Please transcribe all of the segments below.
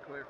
clear.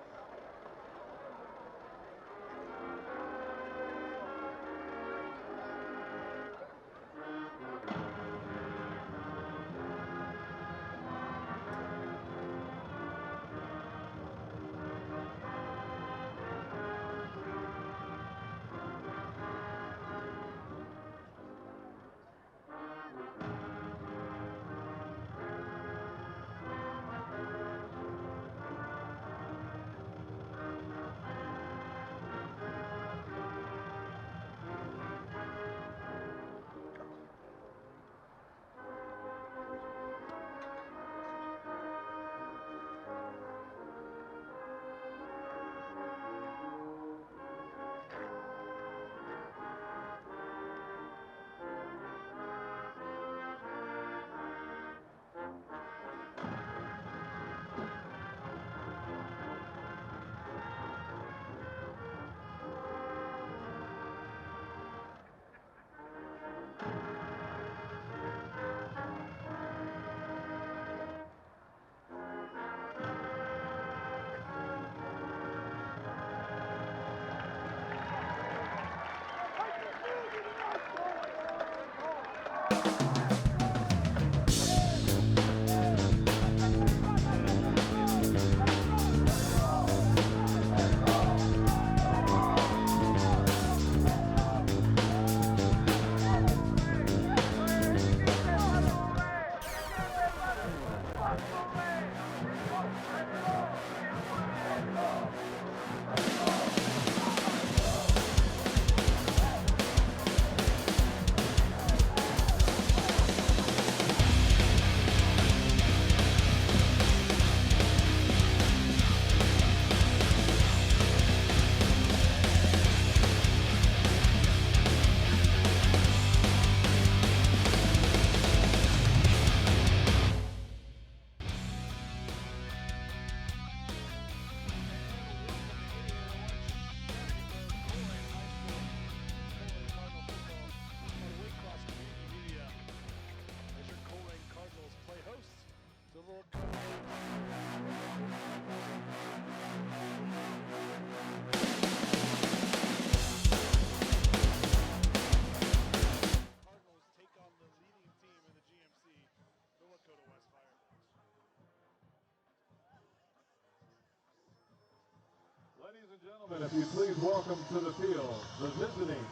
Ladies and gentlemen, if you please welcome to the field the visiting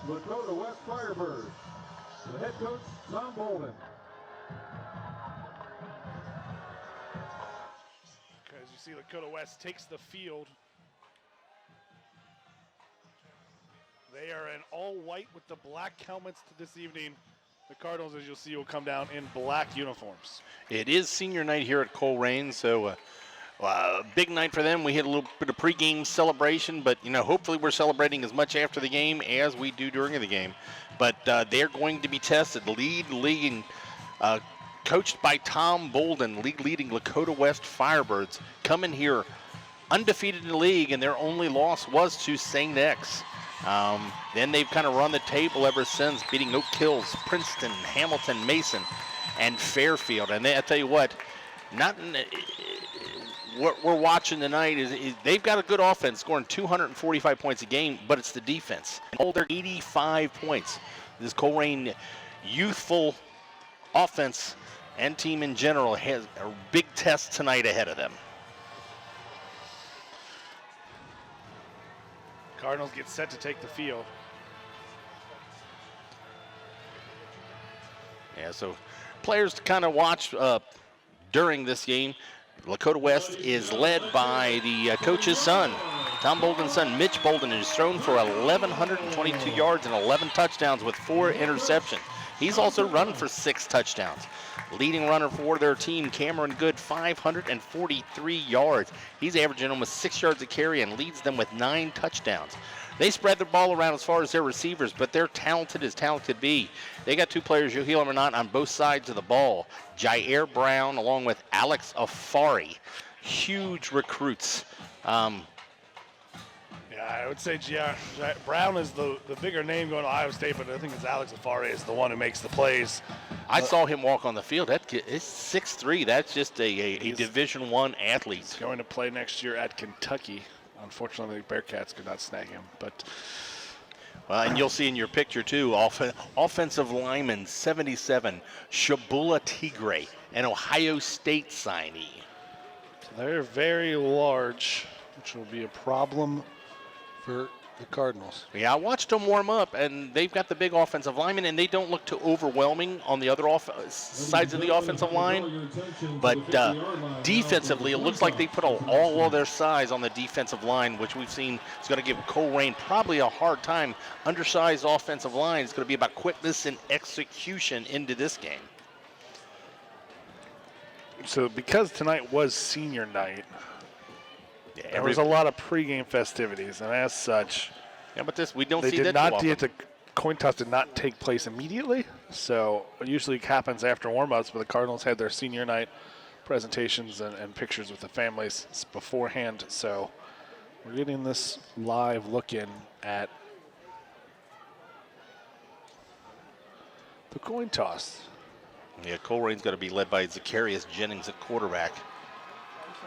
Lakota West Firebirds, the head coach, Tom Bolden. As you see, Lakota West takes the field. They are in all white with the black helmets this evening. The Cardinals, as you'll see, will come down in black uniforms. It is senior night here at Colerain, so big night for them. We had a little bit of pregame celebration, but hopefully we're celebrating as much after the game as we do during the game. But they're going to be tested. Leading, coached by Tom Bolden, leading Lakota West Firebirds, coming here undefeated in the league, and their only loss was to St. X. Then they've kind of run the table ever since, beating Oak Hills, Princeton, Hamilton, Mason, and Fairfield. And I tell you what, what we're watching tonight is they've got a good offense, scoring 245 points a game, but it's the defense. All their 85 points. This Colerain youthful offense and team in general has a big test tonight ahead of them. Cardinals get set to take the field. Yeah, so players to kind of watch during this game. Lakota West is led by the coach's son, Tom Bolden's son, Mitch Bolden, who's thrown for 1,122 yards and 11 touchdowns with 4 interceptions. He's also run for 6 touchdowns. Leading runner for their team, Cameron Good, 543 yards. He's averaging almost 6 yards a carry and leads them with 9 touchdowns. They spread the ball around as far as their receivers, but they're talented as talent could be. They got 2 players, you'll hear them or not, on both sides of the ball. Jair Brown along with Alex Afari. Huge recruits. Yeah, I would say Brown is the bigger name going to Ohio State, but I think it's Alex Afari is the one who makes the plays. I saw him walk on the field. That kid is 6'3". That's just a Division I athlete. He's going to play next year at Kentucky. Unfortunately, the Bearcats could not snag him. But and you'll see in your picture, too, offensive lineman 77, Shabula Tigre, an Ohio State signee. So they're very large, which will be a problem for the Cardinals. Yeah, I watched them warm up, and they've got the big offensive linemen, and they don't look too overwhelming on the other sides of the offensive line. But defensively, it looks like they put all of their size on the defensive line, which we've seen is going to give Colerain probably a hard time. Undersized offensive line is going to be about quickness and execution into this game. So because tonight was senior night, there was a lot of pregame festivities, and as such, but we don't see that too often. The coin toss did not take place immediately, so it usually happens after warm-ups, but the Cardinals had their senior night presentations and pictures with the families beforehand, so we're getting this live look in at the coin toss. Yeah, Colerain's going to be led by Zacharias Jennings at quarterback.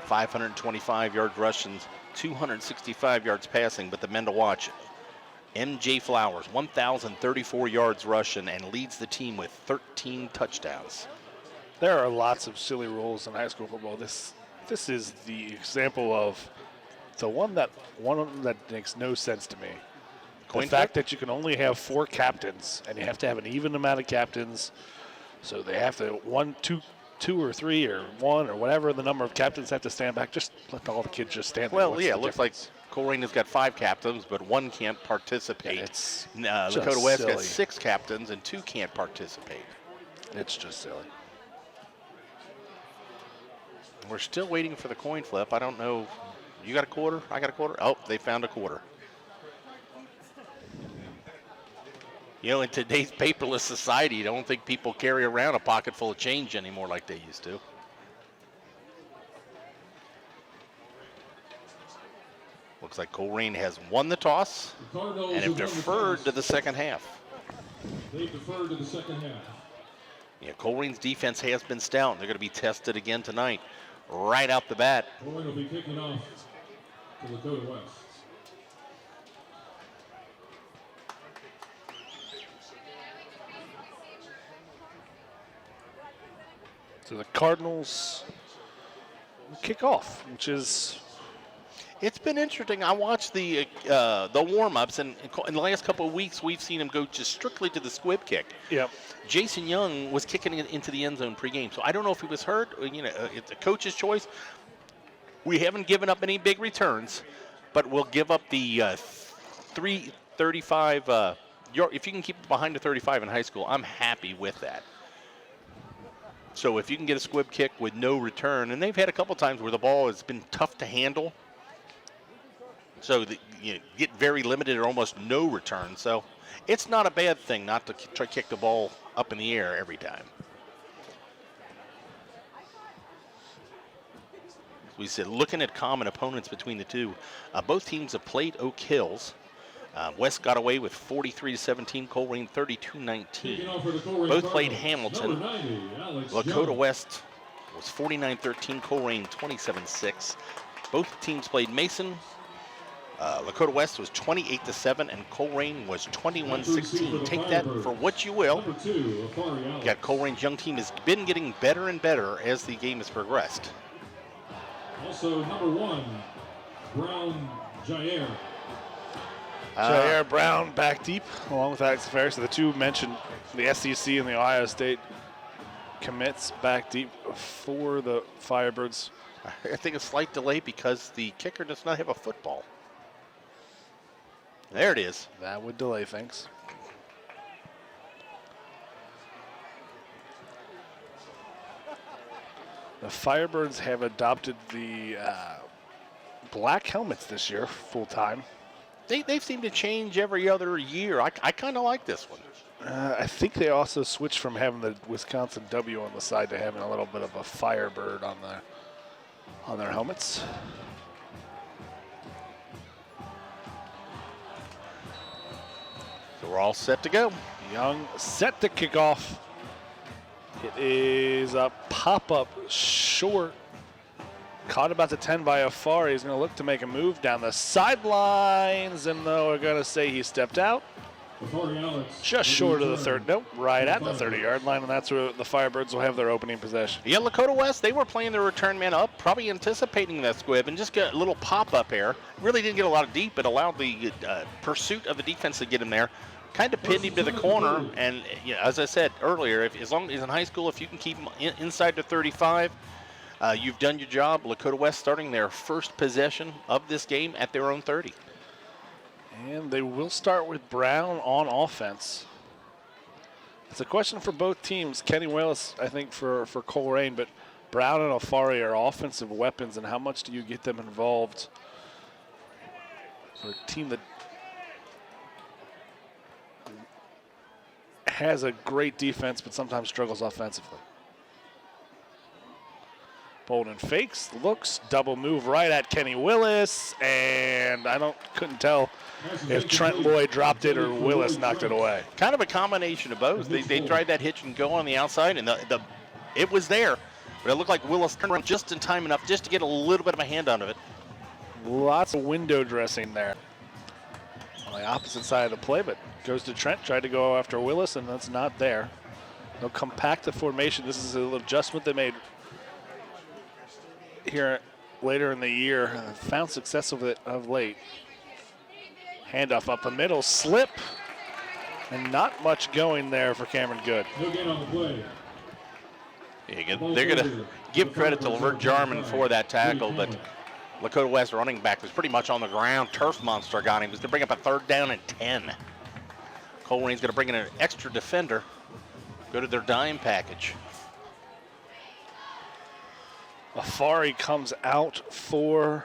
525 yards rushing, 265 yards passing, but the men to watch, M.J. Flowers, 1,034 yards rushing, and leads the team with 13 touchdowns. There are lots of silly rules in high school football. This is the example of the one that makes no sense to me. The fact that you can only have 4 captains, and you have to have an even amount of captains, so they have to two or three or one or whatever the number of captains have to stand back. Just let all the kids just stand there. Well, yeah, it looks like Colerain has got 5 captains, but 1 can't participate. Yeah, Lakota West silly. got 6 captains, and 2 can't participate. It's just silly. We're still waiting for the coin flip. I don't know. You got a quarter? I got a quarter? Oh, they found a quarter. You know, in today's paperless society, I don't think people carry around a pocket full of change anymore like they used to. Looks like Colerain has won the toss and have deferred to the second half. They deferred to the second half. Yeah, Colerain's defense has been stout. They're going to be tested again tonight, right out the bat. Colerain will be kicking off to Lakota West. So the Cardinals kick off, which is... It's been interesting. I watched the warm-ups, and in the last couple of weeks, we've seen him go just strictly to the squib kick. Yep. Jason Young was kicking it into the end zone pregame, so I don't know if he was hurt. You know, it's a coach's choice. We haven't given up any big returns, but we'll give up the 335. If you can keep it behind the 35 in high school, I'm happy with that. So if you can get a squib kick with no return, and they've had a couple times where the ball has been tough to handle, so you get very limited or almost no return. So it's not a bad thing not to try to kick the ball up in the air every time. We said looking at common opponents between the two, both teams have played Oak Hills. West got away with 43-17, Colerain 32-19. Both played Hamilton. 90, Lakota West was 49-13, Colerain 27-6. Both teams played Mason. Lakota West was 28-7, and Colerain was 21-16. Take that for what you will. Got Colerain's young team has been getting better and better as the game has progressed. Also, number 1, Brown Jair. Jair Brown back deep, along with Alex Ferris. So the two mentioned, the SEC and the Ohio State commits back deep for the Firebirds. I think a slight delay because the kicker does not have a football. There it is. That would delay things. The Firebirds have adopted the black helmets this year, full time. They seem to change every other year. I kind of like this one. I think they also switched from having the Wisconsin W on the side to having a little bit of a Firebird on their helmets. So we're all set to go. Young set to kick off. It is a pop-up short. Caught about the 10 by Afari. He's going to look to make a move down the sidelines, and though we're going to say he stepped out. Just short of the third. Nope, right at the 30-yard line, and that's where the Firebirds will have their opening possession. Yeah, Lakota West, they were playing their return man up, probably anticipating that squib, and just got a little pop-up here. Really didn't get a lot of deep, but allowed the pursuit of the defense to get him there. Kind of pinned him to the corner, and as I said earlier, as long as he's in high school, if you can keep him inside the 35, you've done your job. Lakota West starting their first possession of this game at their own 30. And they will start with Brown on offense. It's a question for both teams. Kenny Willis, I think, for Colerain, but Brown and Afari are offensive weapons, and how much do you get them involved for a team that has a great defense but sometimes struggles offensively? Bolden fakes, looks, double move right at Kenny Willis, and couldn't tell if Trent Lloyd dropped it or Willis knocked it away. Kind of a combination of both. They tried that hitch and go on the outside, and it was there, but it looked like Willis turned around just in time enough just to get a little bit of a hand out of it. Lots of window dressing there on the opposite side of the play, but goes to Trent, tried to go after Willis, and that's not there. They'll compact the formation. This is a little adjustment they made here later in the year. Found success with it of late. Handoff up the middle, slip, and not much going there for Cameron Good. Yeah, they're going to give credit to Lavert Jarman for that tackle, but Lakota West running back was pretty much on the ground. Turf Monster got him. He's going to bring up a 3rd down and 10. Colerain's going to bring in an extra defender, go to their dime package. Afari comes out for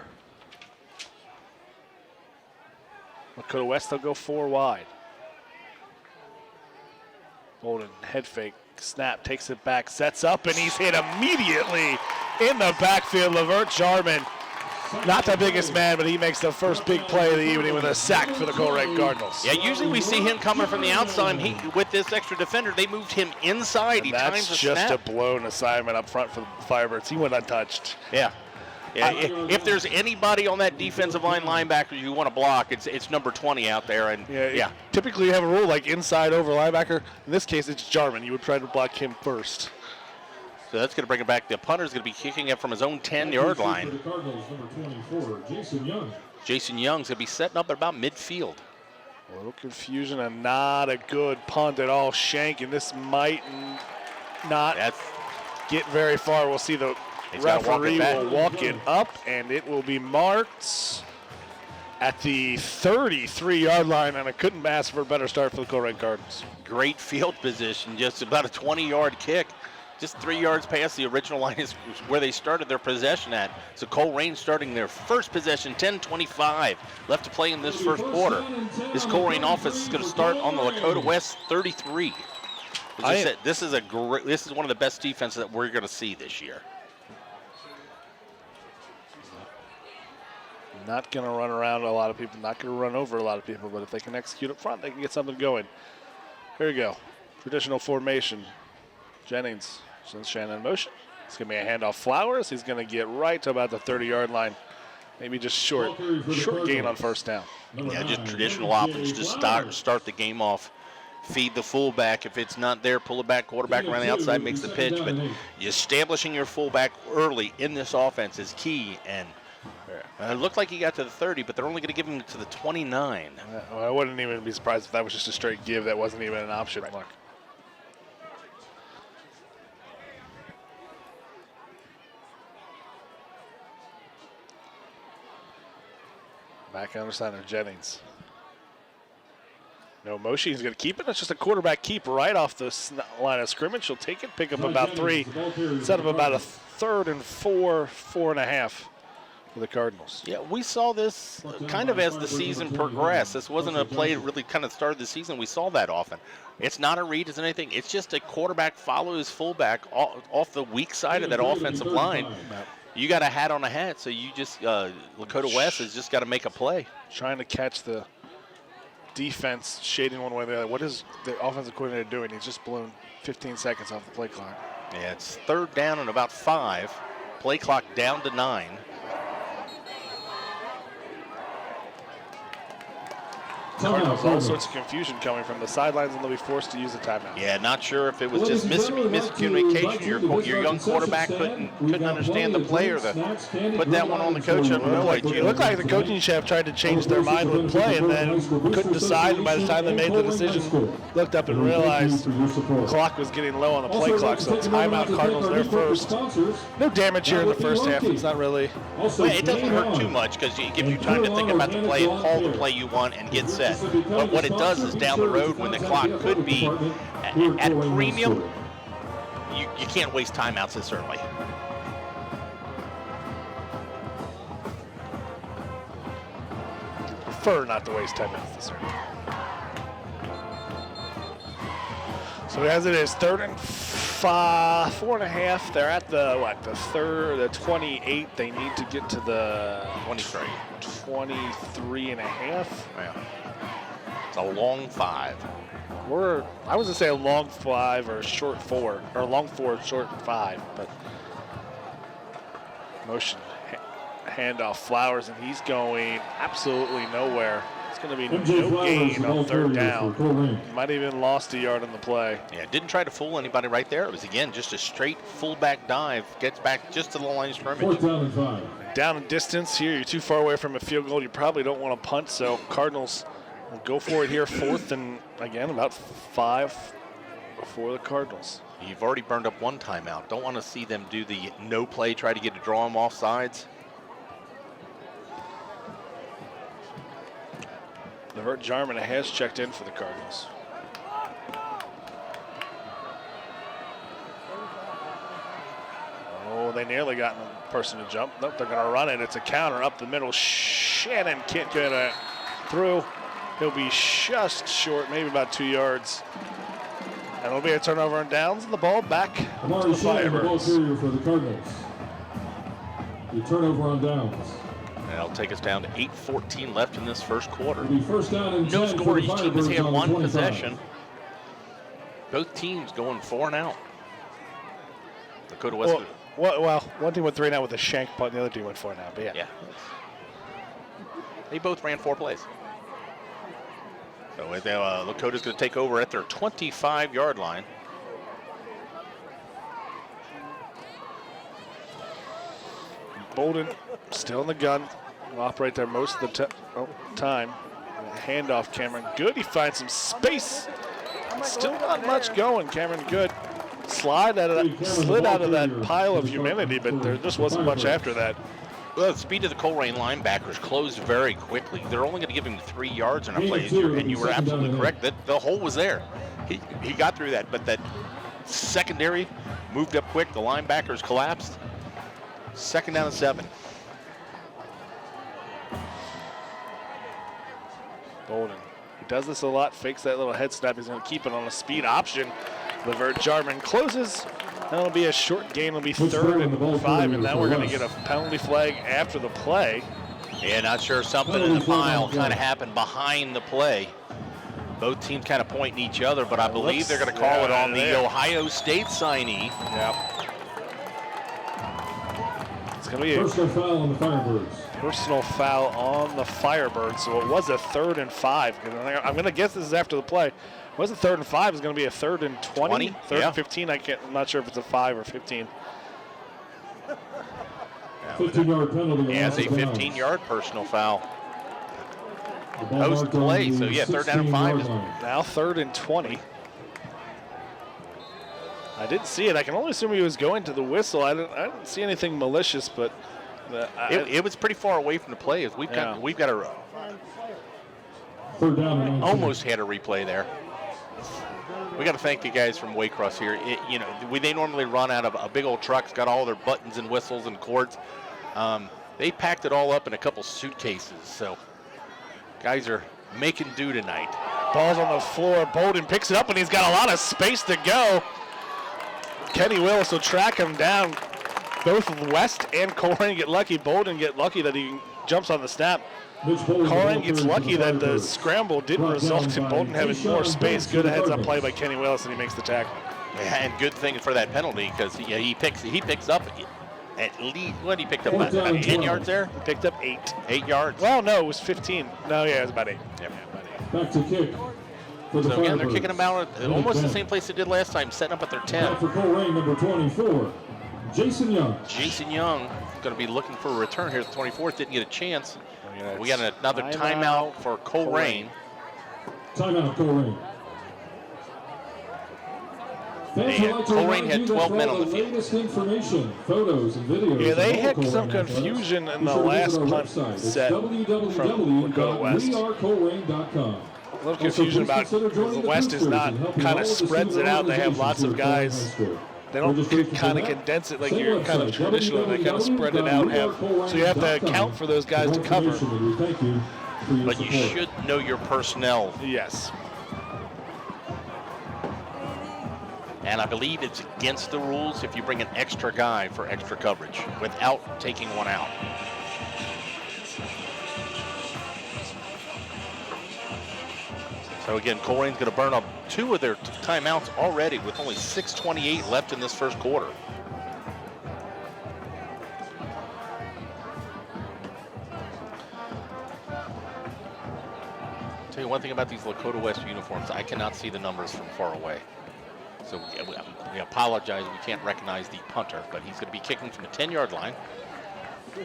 Lakota West. They'll go 4 wide. Bolden head fake, snap, takes it back, sets up, and he's hit immediately in the backfield. Lavert Jarman, not the biggest man, but he makes the first big play of the evening with a sack for the Colerain Cardinals. Yeah, usually we see him coming from the outside. With this extra defender, they moved him inside. He times the snap. That's just a blown assignment up front for the Firebirds. He went untouched. Yeah. If there's anybody on that defensive line linebacker you want to block, it's number 20 out there. And yeah. Typically you have a rule like inside over linebacker. In this case, it's Jarman. You would try to block him first. So that's going to bring it back. The punter's going to be kicking it from his own 10-yard line. Jason Young's going to be setting up at about midfield. A little confusion and not a good punt at all. Shank, and this might not get very far. We'll see the referee will walk it up, and it will be marked at the 33-yard line, and I couldn't ask for a better start for the Colerain Cardinals. Great field position, just about a 20-yard kick. Just 3 yards past the original line is where they started their possession at. So Colerain starting their first possession, 10:25 left to play in this first quarter. This Colerain offense is going to start on the Lakota West 33. As I said, this is one of the best defenses that we're going to see this year. Not going to run around a lot of people, not going to run over a lot of people, but if they can execute up front, they can get something going. Here we go. Traditional formation. Jennings sends Shannon in motion. It's going to be a handoff. Flowers. He's going to get right to about the 30-yard line. Maybe just short gain on 1st down. Yeah, just traditional offense. Just start the game off. Feed the fullback. If it's not there, pull it back. Quarterback around the outside makes the pitch. But establishing your fullback early in this offense is key. And it looked like he got to the 30, but they're only going to give him to the 29. Well, I wouldn't even be surprised if that was just a straight give. That wasn't even an option. Right. Back on the other side of Jennings. No motion. He's going to keep it. It's just a quarterback keep right off the line of scrimmage. He'll take it, pick up about 3, set up about a 3rd and 4.5 for the Cardinals. Yeah, we saw this kind of as the season progressed. This wasn't a play that really kind of started the season. We saw that often. It's not a read, it's anything. It's just a quarterback follow his fullback off the weak side of that offensive line. You got a hat on a hat, so you just Lakota West has just got to make a play. Trying to catch the defense shading one way or the other. What is the offensive coordinator doing? He's just blown 15 seconds off the play clock. Yeah, it's 3rd down and about 5. Play clock down to 9. Cardinals, all sorts of confusion coming from the sidelines, and they'll be forced to use a timeout. Yeah, not sure if it was just miscommunication. Your young quarterback couldn't understand the play, or put that one on the coach. It looked like the coaching staff tried to change their mind with play, and then couldn't decide. And by the time they made the decision, looked up and realized the clock was getting low on the play clock. So timeout, Cardinals there first. No damage here in the first half. It's not really. Well, it doesn't hurt too much because it gives you time to think about the play and call the play you want and get set. But what it does is down the road when the clock could be at a premium, you can't waste timeouts this early. Prefer not to waste timeouts this early. So as it is, 3rd and 4.5. They're at the 28. They need to get to the 23 and a half. Yeah. It's a long 5. I was gonna say a long 5 or short 4, or long 4, short 5, but motion handoff Flowers, and he's going absolutely nowhere. It's gonna be no gain on 3rd down. Might have even lost a yard on the play. Yeah, didn't try to fool anybody right there. It was again just a straight fullback dive. Gets back just to the line of scrimmage. 4th down and 5. Down in distance here. You're too far away from a field goal. You probably don't want to punt. So Cardinals will go for it here. 4th and again about 5 for the Cardinals. You've already burned up 1 timeout. Don't want to see them do the no play. Try to get to draw them off sides. Levert Jarman has checked in for the Cardinals. Oh, they nearly got a person to jump. Nope, they're going to run it. It's a counter up the middle. Shannon can't get it through. He'll be just short, maybe about 2 yards. And it'll be a turnover and downs, and the ball back to the Firebirds. The for the Cardinals. The turnover on downs. That'll take us down to 8:14 left in this first quarter. First down and No 10 score. for the Each team has had Firebirds on 1 25. possession. Both teams going 4 and out. Lakota West. Well, one team went 3 now with a shank punt, the other team went 4 now, but yeah. They both ran 4 plays. So Lakota's going to take over at their 25-yard line. Bolden still in the gun. Will operate there most of the time. Handoff, Cameron Good. He finds some space. Still not much going. Cameron Good slid out of that pile of humanity, but there just wasn't much after that. Well, the speed of the Colerain linebackers closed very quickly. They're only going to give him 3 yards on a play, and you were absolutely correct that the hole was there. He got through that, but that secondary moved up quick. The linebackers collapsed. 2nd down and 7. Bolden. He does this a lot, fakes that little head snap. He's going to keep it on a speed option. Levert Jarman closes. That'll be a short gain. It'll be 3rd and 5, and now we're going to get a penalty flag after the play. Yeah, not sure. Something in the pile kind of happened behind the play. Both teams kind of pointing each other, but I believe they're going to call it on the Ohio State signee. Yep. It's going to be a personal foul on the Firebirds. Personal foul on the Firebirds. So it was a 3rd and 5. I'm going to guess this is after the play. It was a 3rd and 5. It's going to be a 3rd and 20. 3rd and 15. I'm not sure if it's a 5 or 15. 15-yard penalty. Yeah, it's a 15-yard personal foul. Post play, so yeah, 3rd down and 5 is now 3rd and 20. I didn't see it. I can only assume he was going to the whistle. I didn't see anything malicious, but it was pretty far away from the play. We've got a 3rd down and almost had a replay there. We got to thank the guys from Waycross here. They normally run out of a big old truck. It's got all their buttons and whistles and cords. They packed it all up in a couple suitcases. So guys are making do tonight. Ball's on the floor. Bolden picks it up, and he's got a lot of space to go. Kenny Willis will track him down. Both West and Colerain get lucky. Bolden get lucky that he jumps on the snap. Colerain gets lucky that the scramble didn't result in Bolton having more space. Good heads-up play by Kenny Willis, and he makes the tackle. Yeah, and good thing for that penalty because he picks up at least, what he picked up, about 10 yards there? He picked up 8. 8 yards. Well, no, it was 15. No, yeah, it was about 8. Yeah. Back to kick. So again, they're kicking them out at almost the same place they did last time, setting up at their 10. For Colerain, number 24, Jason Young. Jason Young going to be looking for a return here at the 24th. Didn't get a chance. Yeah, We got another timeout for Colerain. Timeout, Colerain. Colerain had 12 men on the field. Latest information, photos, and videos. Yeah, they had some confusion in the last punt set from Lakota West. A little confusion about the West is not kind of spreads it out. They have lots of guys. They don't kind of condense it like you're kind of traditional. They kind of spread it out. So you have to account for those guys to cover. But you should know your personnel. Yes. And I believe it's against the rules if you bring an extra guy for extra coverage without taking one out. So again, Colerain's going to burn up 2 of their timeouts already with only 6:28 left in this first quarter. Tell you one thing about these Lakota West uniforms, I cannot see the numbers from far away. So we apologize, we can't recognize the punter, but he's going to be kicking from the 10-yard line.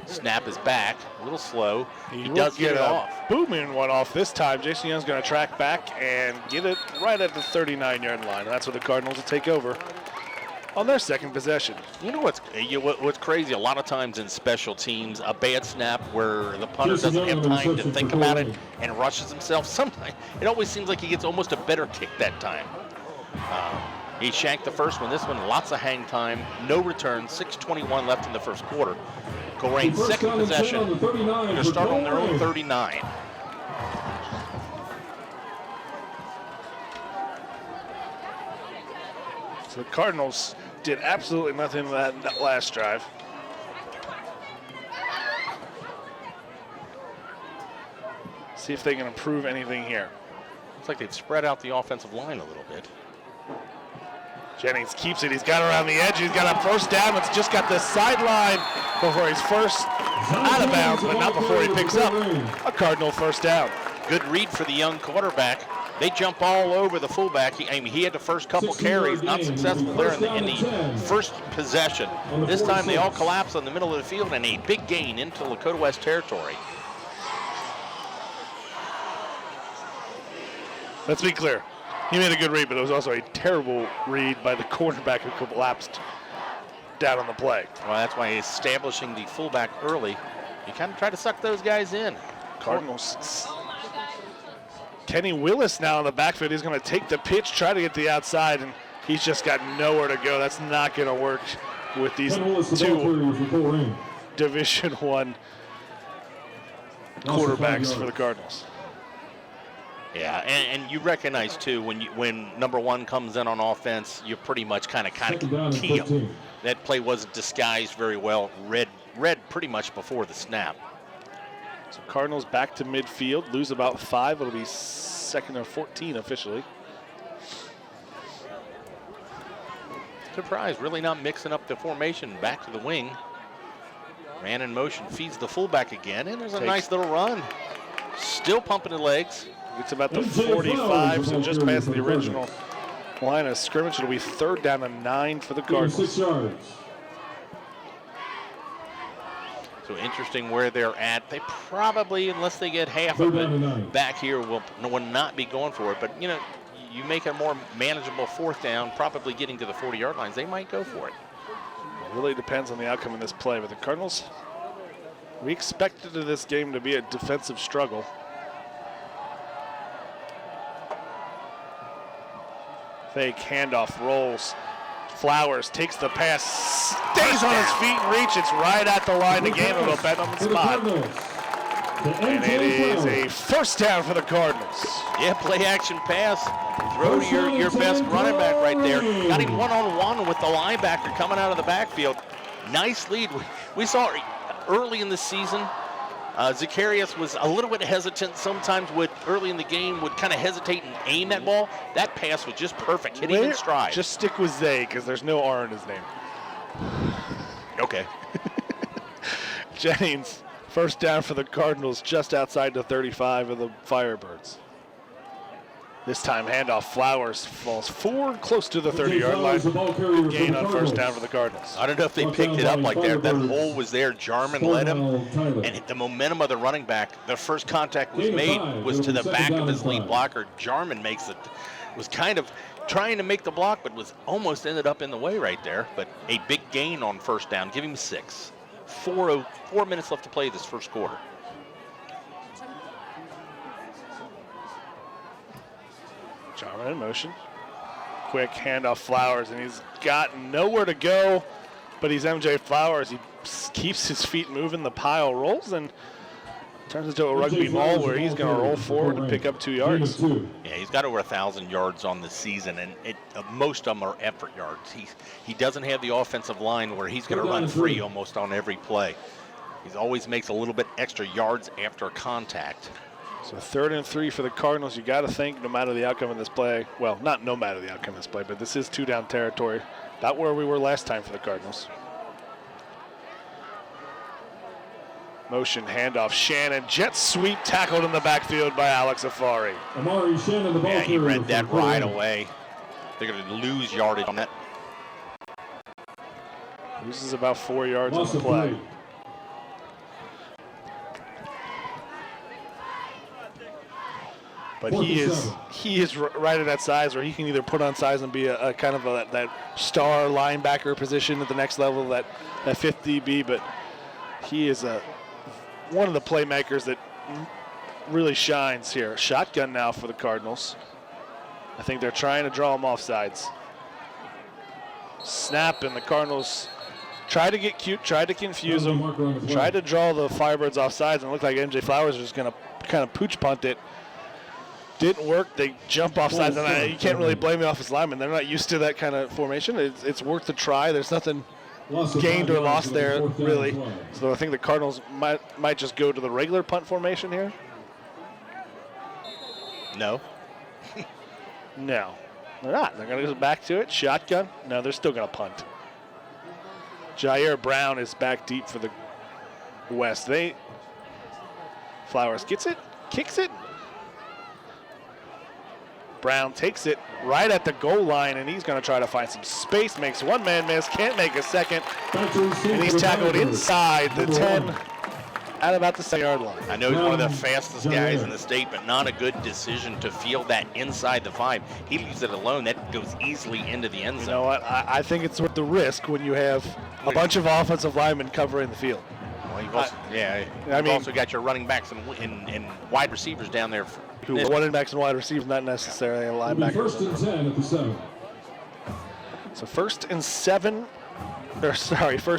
Snap is back, a little slow. He does get it off. Booming one off this time. Jason Young's going to track back and get it right at the 39-yard line. That's where the Cardinals will take over on their second possession. You know what's crazy? A lot of times in special teams, a bad snap where the punter doesn't have time to think about it and rushes himself. Sometimes it always seems like he gets almost a better kick that time. He shanked the first one. This one, lots of hang time, no return. 6:21 left in the first quarter. Colerain's second possession. Going to start on their own 39. So the Cardinals did absolutely nothing that last drive. See if they can improve anything here. Looks like they've spread out the offensive line a little bit. Jennings keeps it. He's got around the edge. He's got a first down. It's just got the sideline before he's first out of bounds, but not before he picks up a Cardinal first down. Good read for the young quarterback. They jump all over the fullback. He had the first couple carries, not successful there in the first possession. This time they all collapse on the middle of the field and a big gain into Lakota West territory. Let's be clear. He made a good read, but it was also a terrible read by the cornerback who collapsed down on the play. Well, that's why establishing the fullback early. You kind of try to suck those guys in. Cardinals. Kenny Willis now in the backfield. He's going to take the pitch, try to get the outside, and he's just got nowhere to go. That's not going to work with these two Division I quarterbacks for the Cardinals. Yeah, and you recognize too when number one comes in on offense, you pretty much kind of key him. That play wasn't disguised very well. Read pretty much before the snap. So Cardinals back to midfield, lose about 5. It'll be second and 14 officially. Surprise, really not mixing up the formation. Back to the wing. Man in motion, feeds the fullback again, and there's a nice little run. Still pumping the legs. It's about the 45, so just past the original line of scrimmage. It'll be 3rd down and 9 for the Cardinals. 6 yards. So interesting where they're at. They probably, unless they get half of it back here, will not be going for it. But, you know, you make a more manageable 4th down, probably getting to the 40-yard lines, they might go for it. It really depends on the outcome of this play. But the Cardinals, we expected this game to be a defensive struggle. Fake handoff, rolls. Flowers takes the pass, stays on his feet and reach. It's right at the line. The game will bet on the spot. And it is a 1st down for the Cardinals. Yeah, play action pass. Throw to your best running back right there. Got him one-on-one with the linebacker coming out of the backfield. Nice lead. We saw early in the season, Zacharias was a little bit hesitant. Sometimes early in the game would kind of hesitate and aim that ball. That pass was just perfect, hitting in stride. Just stick with Zay because there's no R in his name. Okay. Jennings, first down for the Cardinals, just outside the 35 of the Firebirds. This time, handoff. Flowers falls forward, close to the 30-yard line. Good gain on first down for the Cardinals. I don't know if they picked it up like that. That hole was there. Jarman led him, and the momentum of the running back, the first contact was made was to the back of his lead blocker. Jarman makes it, was kind of trying to make the block, but was almost ended up in the way right there. But a big gain on first down. Give him 6. 4 minutes left to play this first quarter. Jarman in motion. Quick handoff Flowers, and he's got nowhere to go, but he's MJ Flowers. He keeps his feet moving. The pile rolls and turns into a rugby ball where he's going to roll forward and pick up 2 yards. Yeah, he's got over 1,000 yards on the season, and most of them are effort yards. He doesn't have the offensive line where he's going to run free almost on every play. He always makes a little bit extra yards after contact. So 3rd and 3 for the Cardinals. You got to think no matter the outcome of this play, well, not no matter the outcome of this play, but this is 2-down territory. Not where we were last time for the Cardinals. Motion handoff. Shannon, jet sweep tackled in the backfield by Alex Afari. Amari Shannon, the ball Yeah, he read that carrier. right away. They're going to lose yardage on that. Loses about 4 yards Loss on the of play. 3. But he is right at that size where he can either put on size and be a kind of that star linebacker position at the next level, that 5th DB. But he is one of the playmakers that really shines here. Shotgun now for the Cardinals. I think they're trying to draw him off sides. Snap, and the Cardinals tried to get cute, tried to confuse him, tried to draw the Firebirds off sides, and it looked like MJ Flowers was going to kind of pooch punt it. Didn't work. They jump off sides, and you can't really blame the offensive linemen. They're not used to that kind of formation. It's worth a try. There's nothing gained or lost there, really. So I think the Cardinals might just go to the regular punt formation here. No. No, they're not. They're going to go back to it. Shotgun. No, they're still going to punt. Jair Brown is back deep for the West. Flowers gets it, kicks it. Brown takes it right at the goal line, and he's going to try to find some space. Makes one man miss, can't make a second. And he's tackled inside the 10 at about the 7-yard line. I know he's one of the fastest guys in the state, but not a good decision to field that inside the 5. He leaves it alone. That goes easily into the end zone. You know what? I think it's worth the risk when you have a bunch of offensive linemen covering the field. Well, you've also got your running backs and wide receivers down there. Who are running backs and wide receivers, not necessarily a linebacker. First and 10 at the 7. So first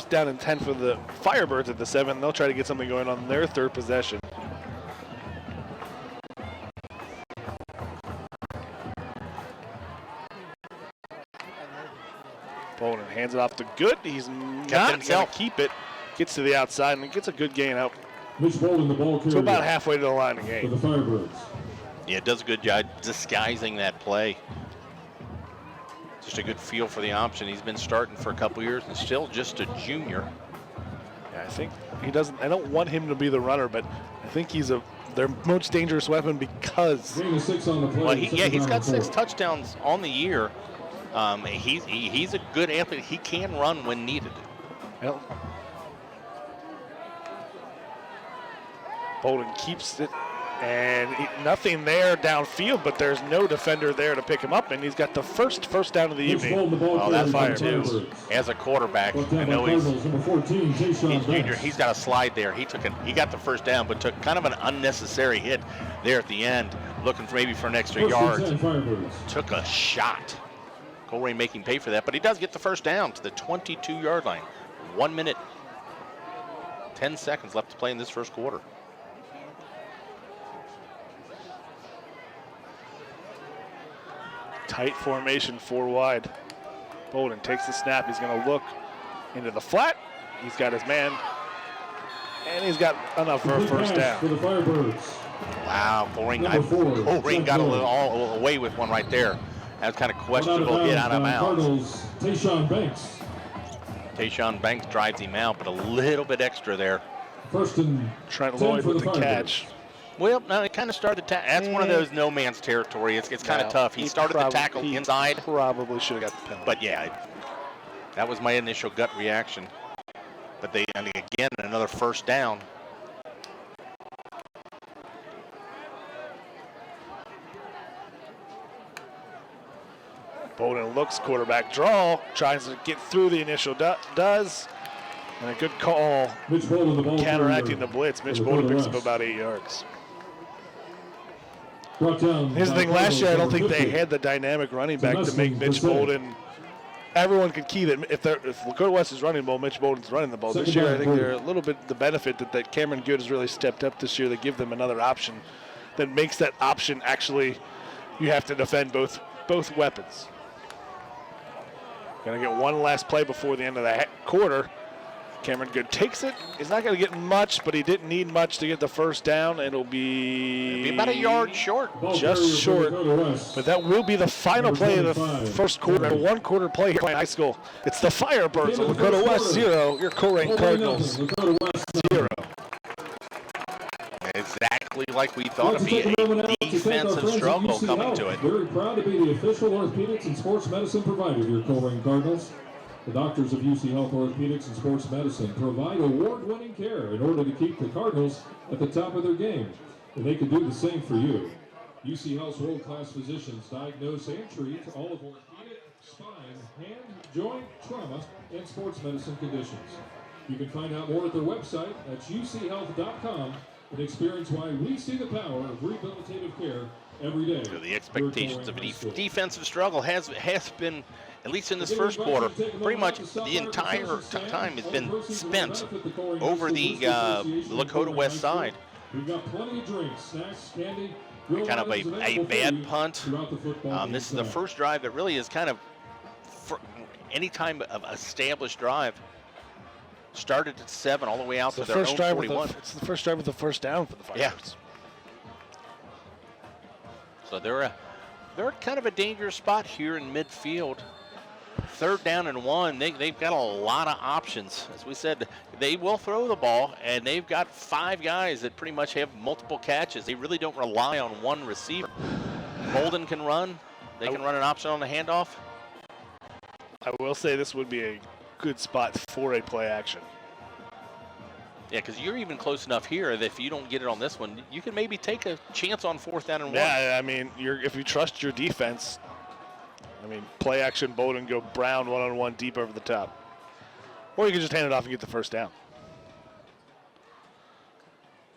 down and 10 for the Firebirds at the 7. They'll try to get something going on their 3rd possession. Bolden hands it off to Good. He's not going to keep it. Gets to the outside and gets a good gain out. Mitch Bolden, the ball carrier. So about halfway to the line of the game. For the Firebirds. Yeah, it does a good job disguising that play. Just a good feel for the option. He's been starting for a couple years and still just a junior. Yeah, I think he doesn't. I don't want him to be the runner, but I think he's their most dangerous weapon because. Well, he's got 6 touchdowns on the year. He's a good athlete. He can run when needed. Well, Bolden keeps it, and nothing there downfield, but there's no defender there to pick him up, and he's got the first down of the evening. Oh, that's fine too. As a quarterback, I know he's junior. He's got a slide there. He got the first down, but took kind of an unnecessary hit there at the end, looking for an extra yard. Took a shot. Colerain making pay for that, but he does get the first down to the 22-yard line. 1 minute, 10 seconds left to play in this first quarter. Tight formation, 4 wide. Bolden takes the snap. He's going to look into the flat. He's got his man. And he's got enough for a first down. For the Firebirds. Wow, Colerain got all away with one right there. That was kind of questionable hit out of bounds. Tayshawn Banks. Tayshawn Banks drives him out, but a little bit extra there. First and Trent Lloyd with the catch. Well, no, it kind of started the tackle. That's one of those no man's territory. It's kind of tough. He started the tackle inside. Probably should have got the penalty. But yeah, that was my initial gut reaction. But and again, another first down. Bolden looks, quarterback draw, tries to get through the initial, does. And a good call, counteracting the blitz. Mitch Bolden picks up about 8 yards. Here's the thing, last year I don't think they had the dynamic running back to make Mitch Bolden. Everyone could key that if Lakota West is running the ball, Mitch Bolden's running the ball. This year I think they're a little bit the benefit that Cameron Good has really stepped up this year. They give them another option that makes that option actually, you have to defend both weapons. Going to get one last play before the end of the quarter. Cameron Good takes it. He's not going to get much, but he didn't need much to get the first down. It'll be about a yard short. Just short. But that will be the final play of the first quarter. A one-quarter play here in high school. It's the Firebirds of Lakota West 0. Your Colerain Cardinals 0. Exactly like we thought it'd be a defensive struggle coming to it. Very proud to be the official orthopedics and sports medicine provider of your Colerain Cardinals. The doctors of UC Health Orthopedics and Sports Medicine provide award-winning care in order to keep the Cardinals at the top of their game. And they can do the same for you. UC Health's world-class physicians diagnose and treat all of orthopedic, spine, hand, joint, trauma, and sports medicine conditions. You can find out more at their website at uchealth.com and experience why we see the power of rehabilitative care every day. So the expectations of a defensive struggle has been, at least in this first quarter, pretty much the entire time has been spent over the Lakota West side. We've got plenty of drinks, snacks, candy. Kind of a bad punt. This is the first drive that really is kind of, for any time of established drive, started at 7 all the way out to their own 41. It's the first drive with the first down for the Firebirds. Yeah. So they're kind of a dangerous spot here in midfield. 3rd down and 1. They've got a lot of options. As we said, they will throw the ball, and they've got 5 guys that pretty much have multiple catches. They really don't rely on one receiver. Bolden can run. They can run an option on the handoff. I will say this would be a good spot for a play action. Yeah, because you're even close enough here that if you don't get it on this one, you can maybe take a chance on 4th down and 1. Yeah, I mean, if you trust your defense, I mean, play action, Bolden, go Brown one-on-one deep over the top. Or you can just hand it off and get the first down.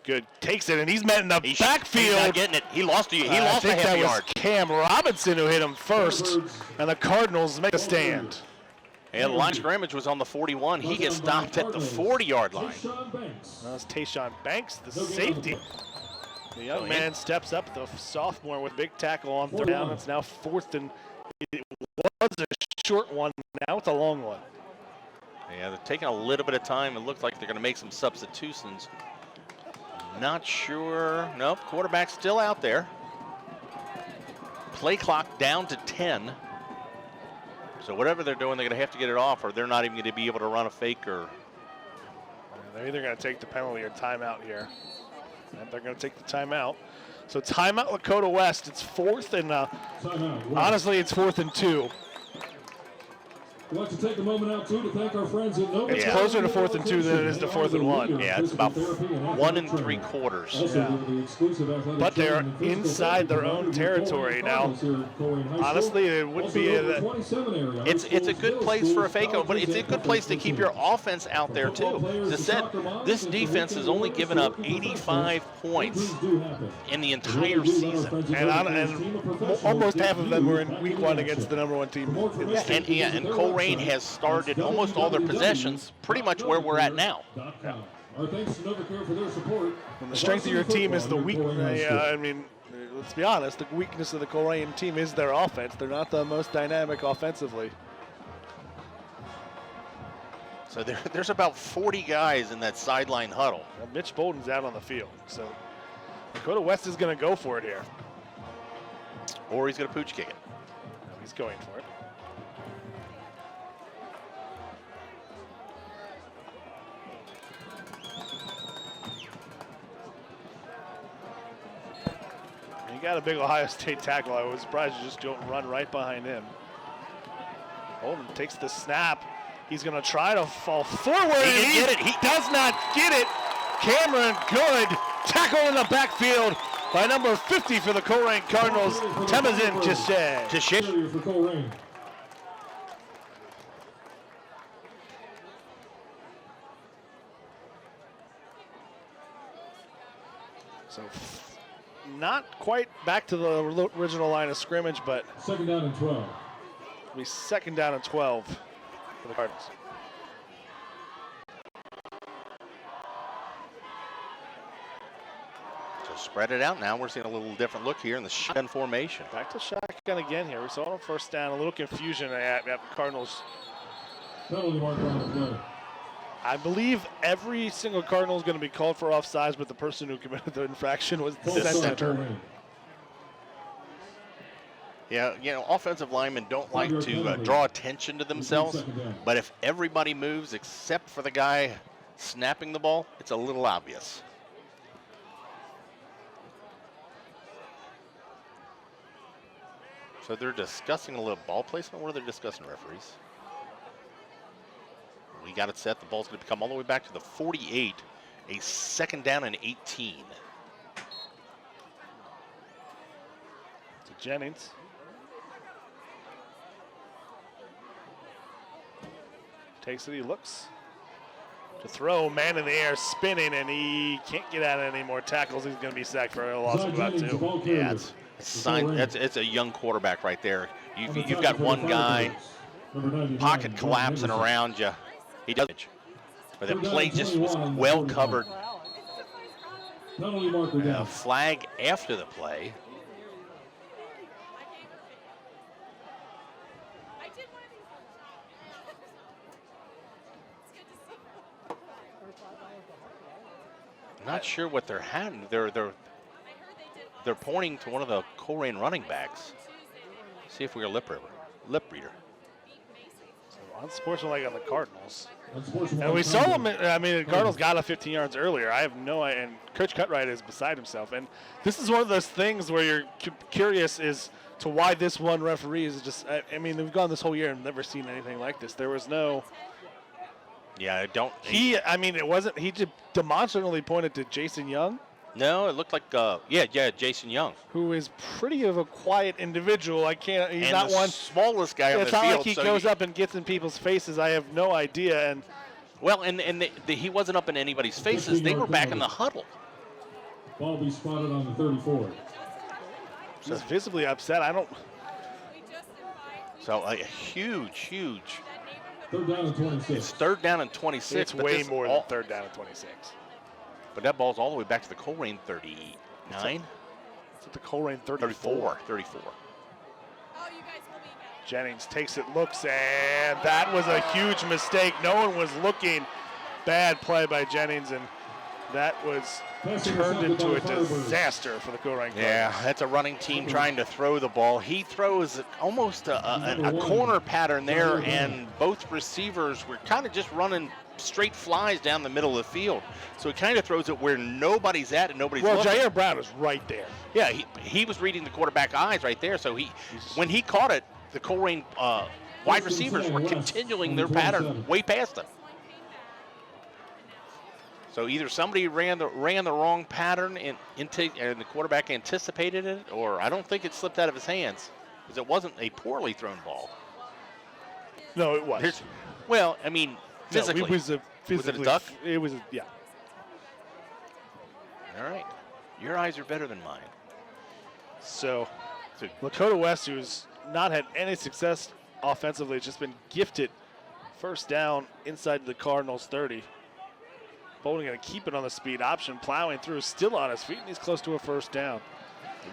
Good, takes it, and he's met in the backfield. He's not getting it. He lost a half yard. I think that was Cam Robinson who hit him first, and the Cardinals make a stand. And the line scrimmage was on the 41. He gets stopped at the 40-yard line. That's Tayshawn Banks, the safety. The young man steps up, the sophomore with big tackle on 3rd down. It's now 4th, and it was a short one. Now it's a long one. Yeah, they're taking a little bit of time. It looks like they're going to make some substitutions. Not sure. Nope, quarterback's still out there. Play clock down to 10. So whatever they're doing, they're going to have to get it off, or they're not even going to be able to run a fake. Or they're either going to take the penalty or timeout here. And they're going to take the timeout. So timeout Lakota West. It's 4th and honestly, it's 4th and 2. We'd like to take a moment out, too, to thank our friends at Nova. It's closer to 4th and 2 than it is to 4th and 1. Yeah, it's about 1 3/4. Yeah. But they're inside their own territory now. Honestly, it would be it's a good place for a fake-out, but it's a good place to keep your offense out there, too. As I said, this defense has only given up 85 points in the entire season. And almost half of them were in week 1 against the #1 team. And Colerain has started almost all their possessions pretty much where we're at now. Yeah. Our thanks to NovaCare for their support. When the strength of your team is the weakness, I mean, let's be honest, the weakness of the Colerain team is their offense. They're not the most dynamic offensively. So there's about 40 guys in that sideline huddle. Well, Mitch Bolden's out on the field, so Lakota West is going to go for it here. Or he's going to pooch kick it. No, he's going for it. He got a big Ohio State tackle. I was surprised you just don't run right behind him. Bolden takes the snap. He's going to try to fall forward. He can get it. He does not get it. Cameron Good. Tackle in the backfield by number 50 for the Colerain Cardinals. Temazin Tishay. For Colerain. So not quite back to the original line of scrimmage, but 2nd down and 12. it'll be 2nd down and 12 for the Cardinals. So spread it out now. We're seeing a little different look here in the shotgun formation. Back to shotgun again here. We saw it on 1st down. A little confusion at the Cardinals. Penalty mark on the play. I believe every single Cardinal is going to be called for offsides, but the person who committed the infraction was the center. Yeah, you know, offensive linemen don't like to draw attention to themselves, but if everybody moves except for the guy snapping the ball, it's a little obvious. So they're discussing a little ball placement. What are they discussing, referees? We got it set. The ball's going to come all the way back to the 48. A 2nd down and 18. To Jennings. Takes it, he looks to throw, man in the air, spinning, and he can't get out of any more tackles. He's going to be sacked for a loss of about 2. Yeah, it's a young quarterback right there. You've got one guy, pocket collapsing around you. He does, but the play just was well covered. Flag after the play. Not sure what they're having. They're pointing to one of the Colerain running backs. See if we're a lip reader. So unsportsmanlike on the Cardinals. And we saw them. I mean, the Cardinals got a 15 yards earlier. I have no idea. And Coach Cutright is beside himself. And this is one of those things where you're curious as to why this one referee is just. I mean, we've gone this whole year and never seen anything like this. There was no. Yeah, I don't. I mean, it wasn't. He just demonstratively pointed to Jason Young. No, it looked like, Jason Young, who is pretty of a quiet individual. He's and not one smallest guy on the field. It's not like he goes up and gets in people's faces. I have no idea. And well, and he wasn't up in anybody's faces. They were back in the huddle. Ball be spotted on the 34. He's visibly upset. I don't. So a huge. 3rd down and 26. It's 3rd down and 26. It's way more than 3rd down and 26. But that ball's all the way back to the Colerain 39. It's at the Colerain 34. Jennings takes it, looks, and that was a huge mistake. No one was looking. Bad play by Jennings, and that was turned into a disaster for the Colerain. Yeah, that's a running team trying to throw the ball. He throws almost a corner pattern there, and both receivers were kind of just running straight flies down the middle of the field. So he kind of throws it where nobody's at and nobody's looking. Well, Jair Brown was right there. Yeah, he was reading the quarterback eyes right there. So when he caught it, the Colerain wide receivers were continuing their pattern way past him. So either somebody ran the wrong pattern and the quarterback anticipated it, or I don't think it slipped out of his hands because it wasn't a poorly thrown ball. No, it was. Well, I mean, physically. No, was it a duck? It was, yeah. All right. Your eyes are better than mine. So Lakota West, who's not had any success offensively, has just been gifted 1st down inside the Cardinals 30. Bolden going to keep it on the speed option, plowing through, still on his feet, and he's close to a 1st down.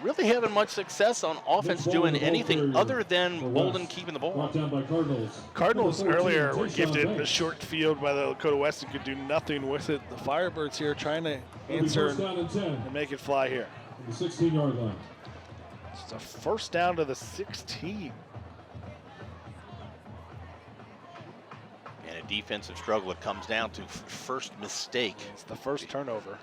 Really having much success on offense doing anything other than Bolden West. keeping the ball. Brought down by Cardinals. Cardinals Number 14, earlier were Tayshaun gifted a Banks. short field by the Lakota West and could do nothing with it. The Firebirds here trying to It'll be answer first down and 10 and make it fly here. from the 16-yard line. It's a first down to the 16. And a defensive struggle. It comes down to first mistake. It's the first turnover.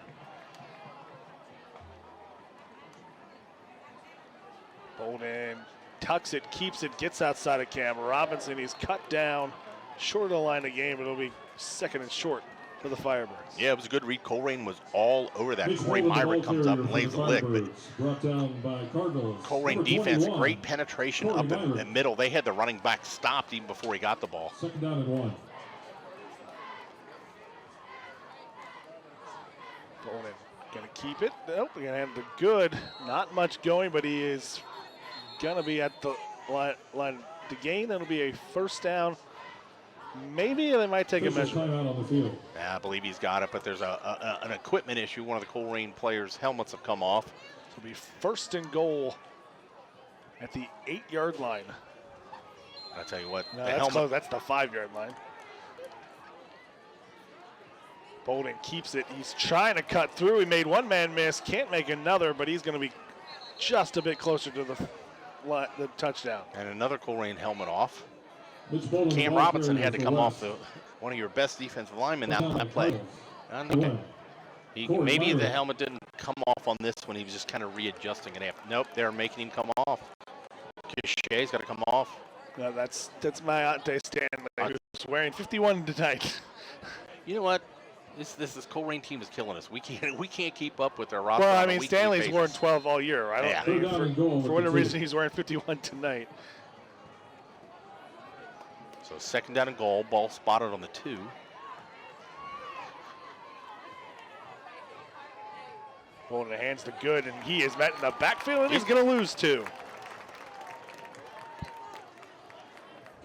Bolden tucks it, keeps it, gets outside of Cam Robinson. He's cut down short of the line of game. It'll be second and short for the Firebirds. Yeah, it was a good read. Colerain was all over that. Mitch Corey Bolden, the Myrick ball comes up carrier and for lays the a lick, but Firebirds. Brought down by Cardinals. Colerain Number defense, 21, great penetration Corey up in the Myrick. middle. They had the running back stopped even before he got the ball. Second down and 1. Bolden gonna keep it. Nope, we're gonna have the good. Not much going, but he is gonna be at the line to gain. That'll be a first down. Maybe they might take a Officials measure. timeout on the field. Yeah, I believe he's got it, but there's an equipment issue. One of the Colerain players' helmets have come off. It'll be first and goal at the 8-yard line. I tell you what, No, the that's helmet. close. That's the 5-yard line. Bolden keeps it. He's trying to cut through. He made one man miss. Can't make another, but he's going to be just a bit closer to the touchdown. And another Colerain helmet off. Mitch Bolden, the Cam ball Robinson carrier had to for come West. off one of your best defensive linemen Brought down by that play. Cardinals. And One. Corey maybe the Myrick. helmet didn't come off on this one. He was just kind of readjusting it. Nope, they're making him come off. Shay's got to come off. No, that's my Ante Stanley, who's wearing 51 tonight. You know what? This Colerain team is killing us. We can't keep up with their roster. Well, I on a mean, weekly Stanley's basis. worn 12 all year. I don't Yeah. think Third down and goal for with whatever the two. reason he's wearing 51 tonight. So second down and goal. Ball spotted on the 2. Bolden hands to Good, and he is met in the backfield, and he's going to lose 2.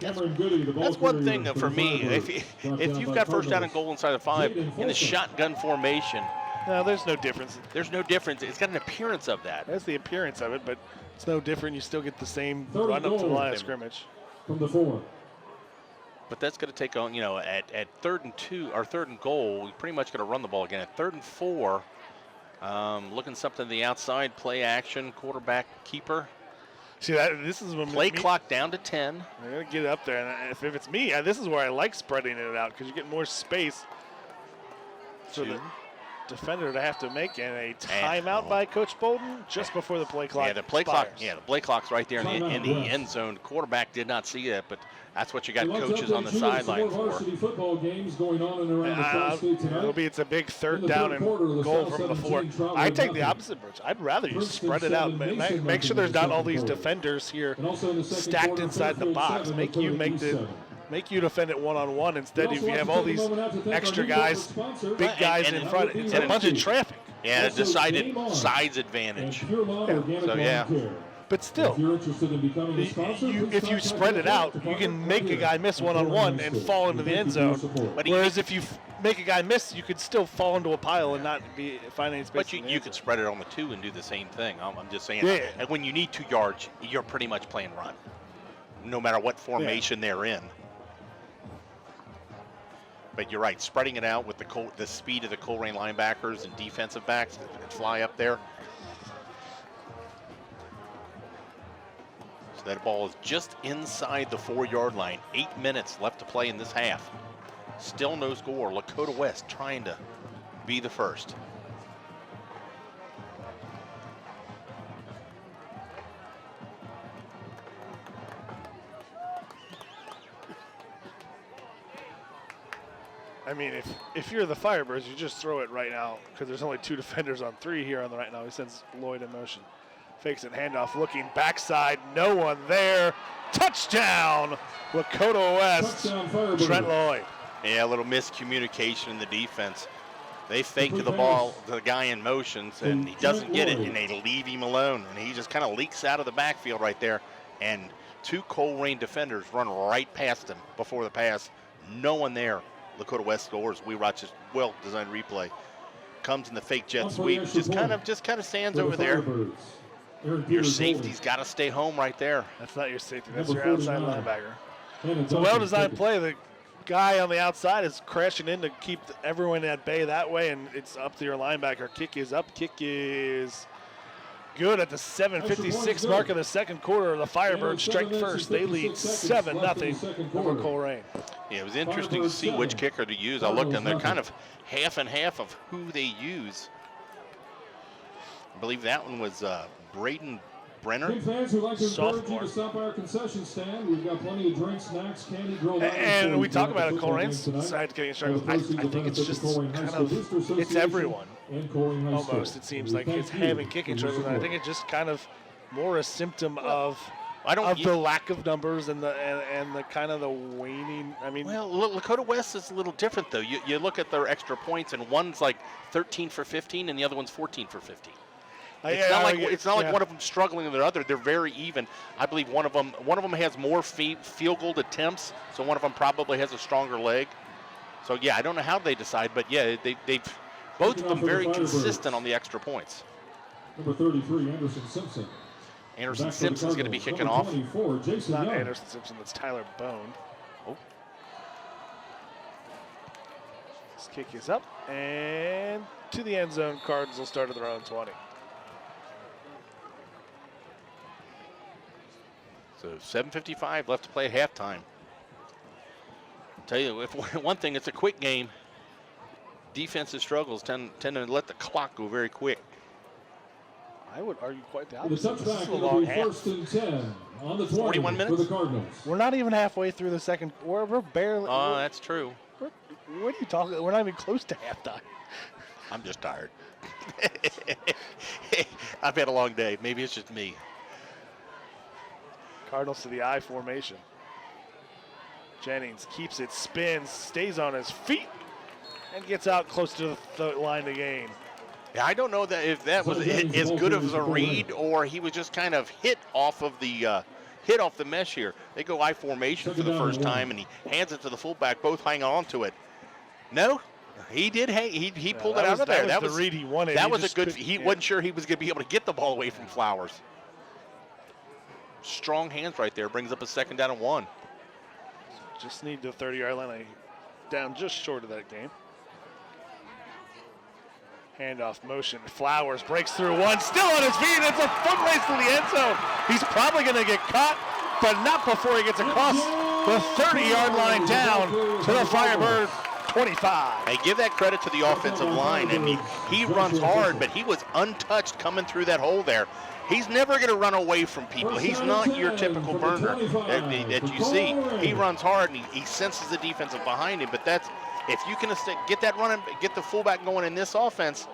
Cameron Goody, the ball That's one carrier thing for for the me. Firebirds. Brought If down you've by got first down and Cardinals. goal inside the 5 Jaden in the Folsom. shotgun formation, No, there's no difference. there's no difference. It's got an appearance of that. That's the appearance of it, but it's no different. You still get the same Third run up to the goal. line of scrimmage. From the 4. But that's going to take on, at third and 2 or third and goal, we pretty much got to run the ball again. At third and 4, looking something to the outside, play action, quarterback keeper. See, this is when Play clock down to 10. They're going to get up there, and if it's me, this is where I like spreading it out because you get more space for the defender to have to make, and a timeout by Coach Bolden just before the play clock. Yeah, the play clock. expires. Yeah, the play clock's right there in Timeout, the West. end zone. The quarterback did not see it, but that's what you got We'd like to coaches on the update you that some sideline more for. varsity football games going on and around the Tri-State tonight. It's a big In third the down third and quarter, the goal South from the 17 4. Trout I led take the nothing. opposite approach. I'd rather you Princeton spread it out. 7, Make Mason make sure nothing there's in the not all second these quarter. defenders here And also in the second stacked quarter, inside the Fairfield box. 7, Make you defend it one-on-one instead. If you have all these extra guys, big guys And in front, it's a bunch of traffic. Yeah, Also, decided game on. sides And advantage. Pure Lawn Organic So, yeah. Lawn Care. But still, If you're interested in becoming a sponsor, please if you contact spread the it out, athletic you can department make a right guy here miss at one-on-one Colerain and School. fall into the Thank end you for your zone. support. But Whereas if you make a guy miss, you could still fall into a pile and not find any space. But in the you end could zone. spread it on the 2 and do the same thing. I'm just saying. Yeah. And when you need 2 yards, you're pretty much playing run, no matter what formation they're in. But you're right, spreading it out with the speed of the Colerain linebackers and defensive backs that fly up there. So that ball is just inside the 4-yard line. 8 minutes left to play in this half. Still no score. Lakota West trying to be the first. I mean, if you're the Firebirds, you just throw it right now because there's only 2 defenders on 3 here on the right now. He sends Lloyd in motion. Fakes it, handoff, looking backside, no one there. Touchdown, Lakota West. Touchdown, Firebirds. Trent Lloyd. Yeah, a little miscommunication in the defense. They fake to the ball, to the guy in motion, and he doesn't get it, and they leave him alone. And he just kind of leaks out of the backfield right there. And 2 Colerain defenders run right past him before the pass. No one there. Lakota West scores. We watch this well-designed replay. Comes in the fake jet sweep. Just kind of stands over there. Aaron Your Peters safety's got to stay home right there. That's not your safety. That's Number your outside 49. linebacker. holding. It's a well-designed play. The guy on the outside is crashing in to keep everyone at bay that way, and it's up to your linebacker. Kick is up. Kick is good at the 7:56 mark of the second quarter. The Firebirds strike first. They lead 7-0 over Colerain. Yeah, it was interesting to see which kicker to use. I looked, and they're kind of half and half of who they use. I believe that one was Braden Brenner. Hey, fans, we'd like to encourage you Sophomore. to stop by our concession stand. We've got plenty of drinks, snacks, candy, grilled items. And we for talk you about it, at the football Colerain's game tonight. side getting All struggles. the I proceeds will think it's benefit just the Colerain High kind School of, Booster it's Association everyone. and Colerain High School. Almost, it seems We like thank it's you having kicking for your struggles. And I support. think it's just kind of more a symptom of I the lack of numbers and the kind of the waning. I mean, Well, Lakota West is a little different, though. You look at their extra points, and one's like 13 for 15, and the other one's 14 for 15. It's not like one of them struggling than the other. They're very even. I believe one of them has more field goal attempts, so one of them probably has a stronger leg. So yeah, I don't know how they decide, but yeah, they've both of them very consistent on the extra points. Number 33, Anderson Simpson. Anderson Back for the Simpson's going to be Cardinals. kicking Number off. 24, it's Jason not Young. Anderson Simpson. That's Tyler Bone. Oh. This kick is up and to the end zone. Cardinals will start at their own 20. So 7:55 left to play at halftime. I'll tell you, if one thing, it's a quick game. Defensive struggles tend to let the clock go very quick. I would argue quite the The opposite. This touchback is a will long be half. 1st and 10 on the 20 41 for minutes? the Cardinals. We're not even halfway through the second. We're barely. Oh, that's true. What are you talking? We're not even close to halftime. I'm just tired. I've had a long day. Maybe it's just me. Cardinals to the I formation. Jennings keeps it, spins, stays on his feet, and gets out close to the line to gain. Yeah, I don't know that if that was as good as a read or he was just kind of hit off the mesh here. They go I formation for the first time, and he hands it to the fullback, both hang on to it. No, he did. He pulled it out of there. That was the read he wanted. That He was a just good. couldn't- He yeah. wasn't sure he was going to be able to get the ball away from Flowers. Strong hands right there. Brings up a 2nd down and 1. Just need the 30-yard line down just short of that game. Handoff motion. Flowers breaks through one, still on his feet. It's a foot race to the end zone. He's probably going to get caught, but not before he gets across the 30-yard line down to the Firebird 25. Hey, give that credit to the offensive line. I mean, he runs hard, but he was untouched coming through that hole there. He's never going to run away from people. He's not your typical burner that you see. He runs hard, and he senses the defensive behind him. But that's, if you can get that running, get the fullback going in this offense,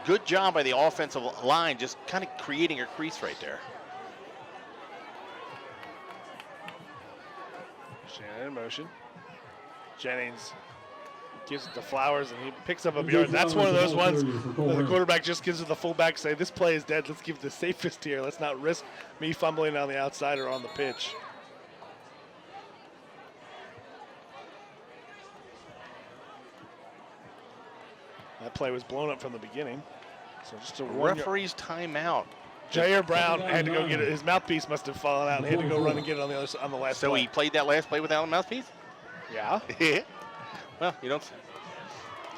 good job by the offensive line, just kind of creating a crease right there. Shannon in motion. Jennings gives it to Flowers, and he picks up a yard. That's one of those ones that the quarterback just gives it to the fullback, say, this play is dead. Let's give the safest here. Let's not risk me fumbling on the outside or on the pitch. That play was blown up from the beginning. So just a Referee's timeout. Jair Brown had to go get it. His mouthpiece must have fallen out, and he had to go run and get it on the last So play. he played that last play without a mouthpiece? Yeah. Well, you don't.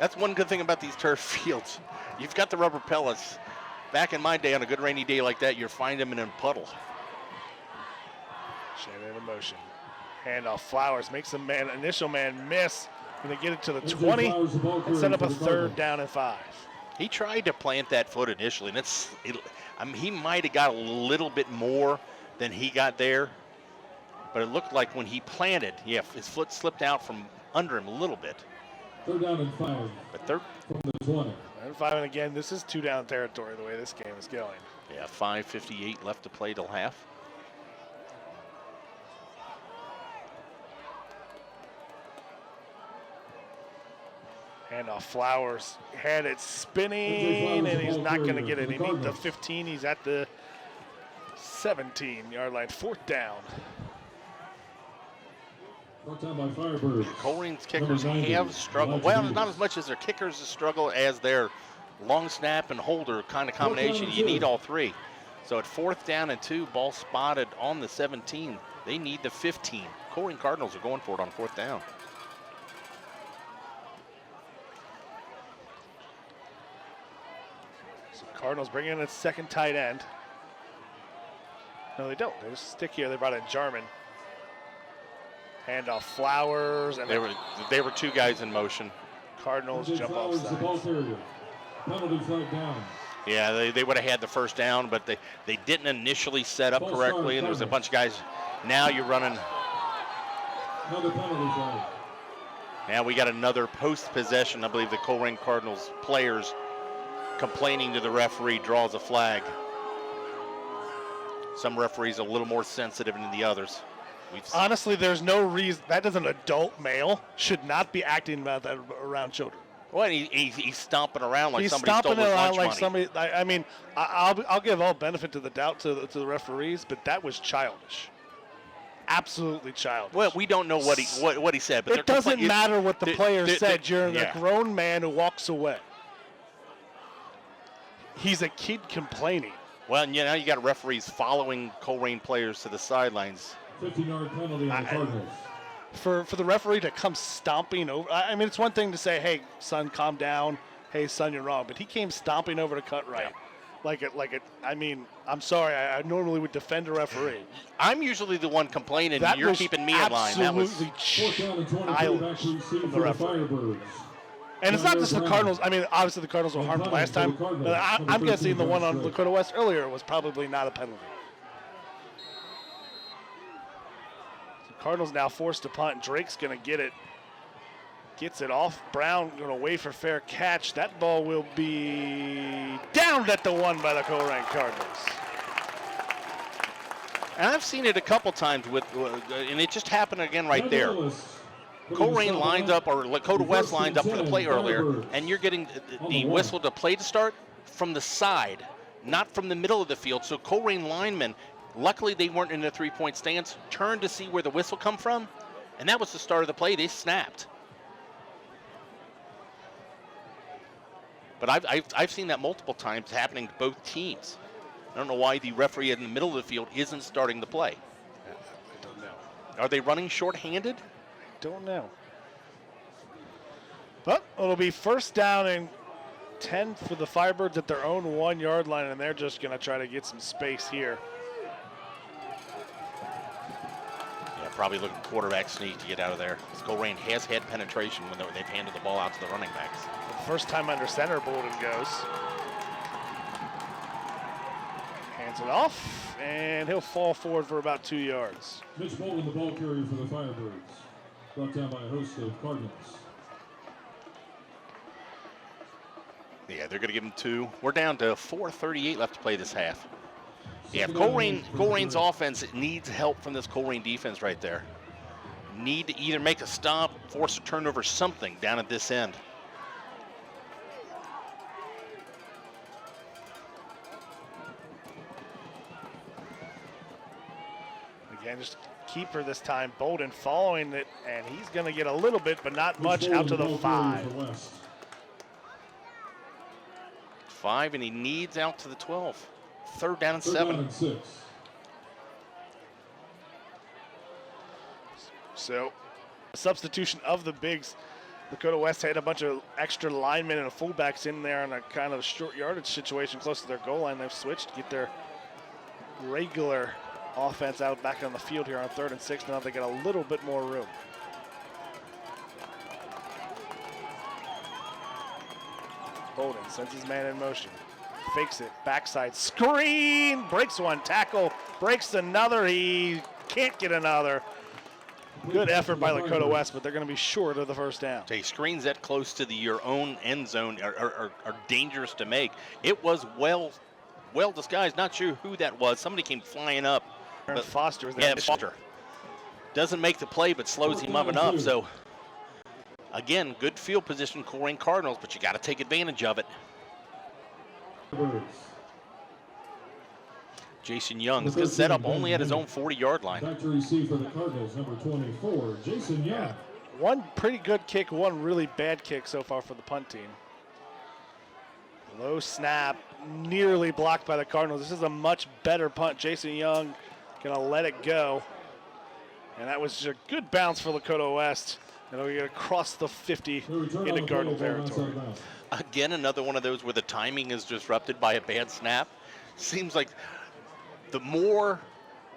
That's one good thing about these turf fields. You've got the rubber pellets. Back in my day, on a good rainy day like that, you're finding them in a puddle. Shannon in motion. Handoff. Flowers makes a initial man miss. Going to get it to the 20 and set up a 3rd down and 5. He tried to plant that foot initially, and he might have got a little bit more than he got there, but it looked like when he planted, his foot slipped out from under him a little bit. 3rd down and 5. But from the 20. And 5, and again, this is 2-down territory the way this game is going. 5:58 left to play till half. Handoff. Flowers had it spinning, and he's not going to get it. He needs the 15. He's at the 17-yard line. 4th down. Brought down by Firebirds. Colerain's kickers Number 90, have struggled. Elijah Well, not as much as their kickers struggle as their long snap and holder kind of combination. You need all three. So at 4th down and 2, ball spotted on the 17. They need the 15. Colerain Cardinals are going for it on 4th down. So Cardinals bring in a second tight end. No, they don't. They just stick here. They brought in Jarman. Hand off Flowers. And They were 2 guys in motion. Cardinals jump Flowers, off the ball sides. carrier. Penalty flag down. Yeah, they would have had the first down, but they didn't initially set up correctly, and there was a bunch of guys. Now you're running. Another penalty flag. Now we got another post-possession. I believe the Colerain Cardinals players complaining to the referee, draws a flag. Some referees a little more sensitive than the others. Honestly, there's no reason that as an adult male should not be acting about that around children. Well, he's stomping around like He's somebody stomping stole his around lunch like money. somebody. I mean, I'll give all benefit to the doubt to the referees, but that was childish. Absolutely childish. Well, we don't know what he said, but it doesn't matter what the player said. You're yeah. a grown man who walks away. He's a kid complaining. Well, and now you got referees following Colerain players to the sidelines. 15-yard penalty on the Cardinals. For the referee to come stomping over, I mean, it's one thing to say, hey, son, calm down. Hey, son, you're wrong. But he came stomping over to cut right. Yeah. I mean, I'm sorry. I normally would defend a referee. I'm usually the one complaining, That and you're was keeping me in line. That was Fourth down and 22, childish back to receive from for the the referee. Firebirds. And it's not just the Cardinals. I mean, obviously the Cardinals were harmed last time. But I'm guessing the one on Lakota West earlier was probably not a penalty. So Cardinals now forced to punt. Drake's going to get it. Gets it off. Brown going to wait for fair catch. That ball will be downed at the 1 by the Colerain Cardinals. And I've seen it a couple times and it just happened again right there. Colerain lines up, or Lakota West lines up for the play earlier, and you're getting the whistle to play to start from the side, not from the middle of the field. So Colerain linemen, luckily they weren't in a 3-point stance, turned to see where the whistle come from, and that was the start of the play. They snapped. But I've seen that multiple times happening to both teams. I don't know why the referee in the middle of the field isn't starting the play. I don't know. Are they running short-handed? Don't know. But it'll be first down and 10 for the Firebirds at their own 1-yard line, and they're just going to try to get some space here. Yeah, probably looking quarterback sneak to get out of there. Colerain has had penetration when they've handed the ball out to the running backs. First time under center, Bolden goes. Hands it off, and he'll fall forward for about 2 yards. Mitch Bolden, the ball carrier for the Firebirds. Brought down by a host of Cardinals. Yeah, they're going to give him 2. We're down to 4:38 left to play this half. Yeah, Colerain's offense needs help from this Colerain defense right there. Need to either make a stop, force a turnover, something down at this end. Again, just keeper this time. Bolden following it, and he's going to get a little bit, but not much, out to the 5. 5, and he needs out to the 12. Third down and 7. Third down and 6. So, substitution of the bigs. Lakota West had a bunch of extra linemen and fullbacks in there in a kind of short yardage situation close to their goal line. They've switched to get their regular offense out back on the field here on 3rd and 6. Now they get a little bit more room. Bolden sends his man in motion. Fakes it, backside, screen, breaks one, tackle, breaks another. He can't get another. Good effort by Lakota West, but they're going to be short of the first down. Okay, screens that close to your own end zone are dangerous to make. It was well disguised. Not sure who that was. Somebody came flying up. But Foster is there. Yeah, Foster. Doesn't make the play, but slows him up enough. So, again, good field position, Colerain Cardinals, but you got to take advantage of it. Jason Young's going to set up only at his own 40-yard line. Back to receive for the Cardinals, number 24, Jason Young. Yeah. One pretty good kick, one really bad kick so far for the punt team. Low snap, nearly blocked by the Cardinals. This is a much better punt. Jason Young going to let it go. And that was a good bounce for Lakota West. And it'll get across the 50 into Cardinal territory. Again, another one of those where the timing is disrupted by a bad snap. Seems like the more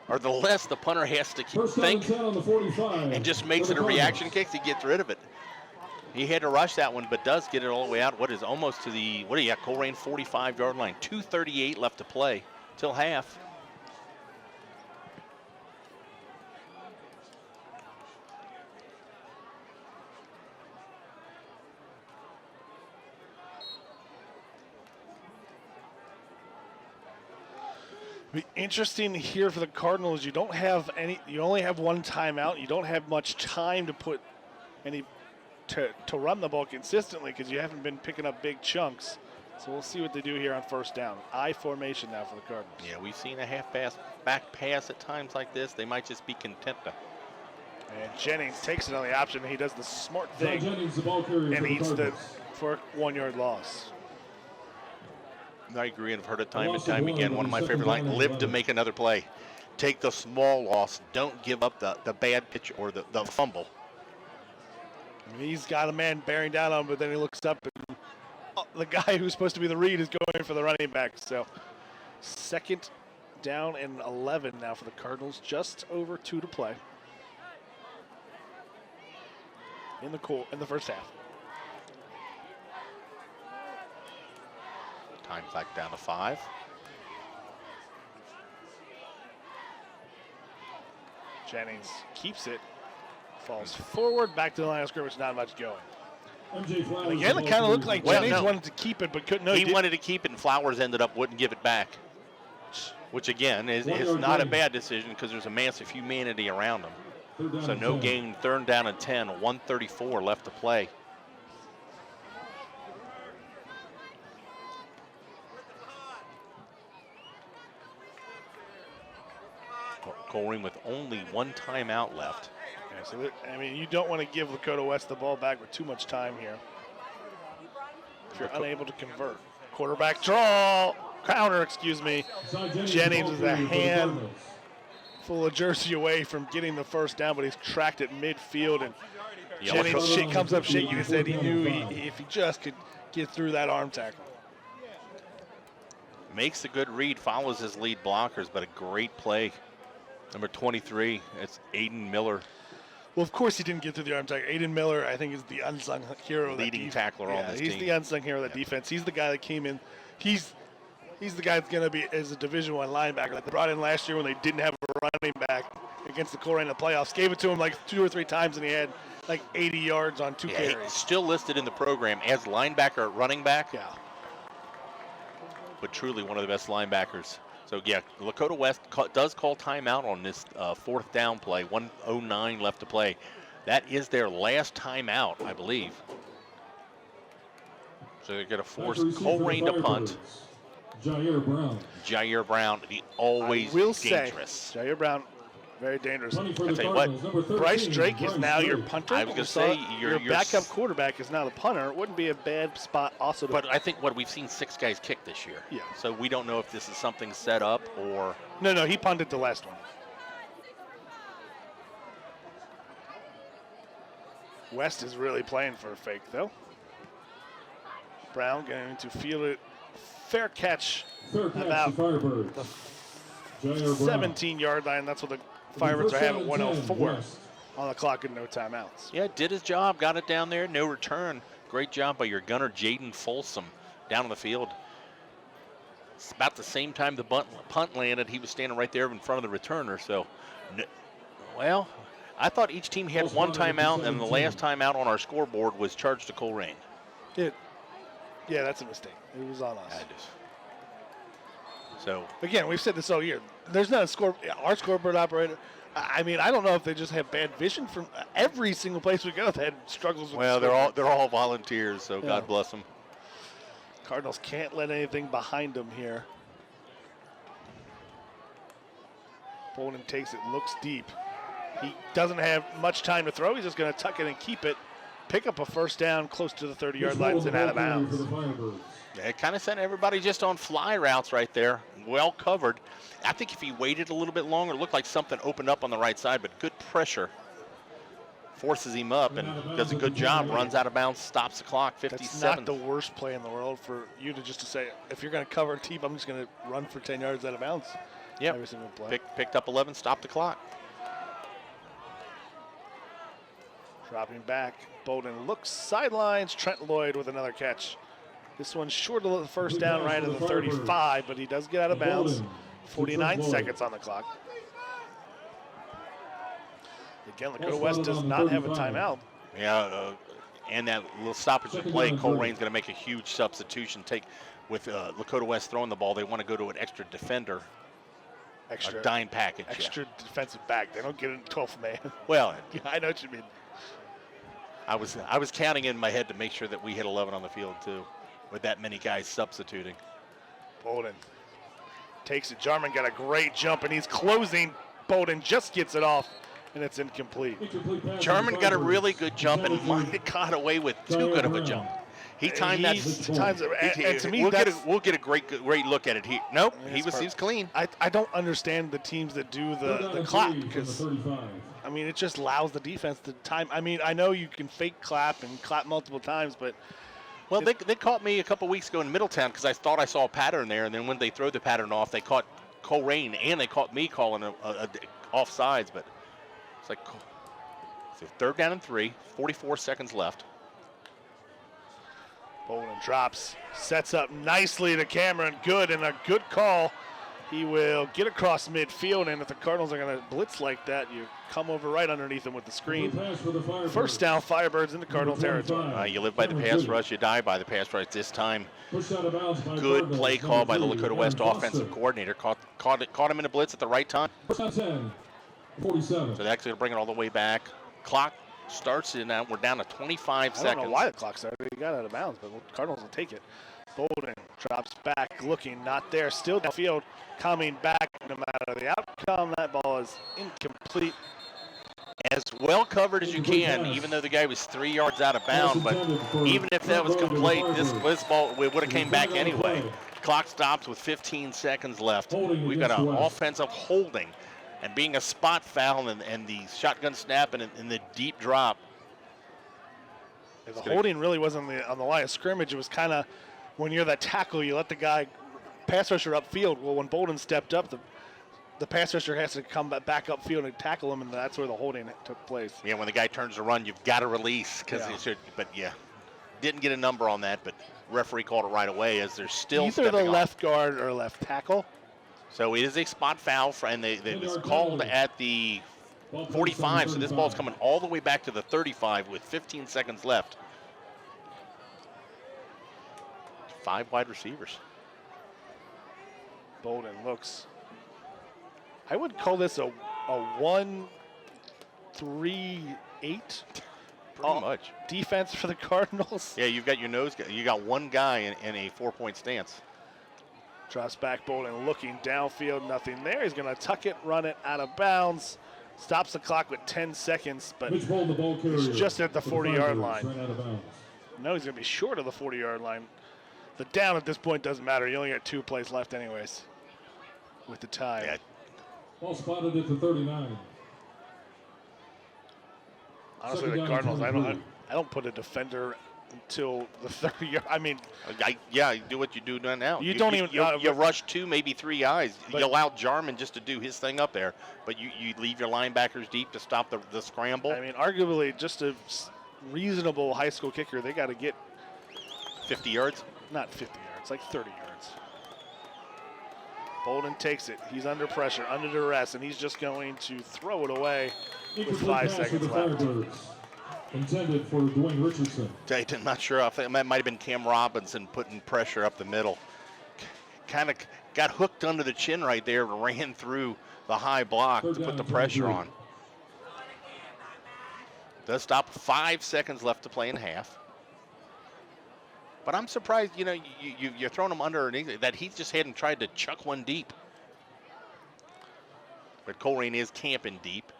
or the less the punter has to think and just makes it a reaction kick to get rid of it. He had to rush that one, but does get it all the way out. What is almost to the, Colerain 45-yard line. 2:38 left to play till half. Be interesting here for the Cardinals. You don't have any. You only have one timeout. You don't have much time to put any to run the ball consistently because you haven't been picking up big chunks. So we'll see what they do here on first down. I formation now for the Cardinals. Yeah, we've seen a half pass, back pass at times like this. They might just be content to. And Jennings takes it on the option. He does the smart thing Jennings, the ball carrier and for the eats the Cardinals. for a 1-yard loss. I agree, and I've heard it time and time again. One of my favorite lines: live to make another play. Take the small loss. Don't give up the bad pitch or the fumble. He's got a man bearing down on him, but then he looks up and the guy who's supposed to be the read is going for the running back. So second down and 11 now for the Cardinals. Just over 2 to play in the first half. Time back down to 5. Jennings keeps it, falls forward, back to the line of scrimmage, not much going. MJ Flowers, And again, it kind of looked like Well, Jennings no. wanted to keep it, but couldn't. No, He wanted to keep it, and Flowers ended up wouldn't give it back. Which, again, is 1 yard not a gain. bad decision because there's a massive humanity around him. Third down So and no 10. gain, third down and 10, 1:34 left to play. Colerain with only one timeout left. Yeah, so I mean, you don't want to give Lakota West the ball back with too much time here. If you're unable to convert. Quarterback draw, counter, excuse me. Jennings with a hand full of jersey away from getting the first down, but he's tracked it midfield, and Yeah, Jennings comes up shaking his head. He knew if he just could get through that arm tackle. Makes a good read, follows his lead blockers, but a great play. Number 23, it's Aiden Miller. Well, of course he didn't get through the arm tackle. Aiden Miller, I think, is the unsung hero. of that Leading tackler on this he's team. the unsung hero of that defense. He's the guy that came in. He's the guy that's going to be as a Division I linebacker that they brought in last year when they didn't have a running back against the Colerain in the playoffs. Gave it to him like 2 or 3 times, and he had like 80 yards on 2 Yeah, carries. he's still listed in the program as linebacker at running back, Yeah. but truly one of the best linebackers. So, yeah, Lakota West does call timeout on this fourth down play. 1:09 left to play. That is their last timeout, I believe. So they're going to force Colerain to punt. Jair Brown. Jair Brown, the always I will dangerous. say, Jair Brown, very dangerous. Punting for I the tell you what, Cardinals, number 13, Bryce Drake is Bryce now your Drake. punter. I was gonna You say, saw your backup quarterback is now the punter. It wouldn't be a bad spot also to But I think we've seen 6 guys kick this year. Yeah. So we don't know if this is something set up or. No, he punted the last one. West is really playing for a fake, though. Brown going to field it. Fair catch Fair catch, about the Firebirds. Jair Brown. 17-yard line. That's what the Firebirds are having at First down and 10, 1:04 West. on the clock and no timeouts. Yeah, did his job, got it down there, no return. Great job by your gunner, Jaden Folsom, down on the field. It's about the same time the punt landed, he was standing right there in front of the returner. So, well, I thought each team had one timeout, and the last timeout on our scoreboard was charged to Colerain. Yeah, that's a mistake. It was on us. So, Again, we've said this all year. There's not our scoreboard operator. I mean, I don't know if they just have bad vision from every single place we go. They've had struggles with well, the they're all volunteers, so Yeah. God bless them. Cardinals can't let anything behind them here. Bolden takes it, looks deep. He doesn't have much time to throw. He's just going to tuck it and keep it. pick up a first down close to the 30-yard lines and out of bounds. Yeah, it kind of sent everybody just on fly routes right there. Well covered. I think if he waited a little bit longer, it looked like something opened up on the right side, but good pressure. Forces him up and does a good job, runs out of bounds, stops the clock, 57. That's not the worst play in the world for you to just to say, if you're going to cover a team, I'm just going to run for 10 yards out of bounds. Yep. Every single play. Picked up 11, stopped the clock. Dropping back, Bowden looks sidelines. Trent Lloyd with another catch. This one's short of the first down right at the 35, but he does get out of bounds. 49 seconds on the clock. Again, Lakota West does not have a timeout. Yeah, and that little stoppage of play, Colerain's going to make a huge substitution. With Lakota West throwing the ball, they want to go to an extra defender, a dime package. Extra defensive back. They don't get a 12th man. Well, yeah, I know what you mean. I was counting in my head to make sure that we hit 11 on the field too, with that many guys substituting. Bowden takes it. Jarman got a great jump, and he's closing. Bowden just gets it off, and it's incomplete. Jarman got a really good jump, and might have got away with too good of a jump. He timed that. And to me, we'll get a great look at it here. Nope, he was clean. I don't understand the teams that do the clap, because I mean it just allows the defense to time. I mean, I know you can fake clap and clap multiple times, but well, they caught me a couple weeks ago in Middletown because I thought I saw a pattern there, and then when they throw the pattern off, they caught Colerain and they caught me calling a offsides. But it's like so 3rd down and 3, 44 seconds left. Bowden drops, sets up nicely to Cameron. Good, and a good call. He will get across midfield, and if the Cardinals are going to blitz like that, you come over right underneath him with the screen. First down, Firebirds into Cardinal territory. You live by the pass rush, you die by the pass rush. This time, good play call by the Lakota West offensive coordinator. Caught him in a blitz at the right time. 47. So they're actually going to bring it all the way back. Clock starts, and now we're down to 25 seconds. I don't know why the clock started. He got out of bounds, but Cardinals will take it. Bowden drops back, looking, not there. Still downfield, coming back. No matter the outcome, that ball is incomplete. As well covered as you can, even though the guy was 3 yards out of bounds. But even if that was complete, this ball would have came back anyway. Clock stops with 15 seconds left. We've got an offensive holding. And being a spot foul and the shotgun snap and the deep drop. The holding really wasn't on the line of scrimmage. It was kind of when you're that tackle, you let the guy pass rusher upfield. Well, when Bowden stepped up, the pass rusher has to come back upfield and tackle him, and that's where the holding took place. Yeah, when the guy turns to run, you've got to release because he should. But yeah, didn't get a number on that, but referee called it right away as they're still either the left guard or left tackle. So it is a spot foul, and it's called at the 45. So this ball's coming all the way back to the 35 with 15 seconds left. 5 wide receivers. Bowden looks. I would call this a 1-3-8. Pretty much. Defense for the Cardinals. Yeah, you've got your nose. You got one guy in a 4-point stance. Drops back, Bowden looking downfield, nothing there. He's going to tuck it, run it out of bounds. Stops the clock with 10 seconds, but he's just at the 40-yard line. No, he's going to be short of the 40-yard line. The down at this point doesn't matter. You only got 2 plays left anyways with the tie. Yeah. Ball spotted at the 39. Honestly, the Cardinals, I don't put a defender until the 30-yard. I mean, you do what you do now. You rush 2, maybe 3 guys. You allow Jarman just to do his thing up there, but you leave your linebackers deep to stop the scramble. I mean, arguably, just a reasonable high school kicker, they got to get 50 yards. Not 50 yards, like 30 yards. Bowden takes it. He's under pressure, under duress, and he's just going to throw it away with 5 seconds left. Intended for Dwayne Richardson. I'm not sure. I think it might have been Cam Robinson putting pressure up the middle. Kind of got hooked under the chin right there and ran through the high block to put the pressure on. Does stop. 5 seconds left to play in half. But I'm surprised, you're throwing him under that he just hadn't tried to chuck one deep. But Colerain is camping deep.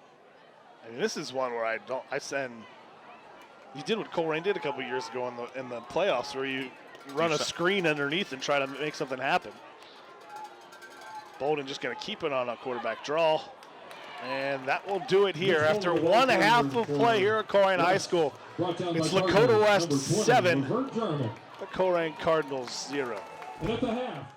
I mean, this is one where I send You did what Colerain did a couple years ago in the playoffs, where you run a screen underneath and try to make something happen. Bolden just going to keep it on a quarterback draw. And that will do it here. After 1/2 of play here at Colerain High School, it's Lakota West 7, the Colerain Cardinals 0. And at the half.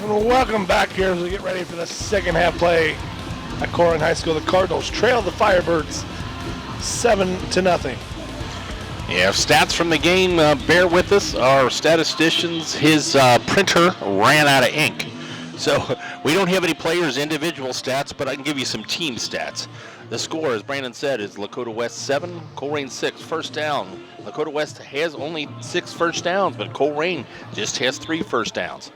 And welcome back here as we get ready for the second half play at Colerain High School. The Cardinals trail the Firebirds 7-0. Yeah, stats from the game, bear with us. Our statisticians, his printer ran out of ink. So we don't have any players' individual stats, but I can give you some team stats. The score, as Brandon said, is Lakota West 7, Colerain 6. First down. Lakota West has only 6 first downs, but Colerain just has 3 first downs.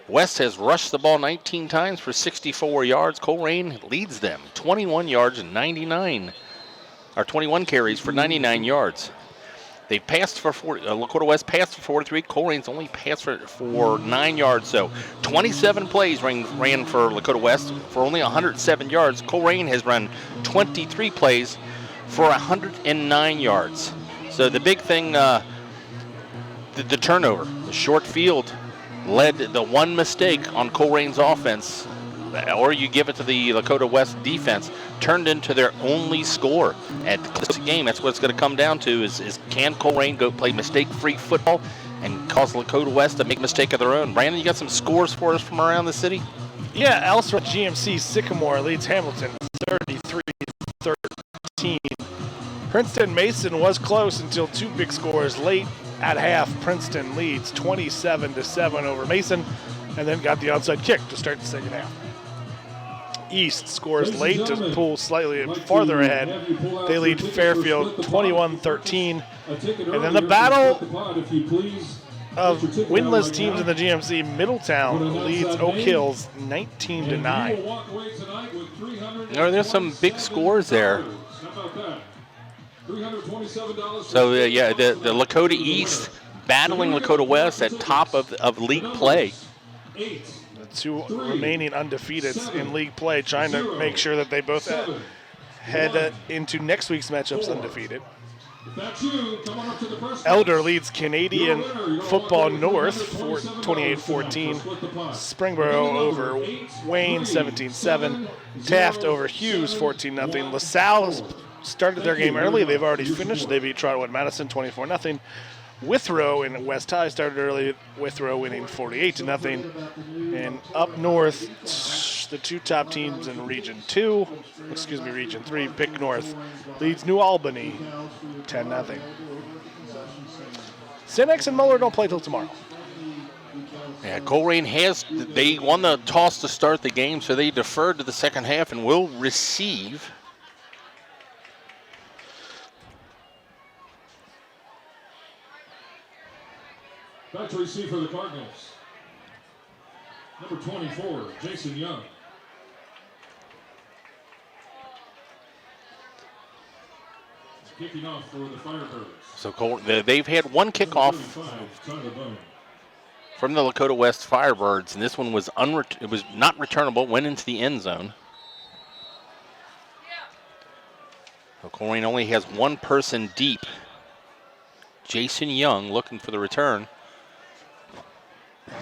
West has rushed the ball 19 times for 64 yards. Colerain leads them 21 yards and 21 carries for 99 yards. They passed for 40. Lakota West passed for 43. Colerain's only passed for 9 yards. So 27 plays ran for Lakota West for only 107 yards. Colerain has run 23 plays for 109 yards. So the big thing, the turnover, the short field, led the one mistake on Colerain's offense, or you give it to the Lakota West defense, turned into their only score at the game. That's what it's going to come down to is can Colerain go play mistake-free football and cause Lakota West to make a mistake of their own? Brandon, you got some scores for us from around the city? Yeah, elsewhere GMC Sycamore leads Hamilton 33-13. Princeton Mason was close until 2 big scores late at half. Princeton leads 27-7 over Mason and then got the onside kick to start the second half. East scores late to pull slightly farther ahead. They lead Fairfield 21-13. And then the battle of winless teams in the GMC, Middletown leads Oak Hills 19-9. There's some big scores there. So the Lakota East battling Lakota West at top of league play. The 2 remaining undefeateds in league play, trying to make sure that they both head into next week's matchups undefeated. Elder leads Canadian Football North for 28-14. Springboro over Wayne 17-7. Taft over Hughes 14-0. LaSalle started their game early. They've already finished. They beat Trotwood Madison 24-0. Withrow and West High started early. Withrow winning 48-0. And up north, the 2 top teams in Region 3, Pick North leads New Albany 10-0. Sinex and Muller don't play till tomorrow. Yeah, Colerain they won the toss to start the game, so they deferred to the second half and will receive. Back to receive for the Cardinals. Number 24, Jason Young. Kicking off for the Firebirds. So they've had one kickoff from the Lakota West Firebirds, and this one was it was not returnable, went into the end zone. So Colerain only has one person deep. Jason Young looking for the return.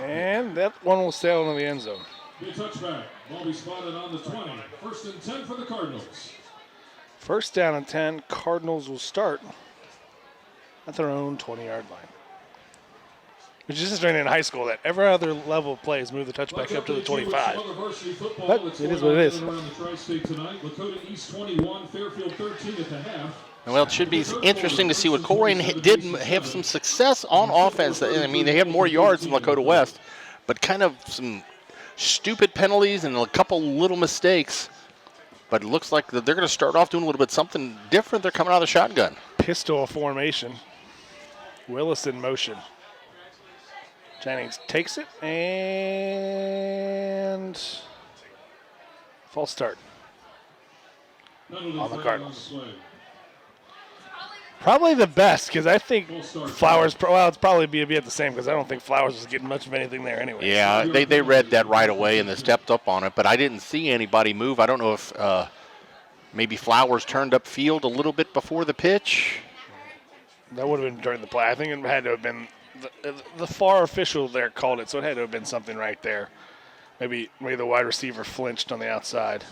And that one will sail into the end zone. Be a touchback. Ball be spotted on the 20. First and 10 for the Cardinals. First down and 10. Cardinals will start at their own 20-yard line. Which is just in high school that every other level of plays move the touchback up to the 25. But it is what it is. Lakota East 21, Fairfield 13 at the half. Well, it should be interesting to see what Colerain did have some success on offense. I mean, they have more yards than Lakota West, but kind of some stupid penalties and a couple little mistakes. But it looks like they're going to start off doing a little bit something different. They're coming out of the shotgun. Pistol formation. Willis in motion. Jennings takes it and false start on the Cardinals. Probably the best, because I think Flowers, well, it's probably be the same, because I don't think Flowers was getting much of anything there anyway. Yeah, they read that right away and they stepped up on it, but I didn't see anybody move. I don't know if maybe Flowers turned up field a little bit before the pitch. That would have been during the play. I think it had to have been, the far official there called it, so it had to have been something right there. Maybe the wide receiver flinched on the outside.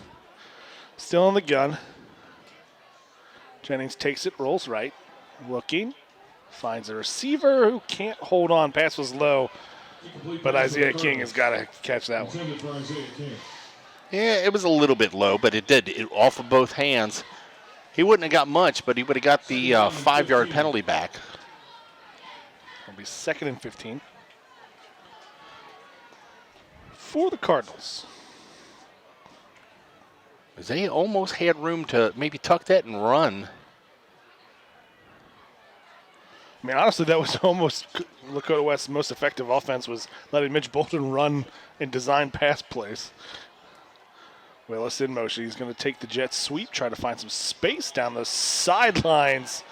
Still in the gun. Jennings takes it, rolls right, looking, finds a receiver who can't hold on. Pass was low. But Isaiah King has got to catch that one. Intended for Isaiah King. Yeah, it was a little bit low, but it did. It off of both hands. He wouldn't have got much, but he would have got the 5-yard penalty back. It'll be 2nd and 15 for the Cardinals. They almost had room to maybe tuck that and run. I mean, honestly, that was almost Lakota West's most effective offense, was letting Mitch Bolton run and design pass plays. Willis in motion. He's going to take the jet sweep, try to find some space down the sidelines.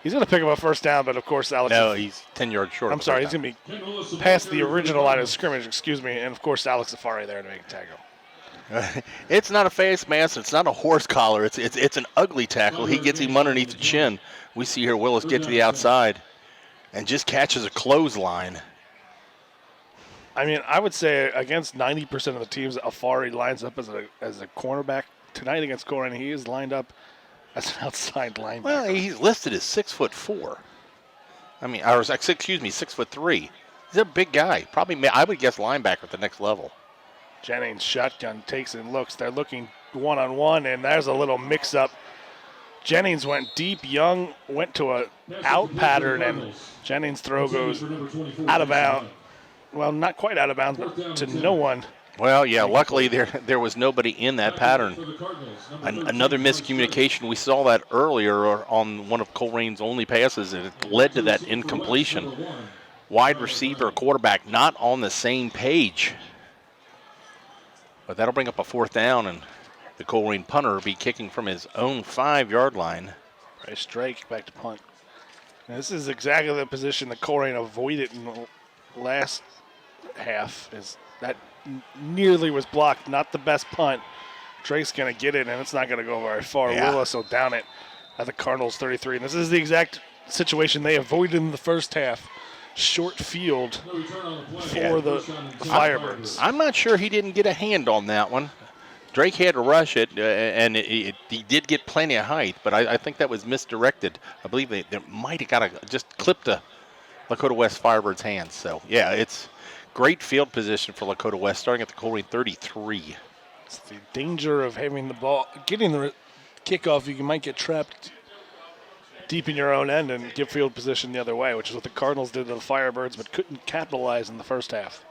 He's going to pick up a first down, but of course, Alex. No, he's 10 yards short. I'm sorry, he's going to be past the original line of scrimmage, excuse me, and of course, Alex Safari there to make a tackle. It's not a face mask. It's not a horse collar. It's an ugly tackle. He gets him underneath the chin. We see here Willis get to the outside and just catches a clothesline. I mean, I would say against 90% of the teams, Afari lines up as a cornerback. Tonight against Colerain, he is lined up as an outside linebacker. Well, he's listed as 6'4". I mean, or excuse me, 6'3". He's a big guy. Probably, I would guess linebacker at the next level. Jennings shotgun takes and looks. They're looking one-on-one, and there's a little mix-up. Jennings went deep. Young went to a out pattern, and Jennings' throw goes out of bounds. Well, not quite out of bounds, but to no one. Well, yeah, luckily there was nobody in that pattern. Another miscommunication. We saw that earlier on one of Colerain's only passes, and it led to that incompletion. Wide receiver, quarterback not on the same page. But that'll bring up a 4th down, and the Colerain punter will be kicking from his own 5-yard line. Bryce Drake back to punt. Now, this is exactly the position that Colerain avoided in the last half. Is that nearly was blocked. Not the best punt. Drake's going to get it, and it's not going to go very far. Yeah. Willis will down it at the Cardinals 33. And this is the exact situation they avoided in the first half. Short field for the Firebirds. I'm not sure he didn't get a hand on that one. Drake had to rush it, and he did get plenty of height, but I think that was misdirected. I believe they might have got just clipped the Lakota West Firebirds' hands. So, yeah, it's great field position for Lakota West, starting at the Colerain 33. It's the danger of having the ball, getting the kickoff. You might get trapped deep in your own end and give field position the other way, which is what the Cardinals did to the Firebirds, but couldn't capitalize in the first half.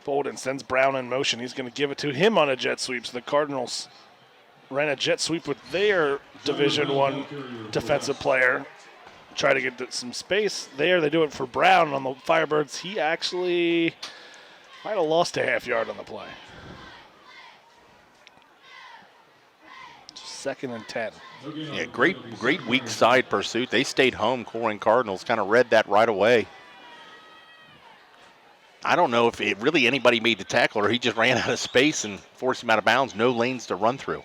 Bolden sends Brown in motion. He's going to give it to him on a jet sweep. So the Cardinals ran a jet sweep with their Division I defensive player. Try to get some space there. They do it for Brown on the Firebirds. He actually might have lost a half-yard on the play. 2nd and 10. Yeah, great weak side pursuit. They stayed home. Colerain Cardinals kind of read that right away. I don't know if really anybody made the tackle or he just ran out of space and forced him out of bounds. No lanes to run through.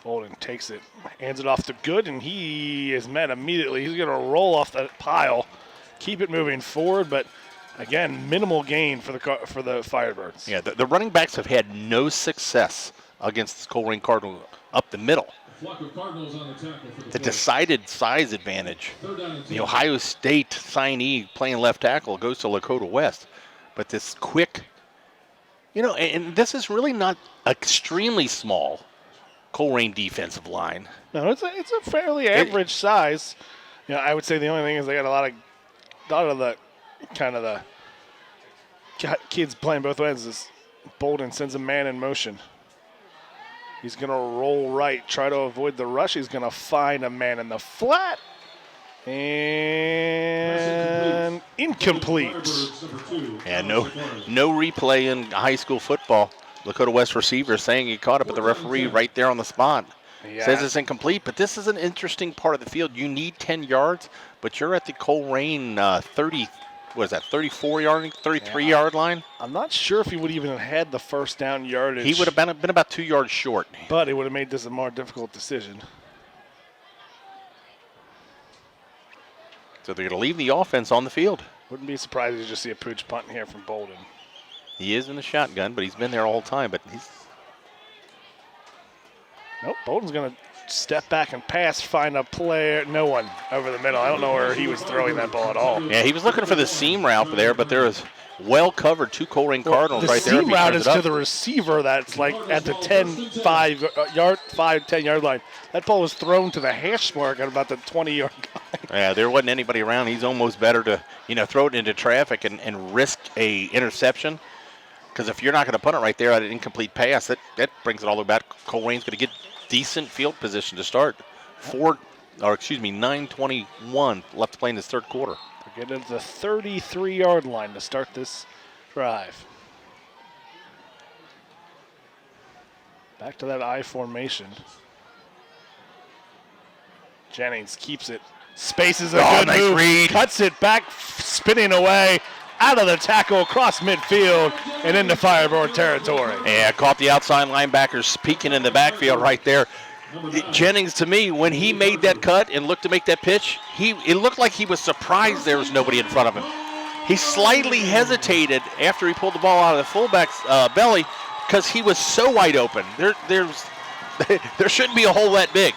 Bolden takes it, hands it off to Good, and he is met immediately. He's going to roll off that pile, keep it moving forward, but again, minimal gain for the Firebirds. Yeah, the running backs have had no success against the Colerain Cardinals up the middle. The decided size advantage. The Ohio State signee playing left tackle goes to Lakota West. But this quick, and this is really not extremely small Colerain defensive line. No, it's a fairly average size. I would say the only thing is they got a lot of the kids playing both ends. Is Bolden sends a man in motion. He's going to roll right, try to avoid the rush. He's going to find a man in the flat. And incomplete. And no replay in high school football. Lakota West receiver saying he caught up with the referee right there on the spot. Yeah. Says it's incomplete, but this is an interesting part of the field. You need 10 yards, but you're at the Colerain 33-yard line. I'm not sure if he would even have had the first down yardage. He would have been about 2 yards short. But it would have made this a more difficult decision. So they're going to leave the offense on the field. Wouldn't be surprised to just see a pooch punt here from Bolden. He is in the shotgun, but he's been there all the time. But he's nope. Bolden's going to step back and pass, find a player. No one over the middle. I don't know where he was throwing that ball at all. Yeah, he was looking for the seam route there, but there was well covered 2 Colerain Cardinals right there. The seam route is to the receiver that's like at the 10 yard line. That ball was thrown to the hash mark at about the 20-yard line. Yeah, there wasn't anybody around. He's almost better to, throw it into traffic and risk a interception. Because if you're not going to put it right there at an incomplete pass, that brings it all the way back. Colerain's going to get decent field position to start. 9:21 left to play in this third quarter. They're getting to the 33-yard line to start this drive. Back to that I formation. Jennings keeps it. Spaces a good nice move. read. Cuts it back, spinning away. Out of the tackle, across midfield, and into Firebird territory. Yeah, caught the outside linebackers peeking in the backfield right there. Jennings, to me, when he made that cut and looked to make that pitch, it looked like he was surprised there was nobody in front of him. He slightly hesitated after he pulled the ball out of the fullback's belly because he was so wide open. There shouldn't be a hole that big.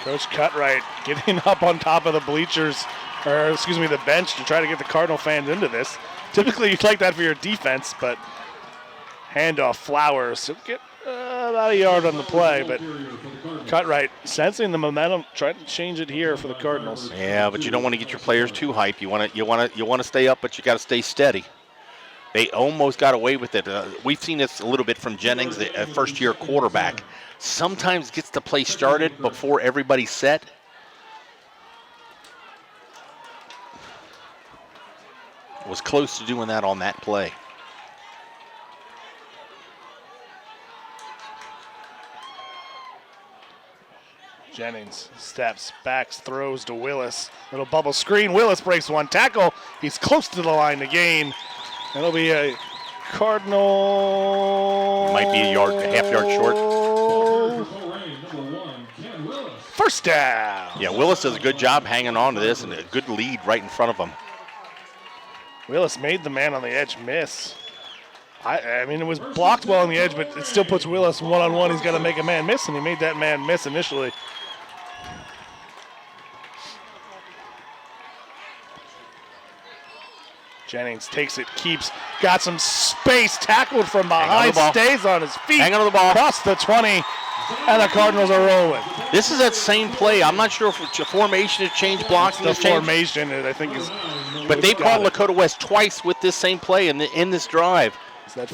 Coach Cutright getting up on top of the bleachers, the bench to try to get the Cardinal fans into this. Typically, you'd like that for your defense, but handoff Flowers. He'll get about a yard on the play, but Cutright sensing the momentum, trying to change it here for the Cardinals. Yeah, but you don't want to get your players too hyped. You want to stay up, but you got to stay steady. They almost got away with it. We've seen this a little bit from Jennings, the first-year quarterback. Sometimes gets the play started before everybody's set. Was close to doing that on that play. Jennings steps, backs, throws to Willis. Little bubble screen. Willis breaks one tackle. He's close to the line to gain. It'll be a Cardinal. Might be a half yard short. First down. Yeah, Willis does a good job hanging on to this and a good lead right in front of him. Willis made the man on the edge miss. I mean, it was blocked well on the edge, but it still puts Willis one-on-one. He's got to make a man miss, and he made that man miss initially. Jennings takes it, keeps, got some space, tackled from behind, stays on his feet. Hang on to the ball. Across the 20, and the Cardinals are rolling. This is that same play. I'm not sure if it's a formation has changed, blocks The formation, I think, is. But they called Lakota West twice with this same play in this drive. Is that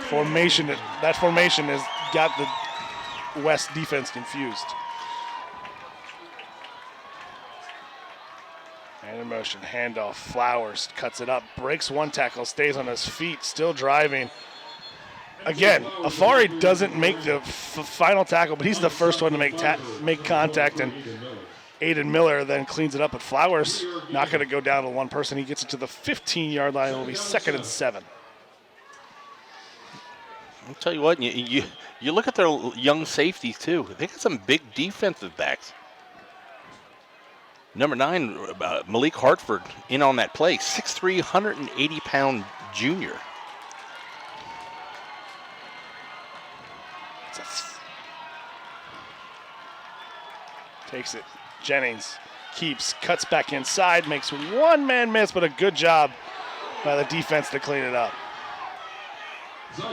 formation? That formation has got the West defense confused. And in motion, handoff. Flowers cuts it up, breaks one tackle, stays on his feet, still driving. Again, Afari doesn't make the final tackle, but he's the first one to make contact, and Aiden Miller then cleans it up. But Flowers not going to go down to one person. He gets it to the 15-yard line. It will be 2nd and 7. I'll tell you what, you look at their young safeties too. They got some big defensive backs. Number 9, Malik Hartford, in on that play. 6'3", 180-pound junior. Takes it. Jennings keeps, cuts back inside, makes one man miss, but a good job by the defense to clean it up.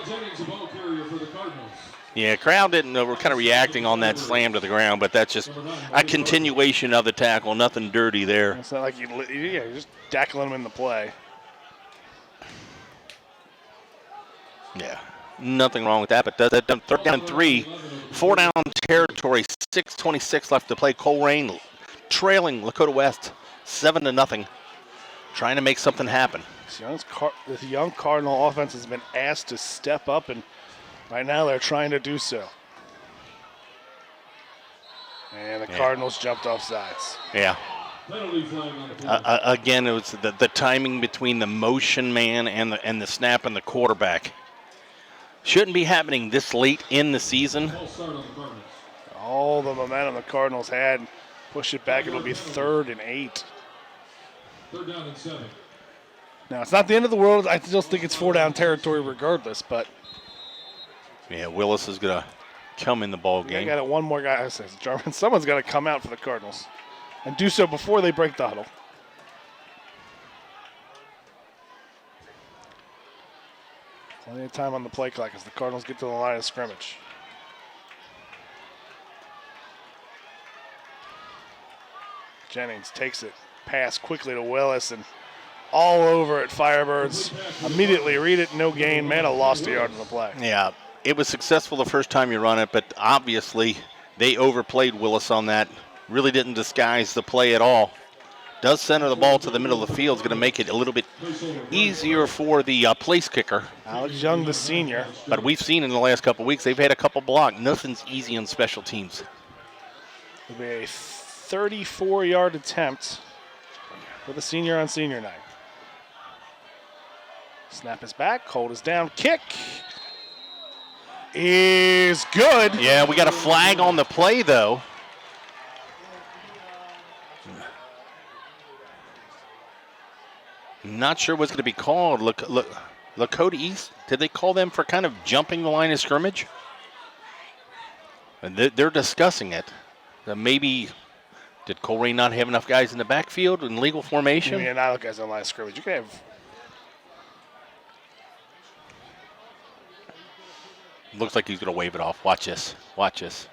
Jennings, a ball carrier for the Cardinals. Yeah, crowd didn't know. We're kind of reacting on that slam to the ground, but that's just a continuation of the tackle. Nothing dirty there. It's not like you're just tackling him in the play. Yeah, nothing wrong with that. But that 3rd down and 3, 4 down territory, 6:26 left to play. Colerain trailing Lakota West 7-0, trying to make something happen. This young Cardinal offense has been asked to step up, and right now they're trying to do so. And the Cardinals jumped off sides. Yeah. Again, it was the timing between the motion man and the snap and the quarterback. Shouldn't be happening this late in the season. All the momentum the Cardinals had. Push it back. It'll be 3rd and 8. 3rd down and 7. Now, it's not the end of the world. I still think it's 4 down territory regardless, but. Yeah, Willis is going to come in the ball I game. got it. One more guy says German. Someone's got to come out for the Cardinals and do so before they break the huddle. Plenty of time on the play clock as the Cardinals get to the line of scrimmage. Jennings takes it, pass quickly to Willis, and all over it. Firebirds immediately read it, no gain. Man, lost a yard on the play. Yeah, it was successful the first time you run it, but obviously they overplayed Willis on that. Really didn't disguise the play at all. Does center the ball to the middle of the field. Is going to make it a little bit easier for the place kicker. Alex Young, the senior. But we've seen in the last couple of weeks, they've had a couple blocked. Nothing's easy on special teams. It'll be a 34-yard attempt for the senior on senior night. Snap is back, hold is down, kick is good. Yeah, we got a flag on the play, though. Not sure what's going to be called. Lakota East, did they call them for kind of jumping the line of scrimmage? And they're discussing it. Maybe, did Colerain not have enough guys in the backfield in legal formation? Yeah, not guys on line of scrimmage. You can have. Looks like he's going to wave it off. Watch this. Watch this.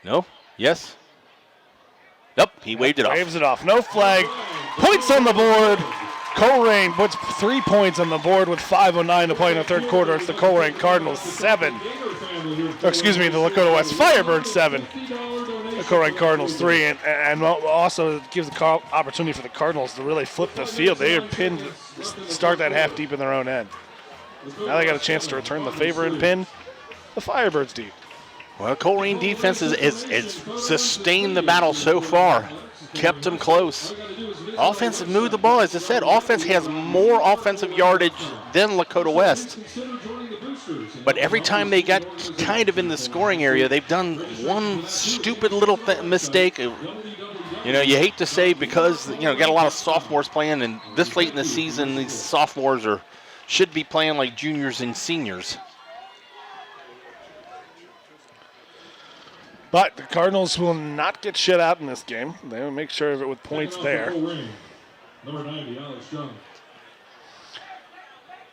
No? Yes? Nope, he waved it off. Waves it off. No flag. Points on the board. Colerain puts 3 points on the board with 5:09 to play in the third quarter. It's the Colerain Cardinals 7. Or excuse me, the Lakota West Firebirds 7. The Colerain Cardinals 3. And also it gives the opportunity for the Cardinals to really flip the field. They are pinned to start that half deep in their own end. Now they got a chance to return the favor and pin the Firebirds deep. Well, Colerain defense has sustained the battle so far, kept them close. Offense has moved the ball. As I said, offense has more offensive yardage than Lakota West. But every time they got kind of in the scoring area, they've done one stupid little mistake. You know, you hate to say because, you know, got a lot of sophomores playing, and this late in the season, these sophomores should be playing like juniors and seniors. But the Cardinals will not get shut out in this game. They will make sure of it with points there. Number 90, Alex Young.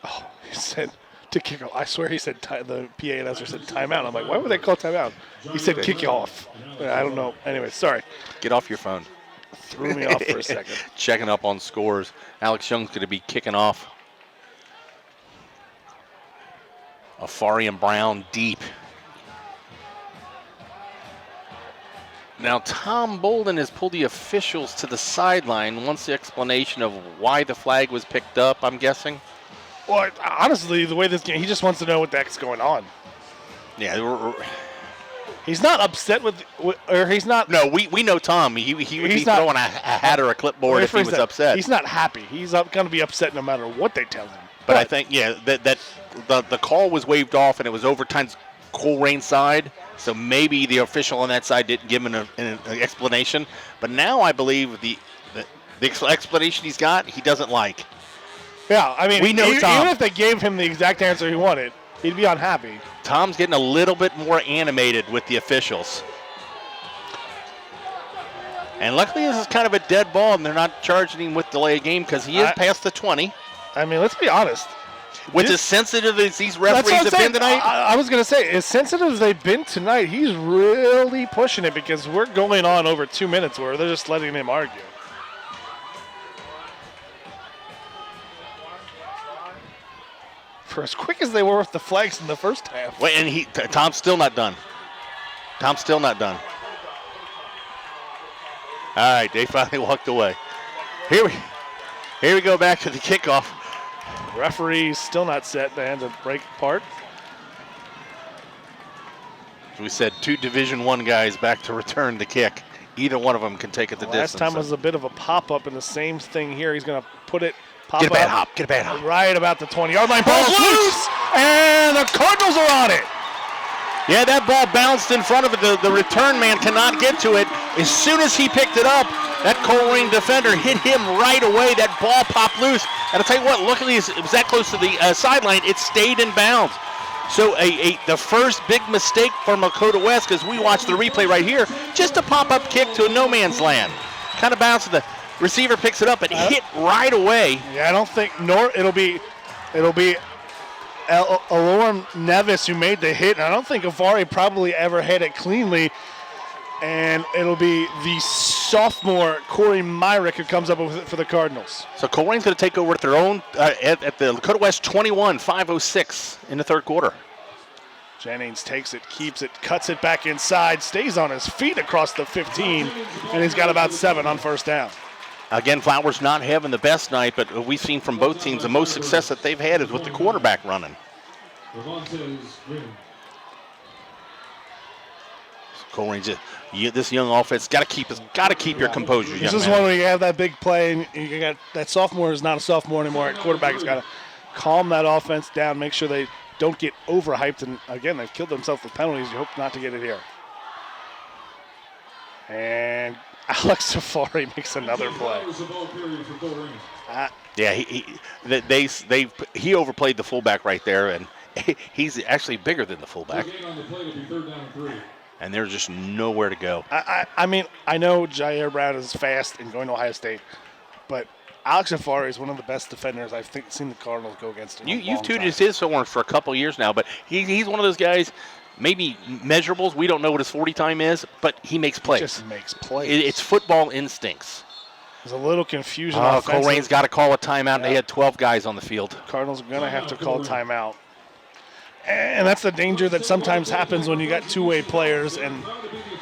Oh, he said to kick off. I swear he said the PA announcer said timeout. I'm like, why would they call timeout? He said kick off. I don't know. Anyway, sorry. Get off your phone. Threw me off for a second. Checking up on scores. Alex Young's going to be kicking off. Afarian Brown deep. Now, Tom Bolden has pulled the officials to the sideline. Wants the explanation of why the flag was picked up, I'm guessing. Well, honestly, the way this game, he just wants to know what the heck's going on. Yeah. He's not upset with, or he's not. No, we know Tom. He would be throwing a hat or a clipboard if he was upset. He's not happy. He's going to be upset no matter what they tell him. But I think, yeah, that the call was waved off and it was overtime Colerain side. So maybe the official on that side didn't give him an explanation. But now I believe the explanation he's got, he doesn't like. Yeah, I mean, we know Tom. Even if they gave him the exact answer he wanted, he'd be unhappy. Tom's getting a little bit more animated with the officials. And luckily this is kind of a dead ball, and they're not charging him with delay of game because he is past the 20. I mean, let's be honest. With as sensitive as these referees have been tonight? I was going to say, as sensitive as they've been tonight, he's really pushing it because we're going on over 2 minutes where they're just letting him argue. For as quick as they were with the flags in the first half. Wait, and Tom's still not done. Tom's still not done. All right, they finally walked away. Here we go back to the kickoff. Referee's still not set. The hands are break apart. As we said, 2 Division I guys back to return the kick. Either one of them can take it the distance. Last time was a bit of a pop-up, and the same thing here. He's going to put it, Get a bad hop. right about the 20-yard line. Ball's loose, and the Cardinals are on it. Yeah, that ball bounced in front of it. The return man cannot get to it. As soon as he picked it up, that Colerain defender hit him right away. That ball popped loose. And I'll tell you what, luckily it was that close to the sideline, it stayed in bounds. So the first big mistake from Lakota West, because we watched the replay right here, just a pop-up kick to a no man's land. Kind of bounces, the receiver picks it up and hit right away. Yeah, I don't think it'll be Alorum Nevis who made the hit. And I don't think Avari probably ever hit it cleanly. And it'll be the sophomore Corey Myrick who comes up with it for the Cardinals. So Colerain's going to take over at their own at the Lakota West 21, 5:06 in the third quarter. Jennings takes it, keeps it, cuts it back inside, stays on his feet across the 15, and he's got about 7 on first down. Again, Flowers not having the best night, but we've seen from both teams the most success that they've had is with the quarterback running. Colerain's this young offense got to keep your composure. This is one where you have that big play, and you got that sophomore is not a sophomore anymore. At quarterback, has got to calm that offense down, make sure they don't get overhyped. And again, they've killed themselves with penalties. You hope not to get it here. And Alex Safari makes another play. Yeah, he overplayed the fullback right there, and he's actually bigger than the fullback. And there's just nowhere to go. I mean, I know Jair Brown is fast and going to Ohio State, but Alex Safari is one of the best defenders I've seen the Cardinals go against. You've tooted his horn for a couple years now, but he's one of those guys. Maybe measurables. We don't know what his 40 time is, but he makes plays. He just makes plays. It's football instincts. There's a little confusion. Colerain's got to call a timeout, and they had 12 guys on the field. Cardinals are going to have to call timeout. And that's the danger that sometimes happens when you got two-way players. And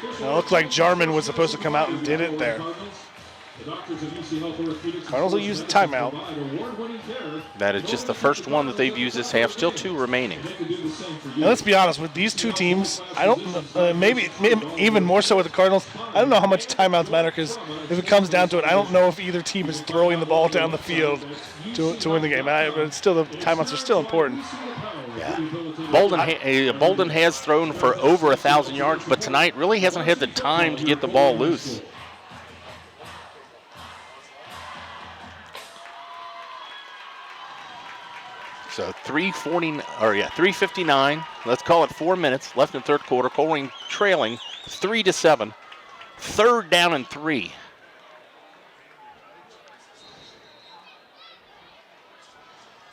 it looked like Jarman was supposed to come out and did it there. Cardinals will use the timeout. That is just the first one that they've used this half. Still 2 remaining. Now, let's be honest, with these two teams, I don't maybe even more so with the Cardinals, I don't know how much timeouts matter, because if it comes down to it, I don't know if either team is throwing the ball down the field to win the game. But it's still, the timeouts are still important. Yeah. Bolden has thrown for over 1,000 yards, but tonight really hasn't had the time to get the ball loose. So 3:59. Let's call it 4 minutes left in the third quarter. Colerain trailing 3-7. Third down and 3.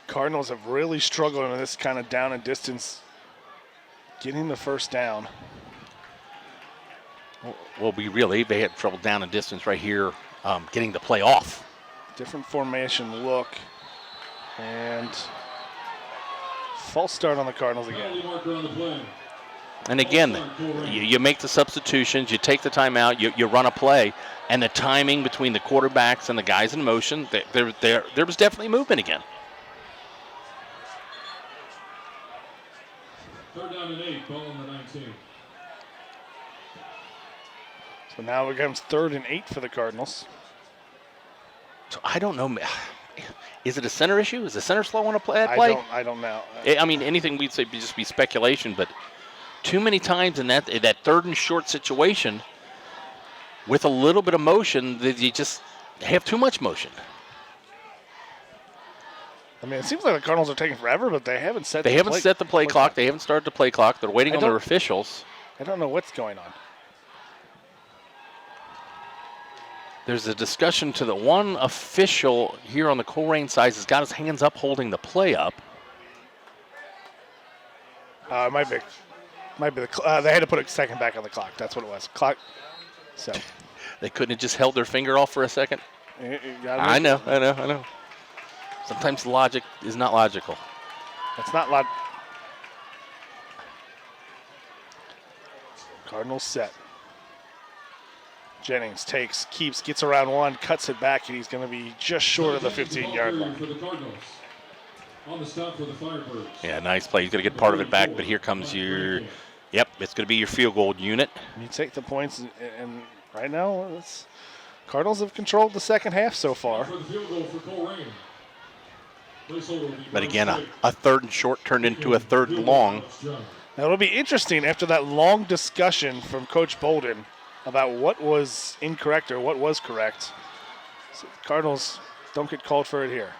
Cardinals have really struggled in this kind of down and distance, getting the first down. Well, be real. They had trouble down and distance right here, getting the play off. Different formation look, and false start on the Cardinals again. And again, you make the substitutions, you take the timeout, you run a play, and the timing between the quarterbacks and the guys in motion, there was definitely movement again. Third down and 8, ball on the 19. So now it becomes 3rd and 8 for the Cardinals. So I don't know. Is it a center issue? Is the center slow on a play? I don't know. I mean, anything we'd say would just be speculation, but too many times in that 3rd and short situation, with a little bit of motion, that you just have too much motion. I mean, it seems like the Cardinals are taking forever, but they haven't set. They haven't set the play clock. They haven't started the play clock. They're waiting on their officials. I don't know what's going on. There's a discussion to the one official here on the Colerain side has got his hands up holding the play up. It might be they had to put a second back on the clock. That's what it was. Clock. So they couldn't have just held their finger off for a second. I know. Sometimes logic is not logical. That's not logic. Cardinals set. Jennings takes, keeps, gets around one, cuts it back, and he's going to be just short of the 15-yard line. On the stop for the Firebirds. Yeah, nice play. He's going to get part of it back, but here comes your, it's going to be your field goal unit. You take the points, and right now, Cardinals have controlled the second half so far. But again, a 3rd and short turned into a 3rd and long. Now, it'll be interesting after that long discussion from Coach Bolden about what was incorrect or what was correct. So the Cardinals don't get called for it here.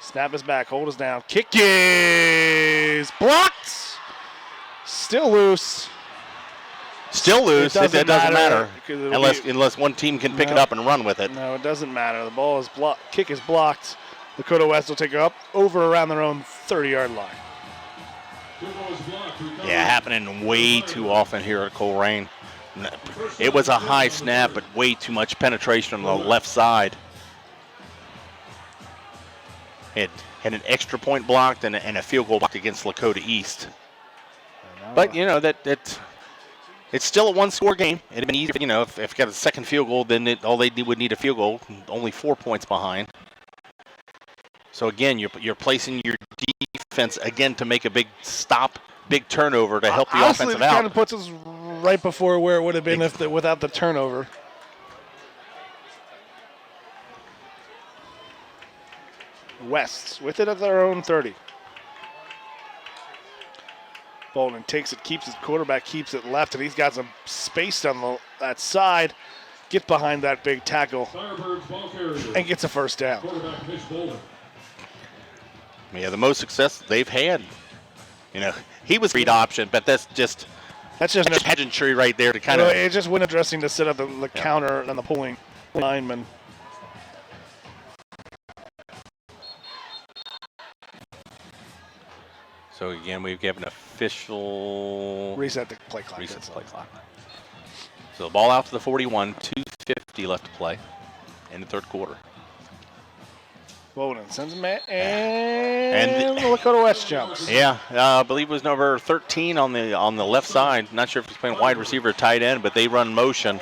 Snap is back, hold us down. Kick is blocked. still loose. Still loose. It doesn't matter. Unless one team can pick it up and run with it. No, it doesn't matter. The ball is blocked. Kick is blocked. Lakota West will take it up over around their own 30-yard line. Yeah, happening way too often here at Colerain. It was a high snap, but way too much penetration on the left side. It had an extra point blocked and a field goal blocked against Lakota East. But, you know, that it's still a one-score game. It'd have been easier, you know, if it got a second field goal, then all they would need a field goal, only 4 points behind. So, again, you're placing your defense, again, to make a big stop, big turnover to help the offensive out. Honestly, it kind of puts us right before where it would have been without the turnover. West with it at their own 30. Bolden takes it, keeps his quarterback, keeps it left, and he's got some space on that side. Get behind that big tackle and gets a first down. Yeah, the most success they've had. You know, he was read option, but that's just pageantry right there to kind of. It's just window dressing to set up the counter and the pulling lineman. So again, we've given official reset the play clock. Reset the play clock. So the ball out to the 41, 2:50 left to play in the third quarter. Bowden sends him and the Lakota West jumps. Yeah, I believe it was number 13 on the left side. Not sure if he's playing wide receiver or tight end, but they run motion.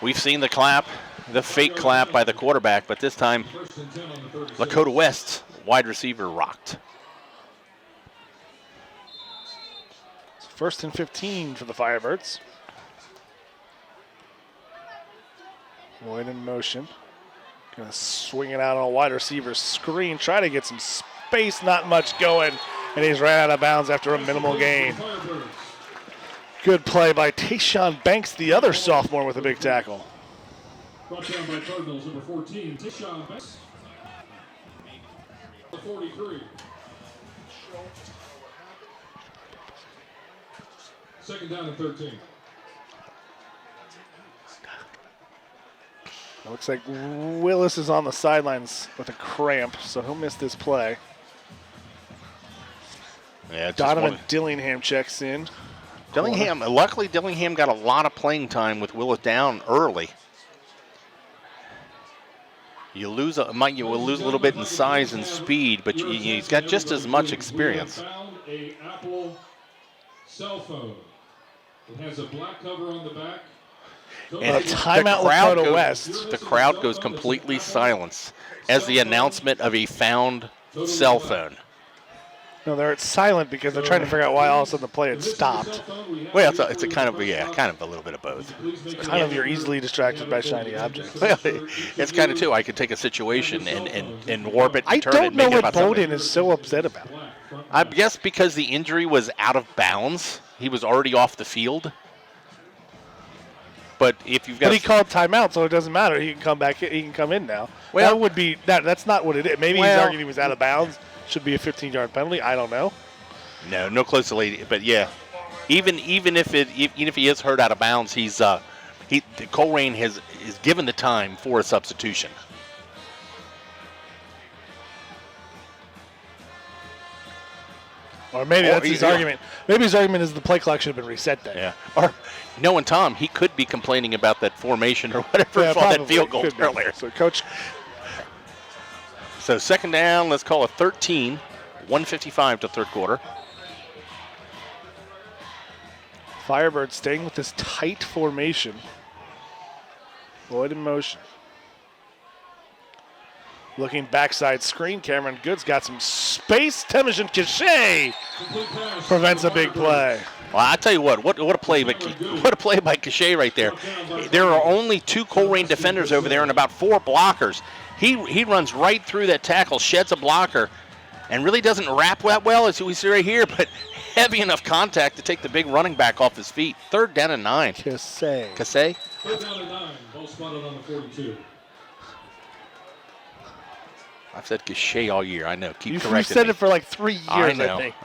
We've seen the clap, the fake clap by the quarterback, but this time Lakota West wide receiver rocked. First and 15 for the Firebirds. Lloyd in motion. Gonna swing it out on a wide receiver screen. Try to get some space, not much going. And he's ran out of bounds after a minimal gain. Good play by Tayshawn Banks, the other sophomore, with a big tackle. Brought down by Cardinals, number 14, Tayshawn Banks. 43. Second down and 13. It looks like Willis is on the sidelines with a cramp, so he'll miss this play. Yeah, Donovan Dillingham checks in. Luckily Dillingham got a lot of playing time with Willis down early. You will lose a little bit in size and speed, but he's got just as much experience. Found an Apple cell phone. It has a black cover on the back. And a timeout Lakota West. The crowd goes completely silent as the announcement of a found cell phone. No, they're silent because they're trying to figure out why all of a sudden the play had stopped. Well, it's a kind of a little bit of both. It's kind of you're easily distracted by shiny objects. Well, it's kind of too. I could take a situation and warp it and turn it. I don't know what Bowden is so upset about. I guess because the injury was out of bounds. He was already off the field. But if you've got, but he called timeout, so it doesn't matter. He can come back. He can come in now. Well, that would be that. That's not what it is. Maybe he's arguing he was out of bounds. Should be a 15-yard penalty. I don't know. No close to lady. But yeah, even if he is hurt out of bounds, Colerain is given the time for a substitution. Or maybe that's his argument. Maybe his argument is the play clock should have been reset then. Yeah. Or knowing Tom, he could be complaining about that formation or whatever for that field goal earlier. So, Coach. So second down, let's call it 13. 1:55 to third quarter. Firebird staying with this tight formation. Lloyd in motion. Looking backside screen, Cameron Goods got some space. Temujin Cachet prevents a big play. Well, I tell you what a play by Cachet right there. There are only 2 Colerain defenders over there and about 4 blockers. He runs right through that tackle, sheds a blocker, and really doesn't wrap that well, as we see right here, but heavy enough contact to take the big running back off his feet. Third down and 9. Cachet. Third down and 9. Ball spotted on the 42. I've said Gaucher all year. I know. Keep You've correcting said me. it for like 3 years, I know. think.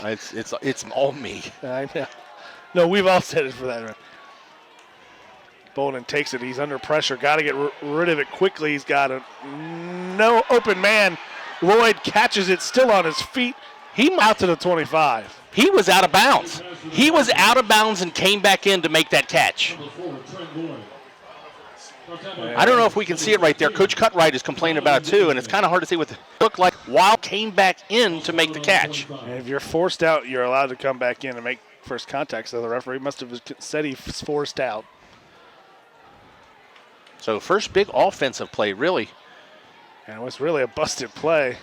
It's all me. I know. No, we've all said it for that. Bolden takes it. He's under pressure. Got to get rid of it quickly. He's got no open man. Lloyd catches it still on his feet. Out to the 25. He was out of bounds. He was out of bounds and came back in to make that catch. I don't know if we can see it right there. Coach Cutright is complaining about it too, and it's kind of hard to see what it looked like while came back in to make the catch. And if you're forced out, you're allowed to come back in and make first contact. So the referee must have said he's forced out. So first big offensive play, really. And it was really a busted play.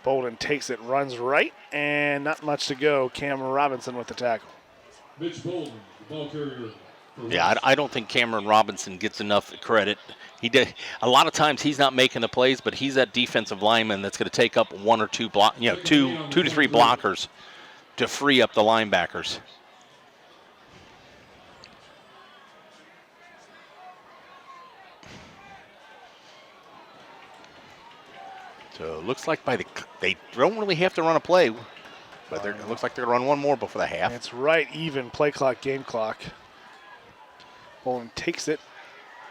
Bolden takes it, runs right, and not much to go. Cam Robinson with the tackle. Mitch Bolden, the ball carrier. Yeah, I don't think Cameron Robinson gets enough credit. He did a lot of times. He's not making the plays, but he's that defensive lineman that's going to take up one or two two to three blockers to free up the linebackers. So it looks like they don't really have to run a play, but it looks like they're going to run one more before the half. It's right even play clock, game clock. Bolden takes it,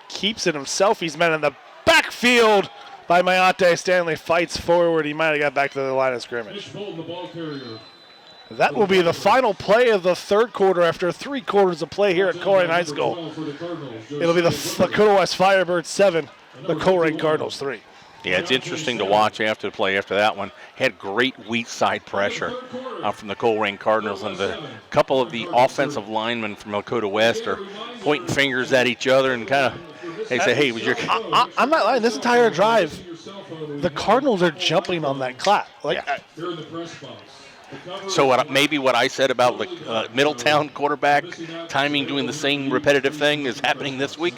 keeps it himself. He's met in the backfield by Mayate. Stanley fights forward. He might have got back to the line of scrimmage. Mitch Bolden, the ball carrier. That will be the final play of the third quarter after 3 quarters of play here at Colerain High School. It'll be the Lakota West Firebirds 7, the Colerain Cardinals 3. Yeah, it's interesting to watch after the play after that one. Had great weak side pressure from the Colerain Cardinals, and a couple of the offensive linemen from Lakota West are pointing fingers at each other and kind of, they say, hey, was your... I'm not lying. This entire drive, the Cardinals are jumping on that clap. So maybe what I said about the Middletown quarterback timing doing the same repetitive thing is happening this week?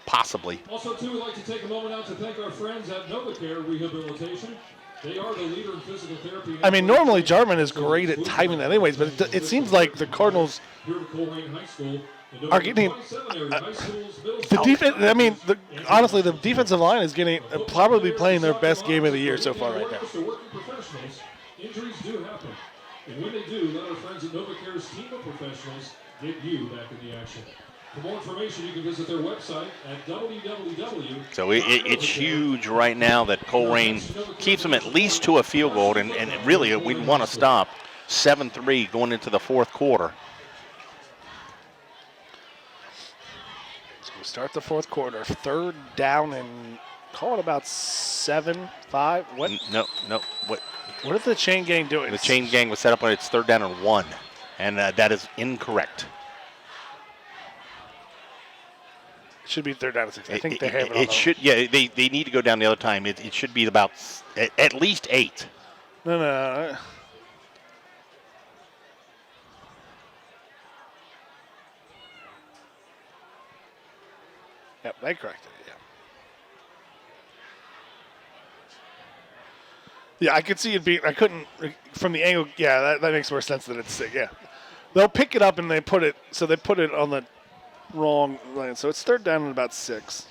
Possibly. Also, too, we'd like to take a moment out to thank our friends at NovaCare Rehabilitation. They are the leader in physical therapy. I mean, normally Jarman is great at timing that anyways, but it seems like the Cardinals are getting the defense. I mean, honestly, the defensive line is getting probably playing their best game of the year so far right now. Injuries do happen, and when they do, let our friends at NovaCare's team of professionals get you back in the action. For more information, you can visit their website at www. So it's huge right now that Colerain keeps them at least to a field goal, and really we want to stop 7-3 going into the fourth quarter. So we start the fourth quarter, third down and call it about 7-5. What? No. What is the chain gang doing? The chain gang was set up when it's third down and 1, and that is incorrect. It should be third down and 6. I think they have it. It should. Yeah, they need to go down the other time. It should be about at least 8. No. Yep, they corrected it. Yeah, I could see it being. I couldn't from the angle. Yeah, that makes more sense than it's 6. Yeah, they'll pick it up and they put it. So they put it on the wrong line. So it's third down and about 6.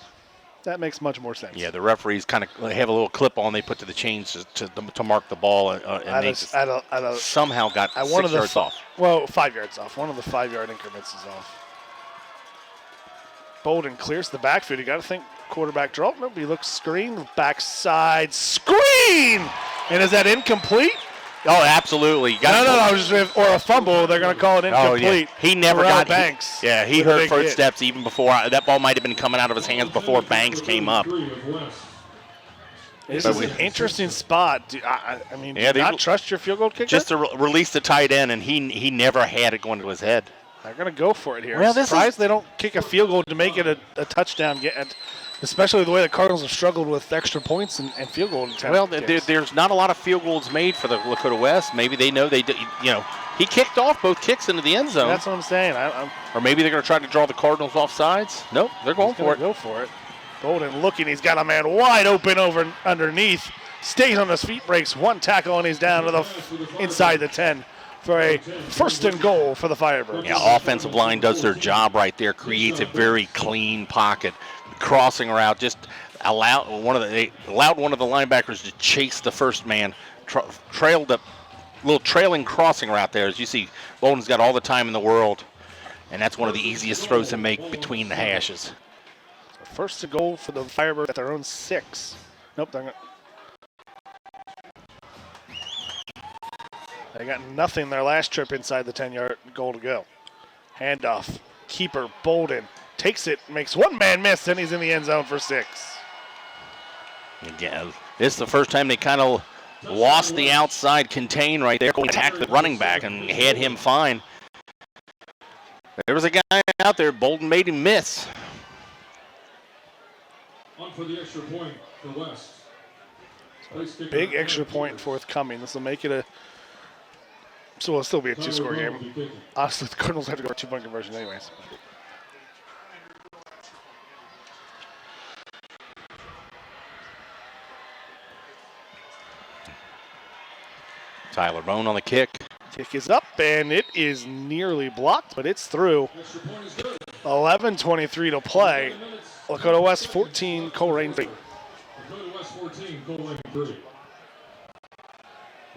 That makes much more sense. Yeah, the referees kind of have a little clip on they put to the chains to mark the ball, and they somehow got 6 yards off. Well, 5 yards off. One of the 5-yard increments is off. Bolden clears the backfield. You got to think quarterback draw. Nope, he looks screen, backside screen, and is that incomplete? Oh, absolutely. Or a fumble. They're going to call it incomplete. Oh, yeah. He never got Banks. He heard footsteps even before. That ball might have been coming out of his hands before Banks came up. This is an interesting spot. I mean, do you not trust your field goal kicker? Just to release the tight end, and he never had it going to his head. They're going to go for it here. Well, surprised they don't kick a field goal to make it a touchdown, especially the way the Cardinals have struggled with extra points and field goal attempts. Well, there's not a lot of field goals made for the Lakota West. Maybe they know he kicked off both kicks into the end zone. That's what I'm saying. Or maybe they're going to try to draw the Cardinals off sides. Nope, they're going for it. Go for it. Bolden looking. He's got a man wide open over underneath. Stays on his feet, breaks one tackle, and he's down to the inside the 10. For a first and goal for the Firebirds. Yeah, offensive line does their job right there, creates a very clean pocket. crossing route. Just allowed one of the linebackers to chase the first man. Trailed a little trailing crossing route there. As you see, Bolden's got all the time in the world, and that's one of the easiest throws to make between the hashes. First to goal for the Firebirds at their own 6. Nope, they got nothing their last trip inside the 10-yard goal to go. Handoff, keeper Bolden takes it, makes one man miss, and he's in the end zone for 6. Again, this is the first time they kind of lost the outside contain right there, going to attack the running back and had him fine. There was a guy out there, Bolden made him miss. On for the extra point for West. Big extra point forthcoming. This will make it so it'll still be a 2-score game. Honestly, the Cardinals have to go for a 2-point conversion anyways. Tyler Bone on the kick. Kick is up, and it is nearly blocked, but it's through. 11:23 to play. Lakota West 14, Colerain 3. Lakota West 14, Colerain 3.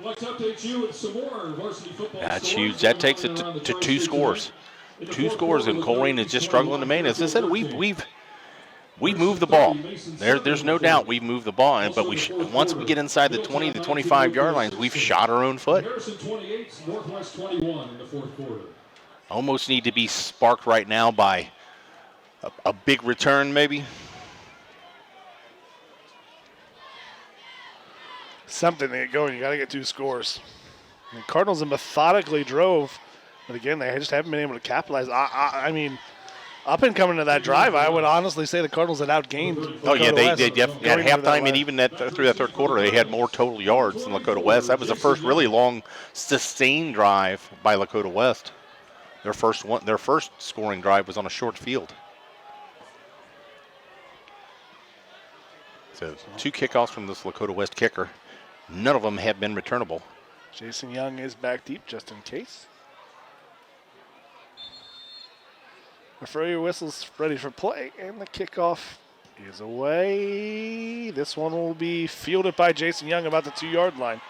Let's update you with some more varsity football. That's huge. That takes it to 2 scores. 2 scores, and Colerain is just struggling to maintain. As I said, we've moved the ball. There's no doubt we've moved the ball, but once we get inside the 20 to 25-yard lines, we've shot our own foot. Harrison 28, Northwest 21 in the 4th quarter. Almost need to be sparked right now by a big return, maybe. Something to get going. You got to get 2 scores. The Cardinals have methodically drove, but again, they just haven't been able to capitalize. I mean, up and coming to that drive, I would honestly say the Cardinals had outgained. Oh yeah, Lakota they West at halftime and even through that 3rd quarter, they had more total yards than Lakota West. That was the first really long, sustained drive by Lakota West. Their first scoring drive was on a short field. So 2 kickoffs from this Lakota West kicker. None of them have been returnable. Jason Young is back deep just in case. Referee whistles ready for play, and the kickoff is away. This one will be fielded by Jason Young about the 2-yard line.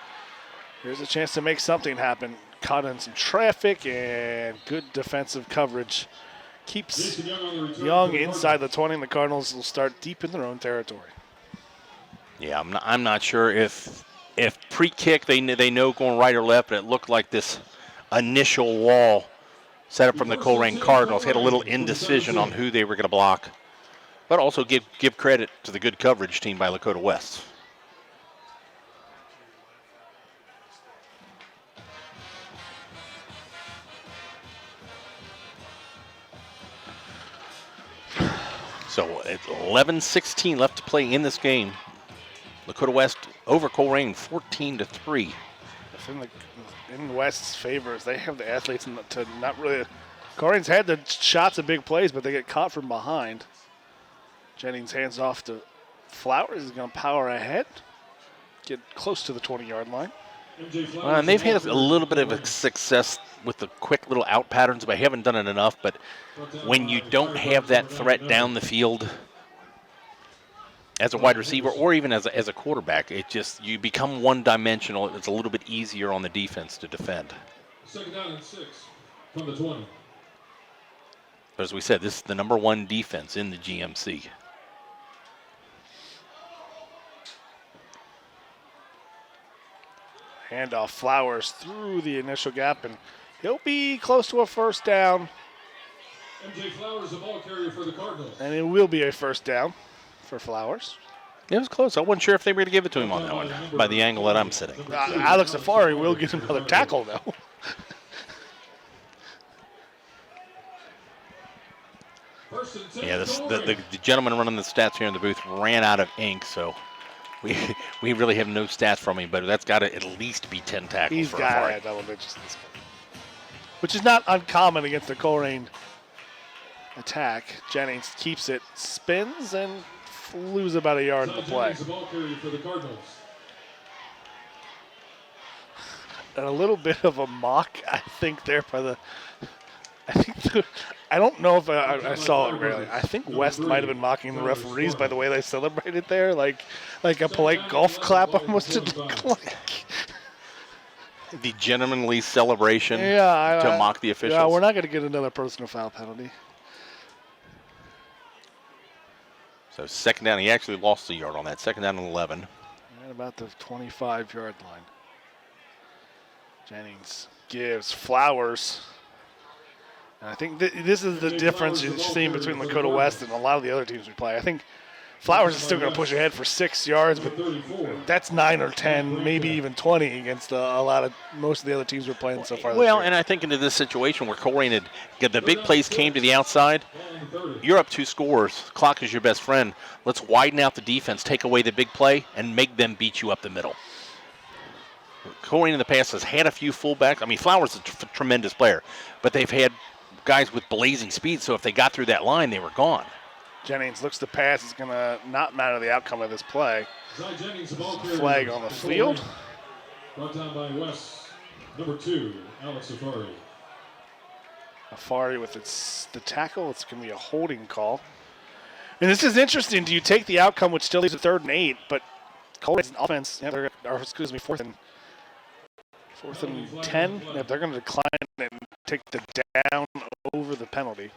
Here's a chance to make something happen. Caught in some traffic and good defensive coverage. Keeps Young inside the 20, and the Cardinals will start deep in their own territory. Yeah, I'm not sure if pre-kick they know going right or left, but it looked like this initial wall set up from the Colerain Cardinals had a little indecision on who they were going to block, but also give credit to the good coverage team by Lakota West. So it's 11:16 left to play in this game. Lakota West over Colerain 14-3. In West's favors, they have the athletes to not really. Colerain's had the shots of big plays, but they get caught from behind. Jennings hands off to Flowers. He's going to power ahead, get close to the 20-yard line. And they've had a little bit of a success with the quick little out patterns, but haven't done it enough. But when you don't have that threat down the field as a wide receiver or even as a quarterback, you become one-dimensional. It's a little bit easier on the defense to defend. 2nd down and 6 from the 20. But as we said, this is the #1 defense in the GMC. Handoff Flowers through the initial gap, and he'll be close to a 1st down. MJ Flowers, the ball carrier for the Cardinals. And it will be a 1st down for Flowers. It was close. I wasn't sure if they were going to give it to him on that one by the angle that I'm sitting. Alex Safari will get another tackle, though. Yeah, the gentleman running the stats here in the booth ran out of ink, so we really have no stats from him, but that's got to at least be 10 tackles. He's for got to have double digits in this game, which is not uncommon against the Colerain attack. Jennings keeps it, spins, and lose about a yard in the play. And a little bit of a mock, I think, there by the I don't know if I saw it really. I think West might have been mocking the referees by the way they celebrated there, like a polite golf clap almost. It looked like. The gentlemanly celebration Yeah, to mock the officials. Yeah, we're not going to get another personal foul penalty. So second down, he actually lost a yard on that. Second down and 11. Right about the 25-yard line. Jennings gives Flowers. And I think this is the difference you're seeing between Lakota West and a lot of the other teams we play. I think Flowers is still going to push ahead for 6 yards, but that's 9 or 10, maybe even 20 against most of the other teams we're playing so far. Well, and I think into this situation where Colerain the big plays came to the outside, you're up 2 scores. Clock is your best friend. Let's widen out the defense, take away the big play, and make them beat you up the middle. Colerain in the past has had a few fullbacks. I mean, Flowers is a tremendous player, but they've had guys with blazing speed, so if they got through that line, they were gone. Jennings looks to pass. It's going to not matter the outcome of this play. Flag on the field. Brought down by West, number 2, Alex Afari. Afari with the tackle. It's going to be a holding call. And this is interesting. Do you take the outcome, which still leaves a 3rd and 8, but Colerain's offense, fourth and 10. Yeah, they're going to decline and take the down over the penalty.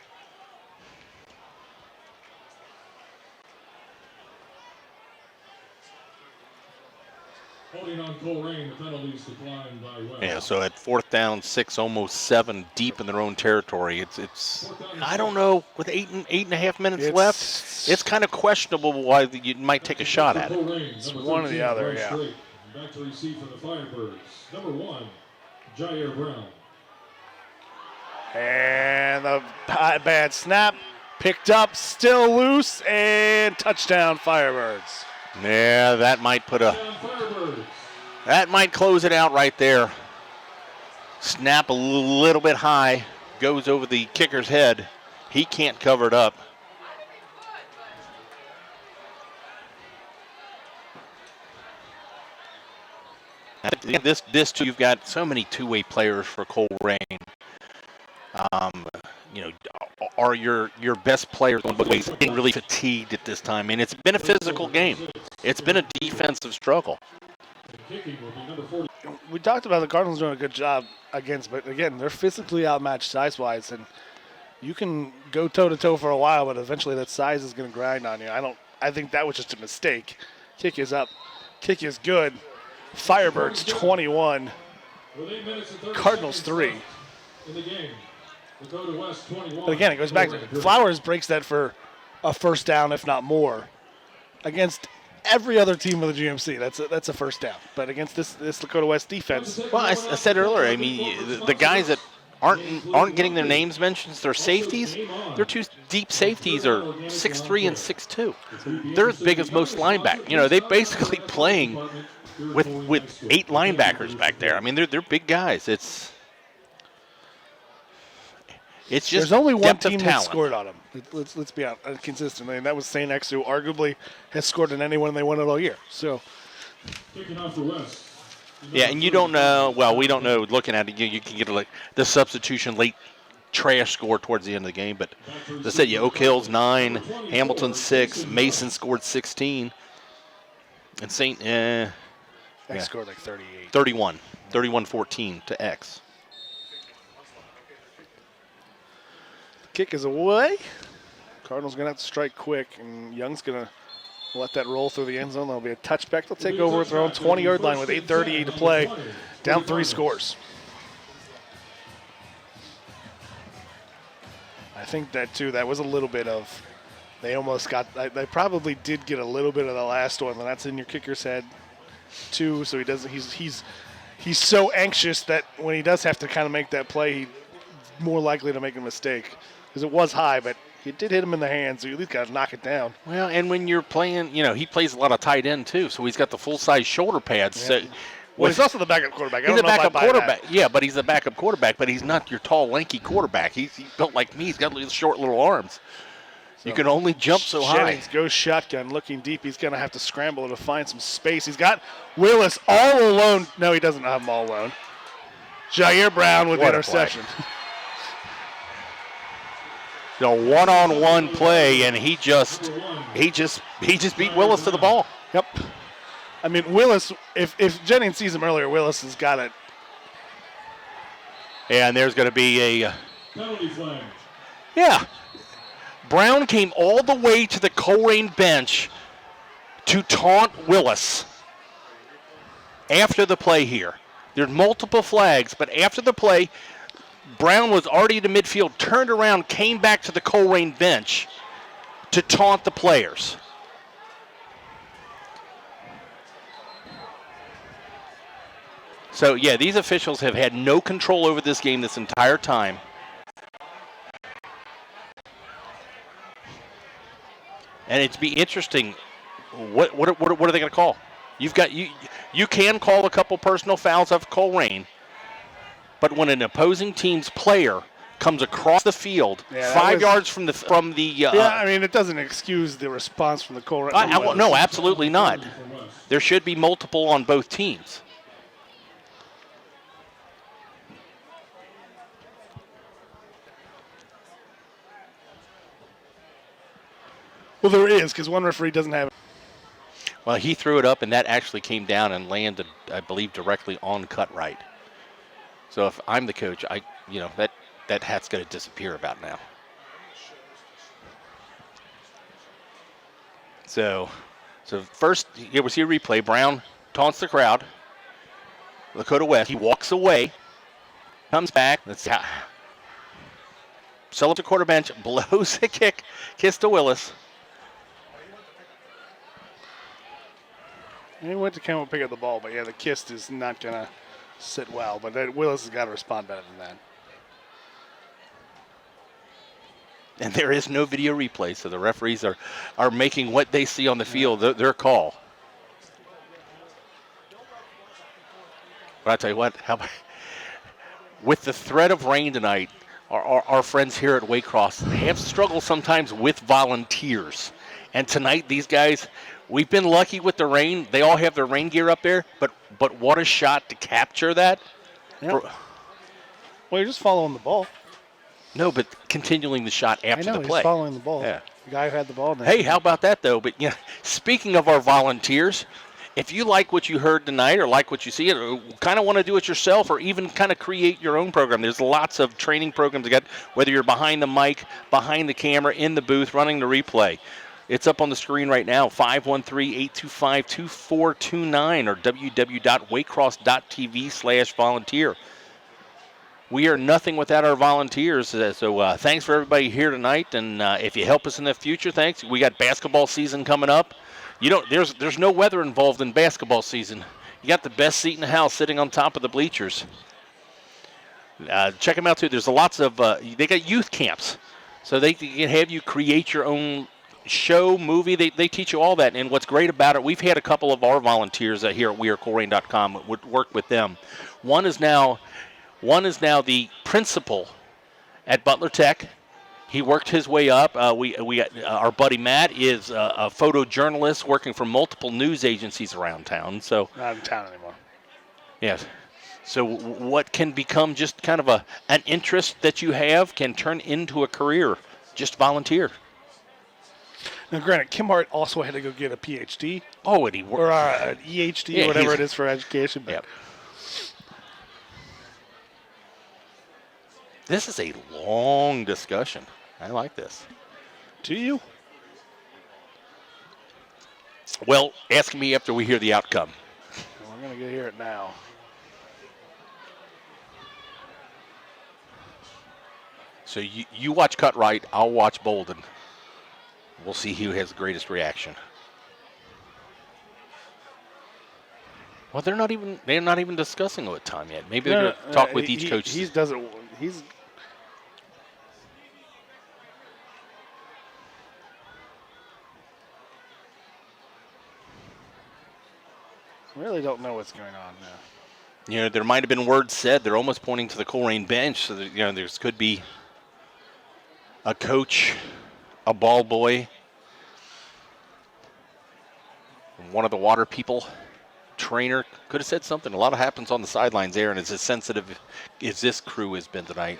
Holding on Colerain, the penalties declined by West. Yeah, so at 4th down, 6, almost 7, deep in their own territory. It's I don't know, with 8.5 minutes left, it's kind of questionable why you might take a shot at it. It's one or the other, yeah. Back to receive for the Firebirds. Number 1, Jair Brown. And the bad snap, picked up, still loose, and touchdown Firebirds. Yeah, that might close it out right there. Snap a little bit high, goes over the kicker's head. He can't cover it up. This too, you've got so many two-way players for Colerain. Are your best players getting really fatigued at this time? And it's been a physical game. It's been a defensive struggle. We talked about the Cardinals doing a good job against, but again, they're physically outmatched size-wise, and you can go toe-to-toe for a while, but eventually that size is going to grind on you. I think that was just a mistake. Kick is up. Kick is good. Firebirds 21. Cardinals 3. In the game. Lakota West 21. But again, it goes back to Flowers breaks that for a first down, if not more, against every other team of the GMC. That's a first down. But against this Lakota West defense. Well, I said earlier, I mean, the guys that aren't getting their names mentioned, their safeties, their 2 deep safeties are 6'3" and 6'2". They're as big as most linebackers. They're basically playing with 8 linebackers back there. I mean, they're big guys. It's just there's only one depth team of that talent. scored on them. Let's be honest, consistently, and that was St. X, who arguably has scored than anyone they won it all year. So, kicking off for West. Yeah, and you don't know. Well, we don't know. Looking at it, you can get the substitution late trash score towards the end of the game. But as I said, Oak Hill's 9, Hamilton 6, Mason scored 16, and St. X scored like 38. 31-14 to X. Kick is away. Cardinals going to have to strike quick, and Young's going to let that roll through the end zone. There'll be a touchback. They'll take over with their own 20-yard line with 8:38 to play. Down 3 scores. I think that was a little bit of, they almost got, they probably did get a little bit of the last one, and that's in your kicker's head too. So he's so anxious that when he does have to kind of make that play, he's more likely to make a mistake. Because it was high, but he did hit him in the hands, so you at least got to knock it down. Well, and when you're playing, he plays a lot of tight end too, so he's got the full-size shoulder pads. Yeah. So well, he's also the backup quarterback. He's a backup quarterback. Yeah, but he's a backup quarterback, but he's not your tall, lanky quarterback. He's built like me. He's got short little arms. So you can only jump so high. Jennings goes shotgun, looking deep. He's going to have to scramble to find some space. He's got Willis all alone. No, he doesn't have him all alone. Jair Brown with the interception. The one-on-one play, and he just beat Willis to the ball. Yep. I mean, Willis, if Jennings sees him earlier, Willis has got it. And there's going to be a Penalty flag. yeah. Brown came all the way to the Colerain bench to taunt Willis after the play here. There's multiple flags, but after the play, Brown was already to midfield, turned around, came back to the Colerain bench to taunt the players. So, yeah, these officials have had no control over this game this entire time. And it'd be interesting, what are they going to call? You can call a couple personal fouls of Colerain, but when an opposing team's player comes across the field, 5 yards from the yeah, I mean, it doesn't excuse the response from the Colerain. No, absolutely not. There should be multiple on both teams. Well, there is, because one referee doesn't have it. Well, he threw it up, and that actually came down and landed, I believe, directly on Cutright. So if I'm the coach, that hat's going to disappear about now. So first, here we see a replay. Brown taunts the crowd. Lakota West, he walks away, comes back. Let's see. Sell up to quarter bench, blows a kiss to Willis. He went to come and pick up the ball, but yeah, the kiss is not going to sit well. But Willis has got to respond better than that. And there is no video replay, so the referees are making what they see on the field their call. But I tell you what, with the threat of rain tonight, our friends here at Waycross have struggled sometimes with volunteers. And tonight, these guys, we've been lucky with the rain. They all have their rain gear up there, but what a shot to capture that. Yep. Well, you're just following the ball. No, but continuing the shot after the play. He's following the ball. Yeah. The guy who had the ball. Hey, how about that, though? But speaking of our volunteers, if you like what you heard tonight or like what you see, or kind of want to do it yourself or even kind of create your own program, there's lots of training programs to get, whether you're behind the mic, behind the camera, in the booth, running the replay. It's up on the screen right now, 513-825-2429 or www.waycross.tv/volunteer. We are nothing without our volunteers, so thanks for everybody here tonight, and if you help us in the future, thanks. We got basketball season coming up. There's no weather involved in basketball season. You got the best seat in the house sitting on top of the bleachers. Check them out too. There's lots of they got youth camps, so they can have you create your own show, movie. They teach you all that, and what's great about it, we've had a couple of our volunteers here at wearecolerain.com would work with them. One is now the principal at Butler Tech. He worked his way up. We got our buddy Matt is a photojournalist working for multiple news agencies around town. So not in town anymore. Yes. So what can become just kind of an interest that you have can turn into a career. Just volunteer. Now, granted, Kim Hart also had to go get a PhD. Oh, and he worked. Or an EHD, whatever it is for education. But yep. This is a long discussion. I like this. Do you? Well, ask me after we hear the outcome. Well, we're going to hear it now. So you watch Cutright, I'll watch Bolden. We'll see who has the greatest reaction. Well, they're not even discussing it with time yet. Maybe they're going to talk with each coach. He's really don't know what's going on now. There might have been words said. They're almost pointing to the Colerain bench, so that, there could be a coach, a ball boy, one of the water people, trainer could have said something. A lot happens on the sidelines there, and it's as sensitive as this crew has been tonight.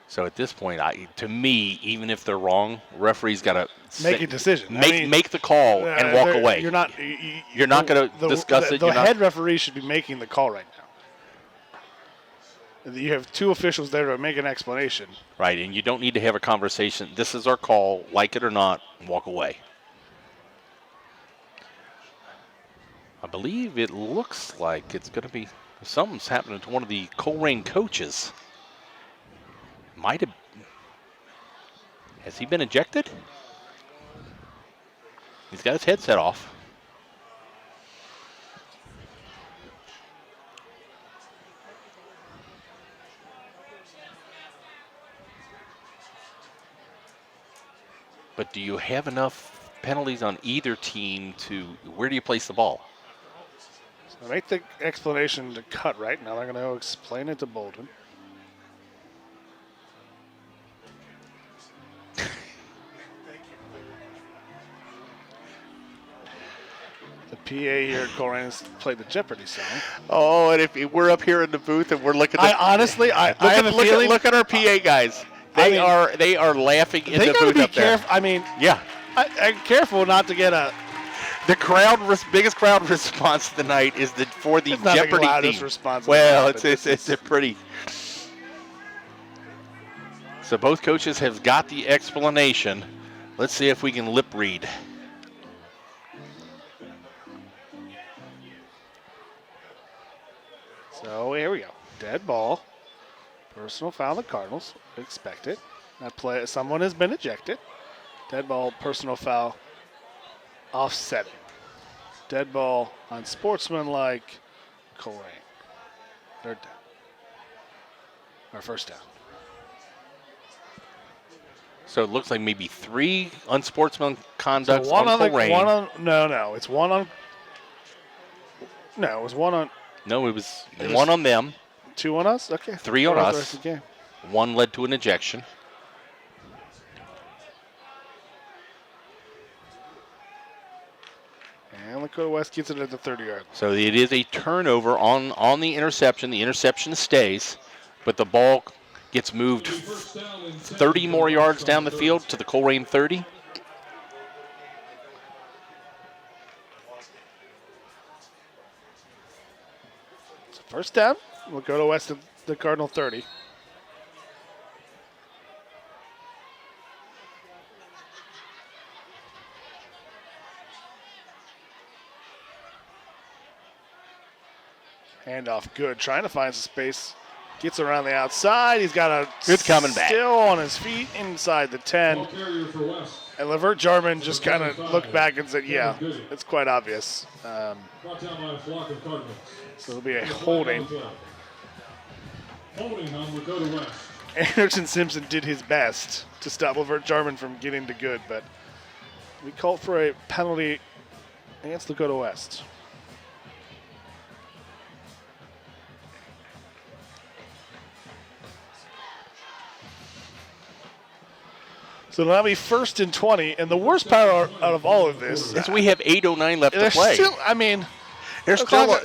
So at this point, to me, even if they're wrong, referee's got to Make a decision. Make the call and walk away. You're not. You're not going to discuss it. The head referee should be making the call right now. You have two officials there to make an explanation. Right, and you don't need to have a conversation. This is our call, like it or not, walk away. I believe it looks like it's going to be something's happening to one of the Colerain coaches. Might have. Has he been ejected? He's got his headset off. But do you have enough penalties on either team to, where do you place the ball? So make the explanation to cut right now. They're going to explain it to Bolden. The PA here at Colerain has played the Jeopardy song. Oh, and if we're up here in the booth and we're looking at, look at our PA guys. They are laughing in the booth up there. I mean, yeah, I'm careful not to get a. The biggest crowd response of the night is for the Jeopardy theme. Response well, it's a pretty. So both coaches have got the explanation. Let's see if we can lip read. So here we go. Dead ball. Personal foul on the Cardinals. Expect it. Someone has been ejected. Dead ball, personal foul. Offsetting. Dead ball on sportsmanlike Colerain. Third down. Or first down. So it looks like maybe 3 unsportsmanlike conducts so on Colerain. No. It's one on. No, it was one on. No, it was one on them. 2 on us? Okay. 3 on us. 1 led to an ejection. And Lakota West gets it at the 30-yard. So it is a turnover on the interception. The interception stays, but the ball gets moved 30 more yards down the field to the Colerain 30. First down, Lakota West at the Cardinal 30. Handoff good, trying to find some space. Gets around the outside. He's got a good coming back. Still on his feet inside the 10. And Lavert Jarman just kind of looked back and said, yeah, it's quite obvious. So it'll be a holding. Anderson Simpson did his best to stop Lavert Jarman from getting to good, but we called for a penalty against Lakota West. So it'll be 1st and 20, and the worst part out of all of this is we have 8:09 left to play. There's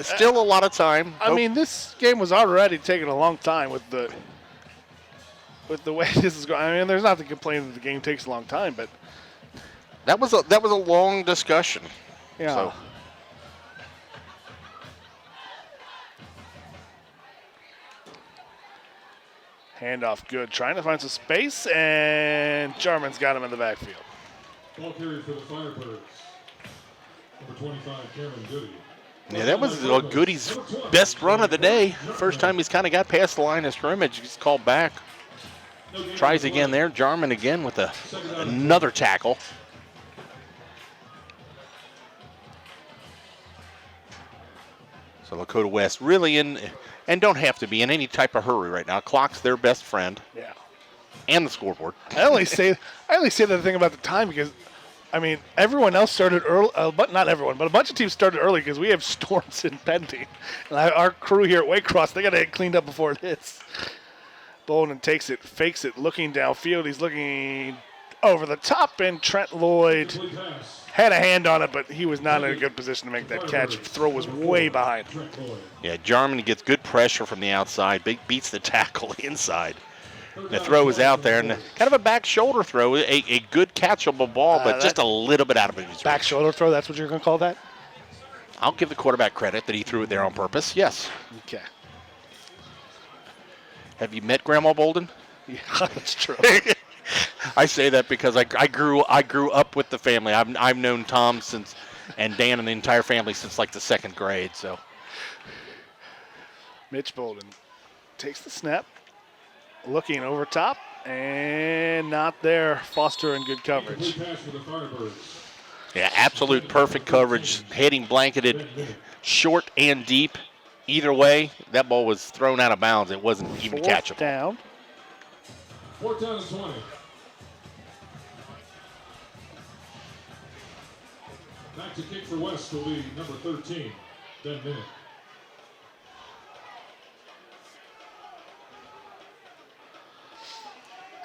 still a lot of time. I mean, this game was already taking a long time with the way this is going. I mean, there's nothing to complain that the game takes a long time, but that was a long discussion. Yeah. So. Handoff good, trying to find some space, and Jarman's got him in the backfield. Ball carrier for the Firebirds. Number 25, Cameron Goody. Yeah, that was Goody's best run of the day. First time he's kind of got past the line of scrimmage. He's called back. Tries again there. Jarman again with another tackle. So Lakota West really and don't have to be in any type of hurry right now. Clock's their best friend. Yeah. And the scoreboard. I only say that thing about the time because, I mean, everyone else started early, but not everyone, but a bunch of teams started early because we have storms impending. And our crew here at Waycross, they got to get cleaned up before this. Bolden takes it, fakes it, looking downfield. He's looking over the top, and Trent Lloyd had a hand on it, but he was not in a good position to make that catch. Throw was way behind. Yeah, Jarman gets good pressure from the outside, beats the tackle inside. The throw is out there, and kind of a back shoulder throw, a good catchable ball, but just a little bit out of his reach. Back shoulder throw, that's what you're going to call that? I'll give the quarterback credit that he threw it there on purpose, yes. Okay. Have you met Grandma Bolden? Yeah, that's true. I say that because I grew up with the family. I've known Tom and Dan and the entire family since like the 2nd grade. So Mitch Bolden takes the snap, looking over top, and not there. Foster in good coverage. Yeah, absolute perfect coverage, heading blanketed short and deep. Either way, that ball was thrown out of bounds. It wasn't even catchable. Down. 4th down and 20. Back to kick for West will be number 13, Ben Minnick.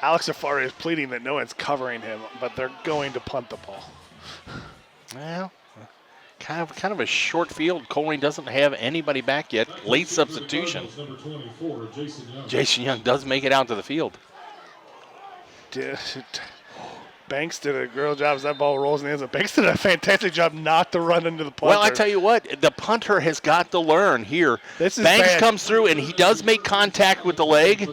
Alex Afari is pleading that no one's covering him, but they're going to punt the ball. Well, kind of a short field. Colerain doesn't have anybody back yet. Late substitution. Number 24, Jason Young. Jason Young does make it out to the field. Banks did a great job as that ball rolls in the end zone. Banks did a fantastic job not to run into the punter. Well, I tell you what, the punter has got to learn here. This is Banks bad. comes through, and he does make contact with the leg.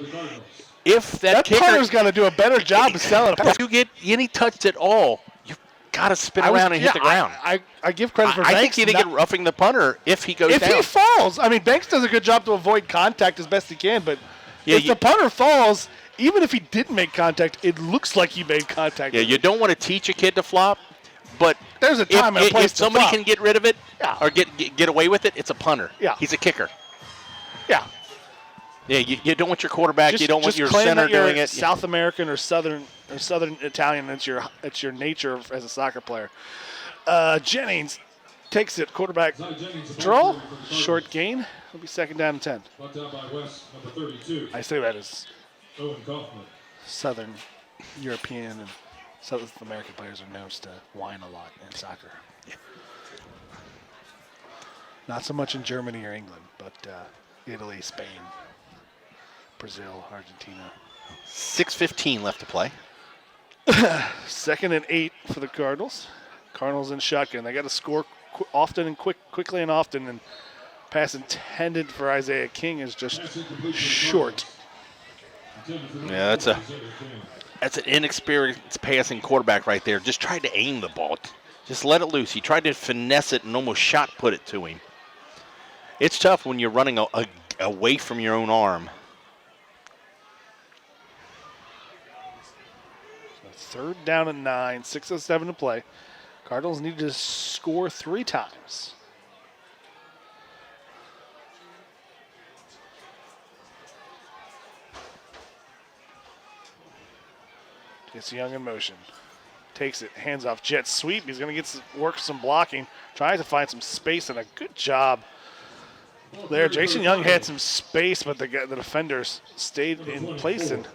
If that kicker, punter's got to do a better job of selling it. If you get any touch at all, you've got to spin around and hit the ground. I give credit for I Banks. think you get roughing the punter if he goes if down. he falls, I mean, Banks does a good job to avoid contact as best he can, but if the punter falls, even if he didn't make contact, it looks like he made contact. Yeah, you don't want to teach a kid to flop, but there's a time and a place if somebody to flop. can get rid of it or get away with it, it's a punter. Yeah. He's a kicker. Yeah. Yeah, you don't want your quarterback, you don't want your claim center that you're doing it. South American or Southern Italian. It's your nature as a soccer player. Jennings takes it. Quarterback draw. Short gain. It'll be 2nd down and 10. Brought down by West, number 32. I say that as Owen Kaufman. Southern European and South American players are known to whine a lot in soccer. Yeah. Not so much in Germany or England, but Italy, Spain, Brazil, Argentina. 6:15 left to play. 2nd and 8 for the Cardinals. Cardinals in shotgun. They got to score often and quickly and often. And pass intended for Isaiah King is just short. Yeah, that's an inexperienced passing quarterback right there. Just tried to aim the ball. Just let it loose. He tried to finesse it and almost shot put it to him. It's tough when you're running away from your own arm. 3rd down and 9, 6:07 to play. Cardinals need to score 3 times. Gets Young in motion. Takes it, hands off, jet sweep. He's going to get work some blocking. Tries to find some space, and a good job there. Jason Young had some space, but the defenders stayed in place and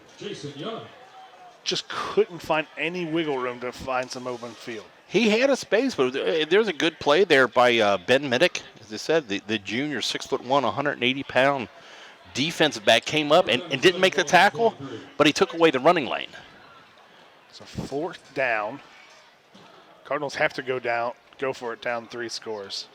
just couldn't find any wiggle room to find some open field. He had a space, but there's a good play there by Ben Minnick. As I said, the junior, 6'1", 180-pound defensive back came up and didn't make the tackle, but he took away the running lane. So 4th down. Cardinals have to go for it down 3 scores.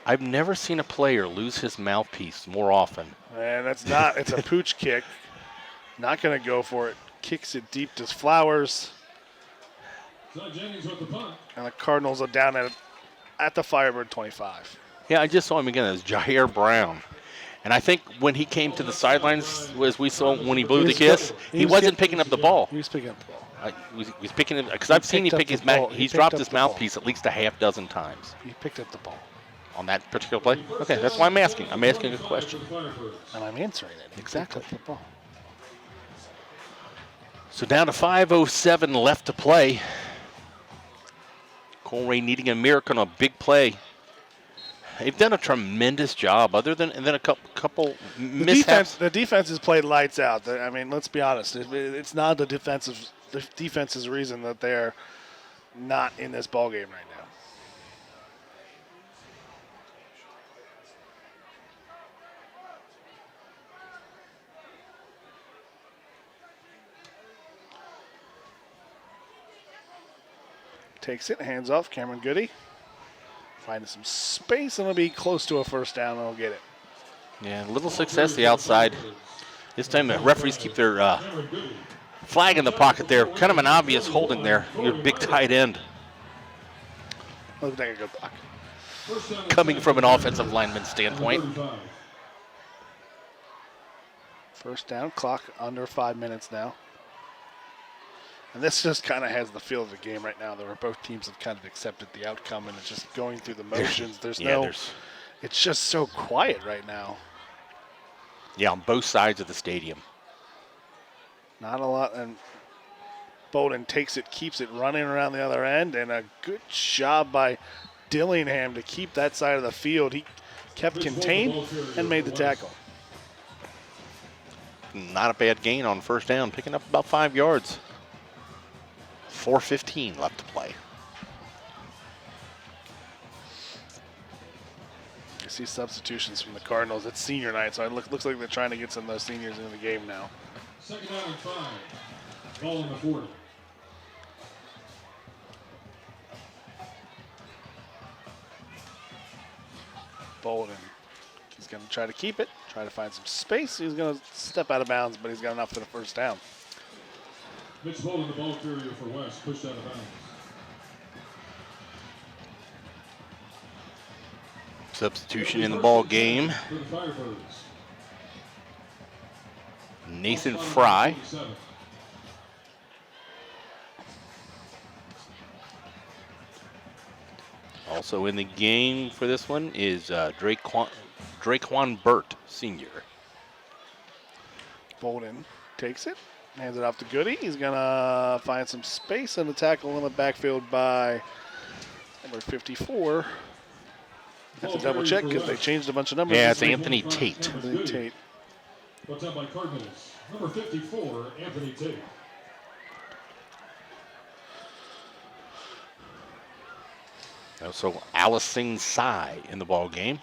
I've never seen a player lose his mouthpiece more often. And it's a pooch kick. Not going to go for it. Kicks it deep to Flowers. And the Cardinals are down at the Firebird 25. Yeah, I just saw him again as Jair Brown. And I think when he came to the sidelines, as we saw when he blew the kiss, he wasn't picking up the ball. He was picking up the ball. He was picking it because I've seen him pick his mouth. He's dropped his mouthpiece at least a half dozen times. He picked up the ball. On that particular play? Okay, that's why I'm asking. I'm asking a question. And I'm answering it. Exactly. He picked up the ball. So down to 5:07 left to play. Colerain needing a miracle on a big play. They've done a tremendous job, other than a couple mishaps. The defense has played lights out. I mean, let's be honest. It's not the defensive the defense is the reason that they're not in this ball game right now. Takes it, hands off, Cameron Goody. Finding some space, and it'll be close to a first down, and we'll get it. Yeah, a little success the outside. This time the referees keep their flag in the pocket there. Kind of an obvious holding there. Your big tight end. Looks like a good block. Coming from an offensive lineman standpoint. First down, clock under 5 minutes now. And this just kind of has the feel of the game right now, where both teams have kind of accepted the outcome, and it's just going through the motions. It's just so quiet right now. Yeah, on both sides of the stadium. Not a lot, and Bolden takes it, keeps it running around the other end, and a good job by Dillingham to keep that side of the field. He kept contained and made the tackle. Not a bad gain on first down, picking up about 5 yards. 4:15 left to play. You see substitutions from the Cardinals. It's senior night, so it looks like they're trying to get some of those seniors into the game now. Second down and 5. Ball in the 40. Bolden. He's going to try to keep it, try to find some space. He's going to step out of bounds, but he's got enough for the first down. Mitch Bolden, the ball carrier for West, pushed out of bounds. Substitution in the ball game. For the Firebirds. Nathan Fry. Also in the game for this one is Draquan Burt, senior. Bolden takes it, hands it off to Goody. He's going to find some space and a tackle in the backfield by number 54. I have to double check because they changed a bunch of numbers. Yeah, it's Anthony Tate. Anthony Tate. What's up by Cardinals? Number 54, Anthony Tate. Also, Allison Sai in the ball game.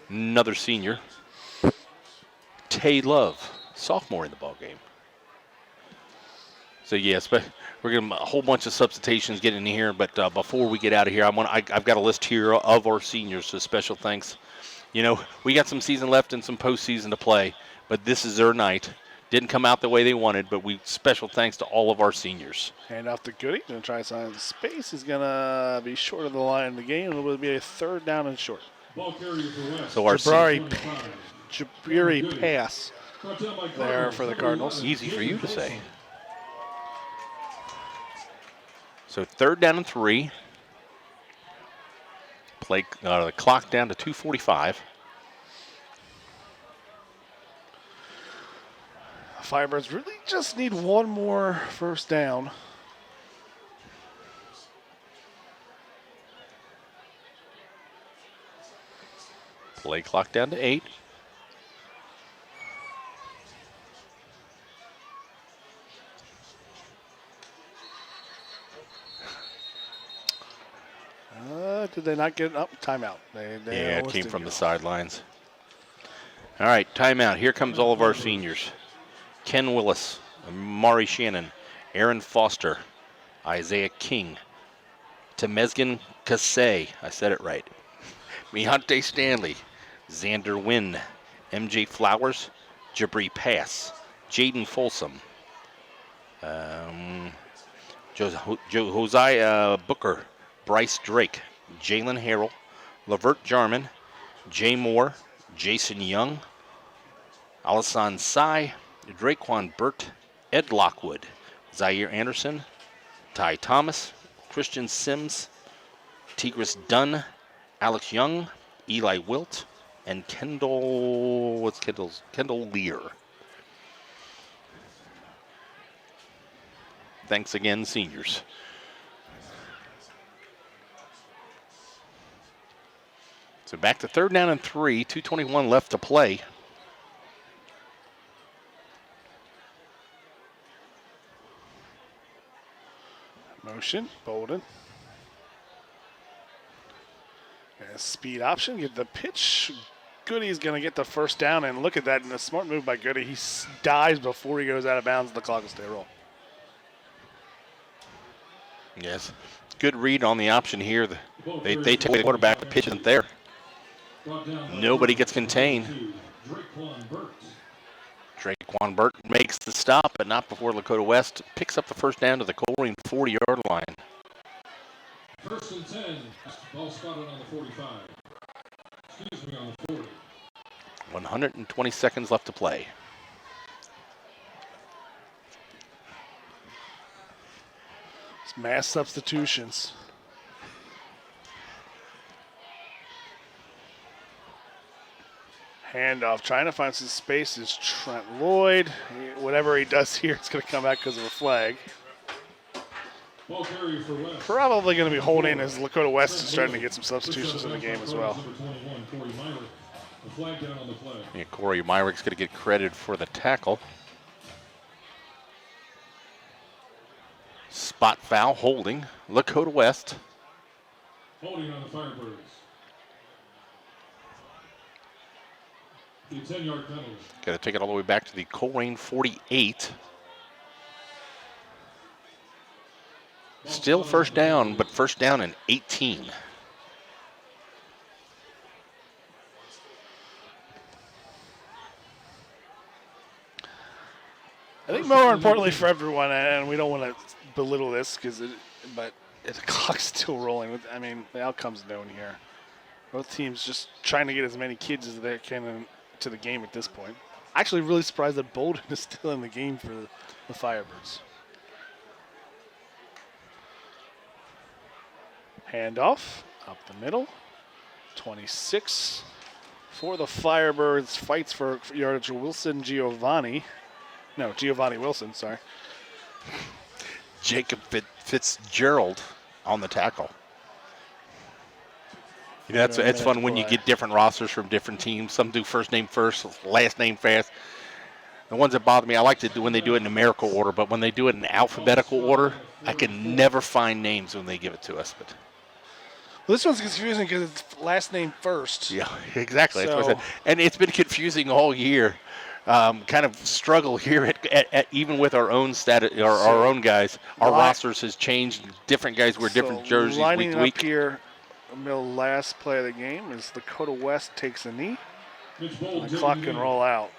Another senior. Tay Love, sophomore in the ball game. So yes, but we're getting a whole bunch of substitutions getting in here. But before we get out of here, I've got a list here of our seniors. So special thanks. You know, we got some season left and some postseason to play, but this is their night. Didn't come out the way they wanted, but special thanks to all of our seniors. Hand off to Goody. Going to try to find space. He's going to be short of the line of the game. It will be a third down and short. Ball carrier for West. So our Jabiri pass there for the Cardinals. Easy for you to say. So third down and 3. Play the clock down to 2:45. Firebirds really just need one more first down. Play clock down to 8. Did they not get up? Timeout. Yeah, it came from the sidelines. All right, timeout. Here comes all of our seniors. Ken Willis, Mari Shannon, Aaron Foster, Isaiah King, Temesgen Kasey, I said it right, Mihante Stanley, Xander Wynn, MJ Flowers, Jabri Pass, Jaden Folsom, Josiah Booker, Bryce Drake, Jalen Harrell, Lavert Jarman, Jay Moore, Jason Young, Alasan Sai, Draquan Burt, Ed Lockwood, Zaire Anderson, Ty Thomas, Christian Sims, Tigris Dunn, Alex Young, Eli Wilt, and Kendall Lear. Thanks again, seniors. So back to third down and 3, 2:21 left to play. Motion, Bolden. And a speed option, get the pitch. Goody's going to get the first down, and look at that, and a smart move by Goody. He dives before he goes out of bounds, and the clock will stay roll. Yes. Good read on the option here. They take the quarterback, the pitch isn't there. Nobody gets contained. Draquan Burt makes the stop, but not before Lakota West picks up the first down to the Colerain 40-yard line. 1st and 10. Ball spotted on the 45. Excuse me, on the 40. 120 seconds left to play. It's mass substitutions. Handoff, trying to find some space is Trent Lloyd. Whatever he does here, it's going to come back because of a flag. Ball carrier for West. Probably going to be holding as Lakota West is starting to get some substitutions in the game as well. Yeah, Corey Myrick's going to get credit for the tackle. Spot foul, holding. Lakota West. Holding on the Firebirds. The 10-yard penalty. Got to take it all the way back to the Colerain 48. Still first down, but first down and 18. I think more importantly for everyone, and we don't want to belittle this, but the clock's still rolling. I mean, the outcome's known here. Both teams just trying to get as many kids as they can to the game at this point. Actually, really surprised that Bolden is still in the game for the Firebirds. Handoff up the middle. 26 for the Firebirds. Fights for yardage. Giovanni Wilson, sorry. Jacob Fitzgerald on the tackle. You know, it's fun when you get different rosters from different teams. Some do first name first, last name fast. The ones that bother me, I like to do when they do it in numerical order, but when they do it in alphabetical order, I can never find names when they give it to us. But well, this one's confusing because it's last name first. yeah, exactly. So, that's what I said. And it's been confusing all year. Kind of struggle here at even with our own our own guys. Our rosters has changed. Different guys wear different jerseys lining week to week. Up here, the last play of the game is Lakota West takes a knee. The clock can roll out.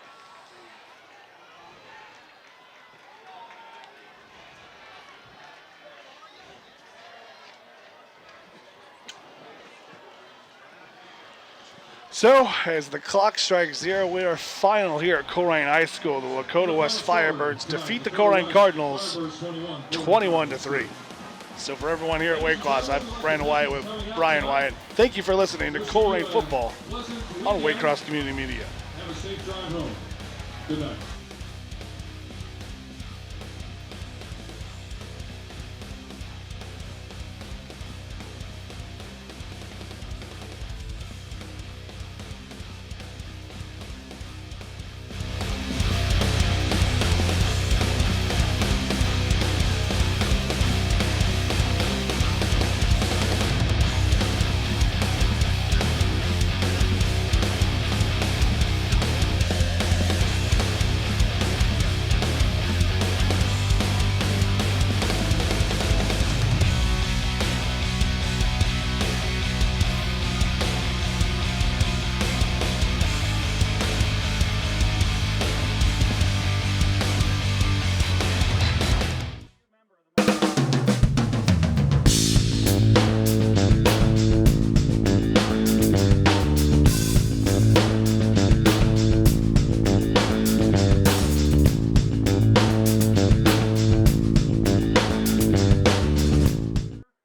So, as the clock strikes 0, we are final here at Colerain High School. The Lakota West Firebirds defeat the Colerain Cardinals 21-3. So for everyone here at Waycross, I'm Brandon Wyatt with Brian Wyatt. Thank you for listening to Colerain Football on Waycross Community Media. Have a safe drive home. Good night.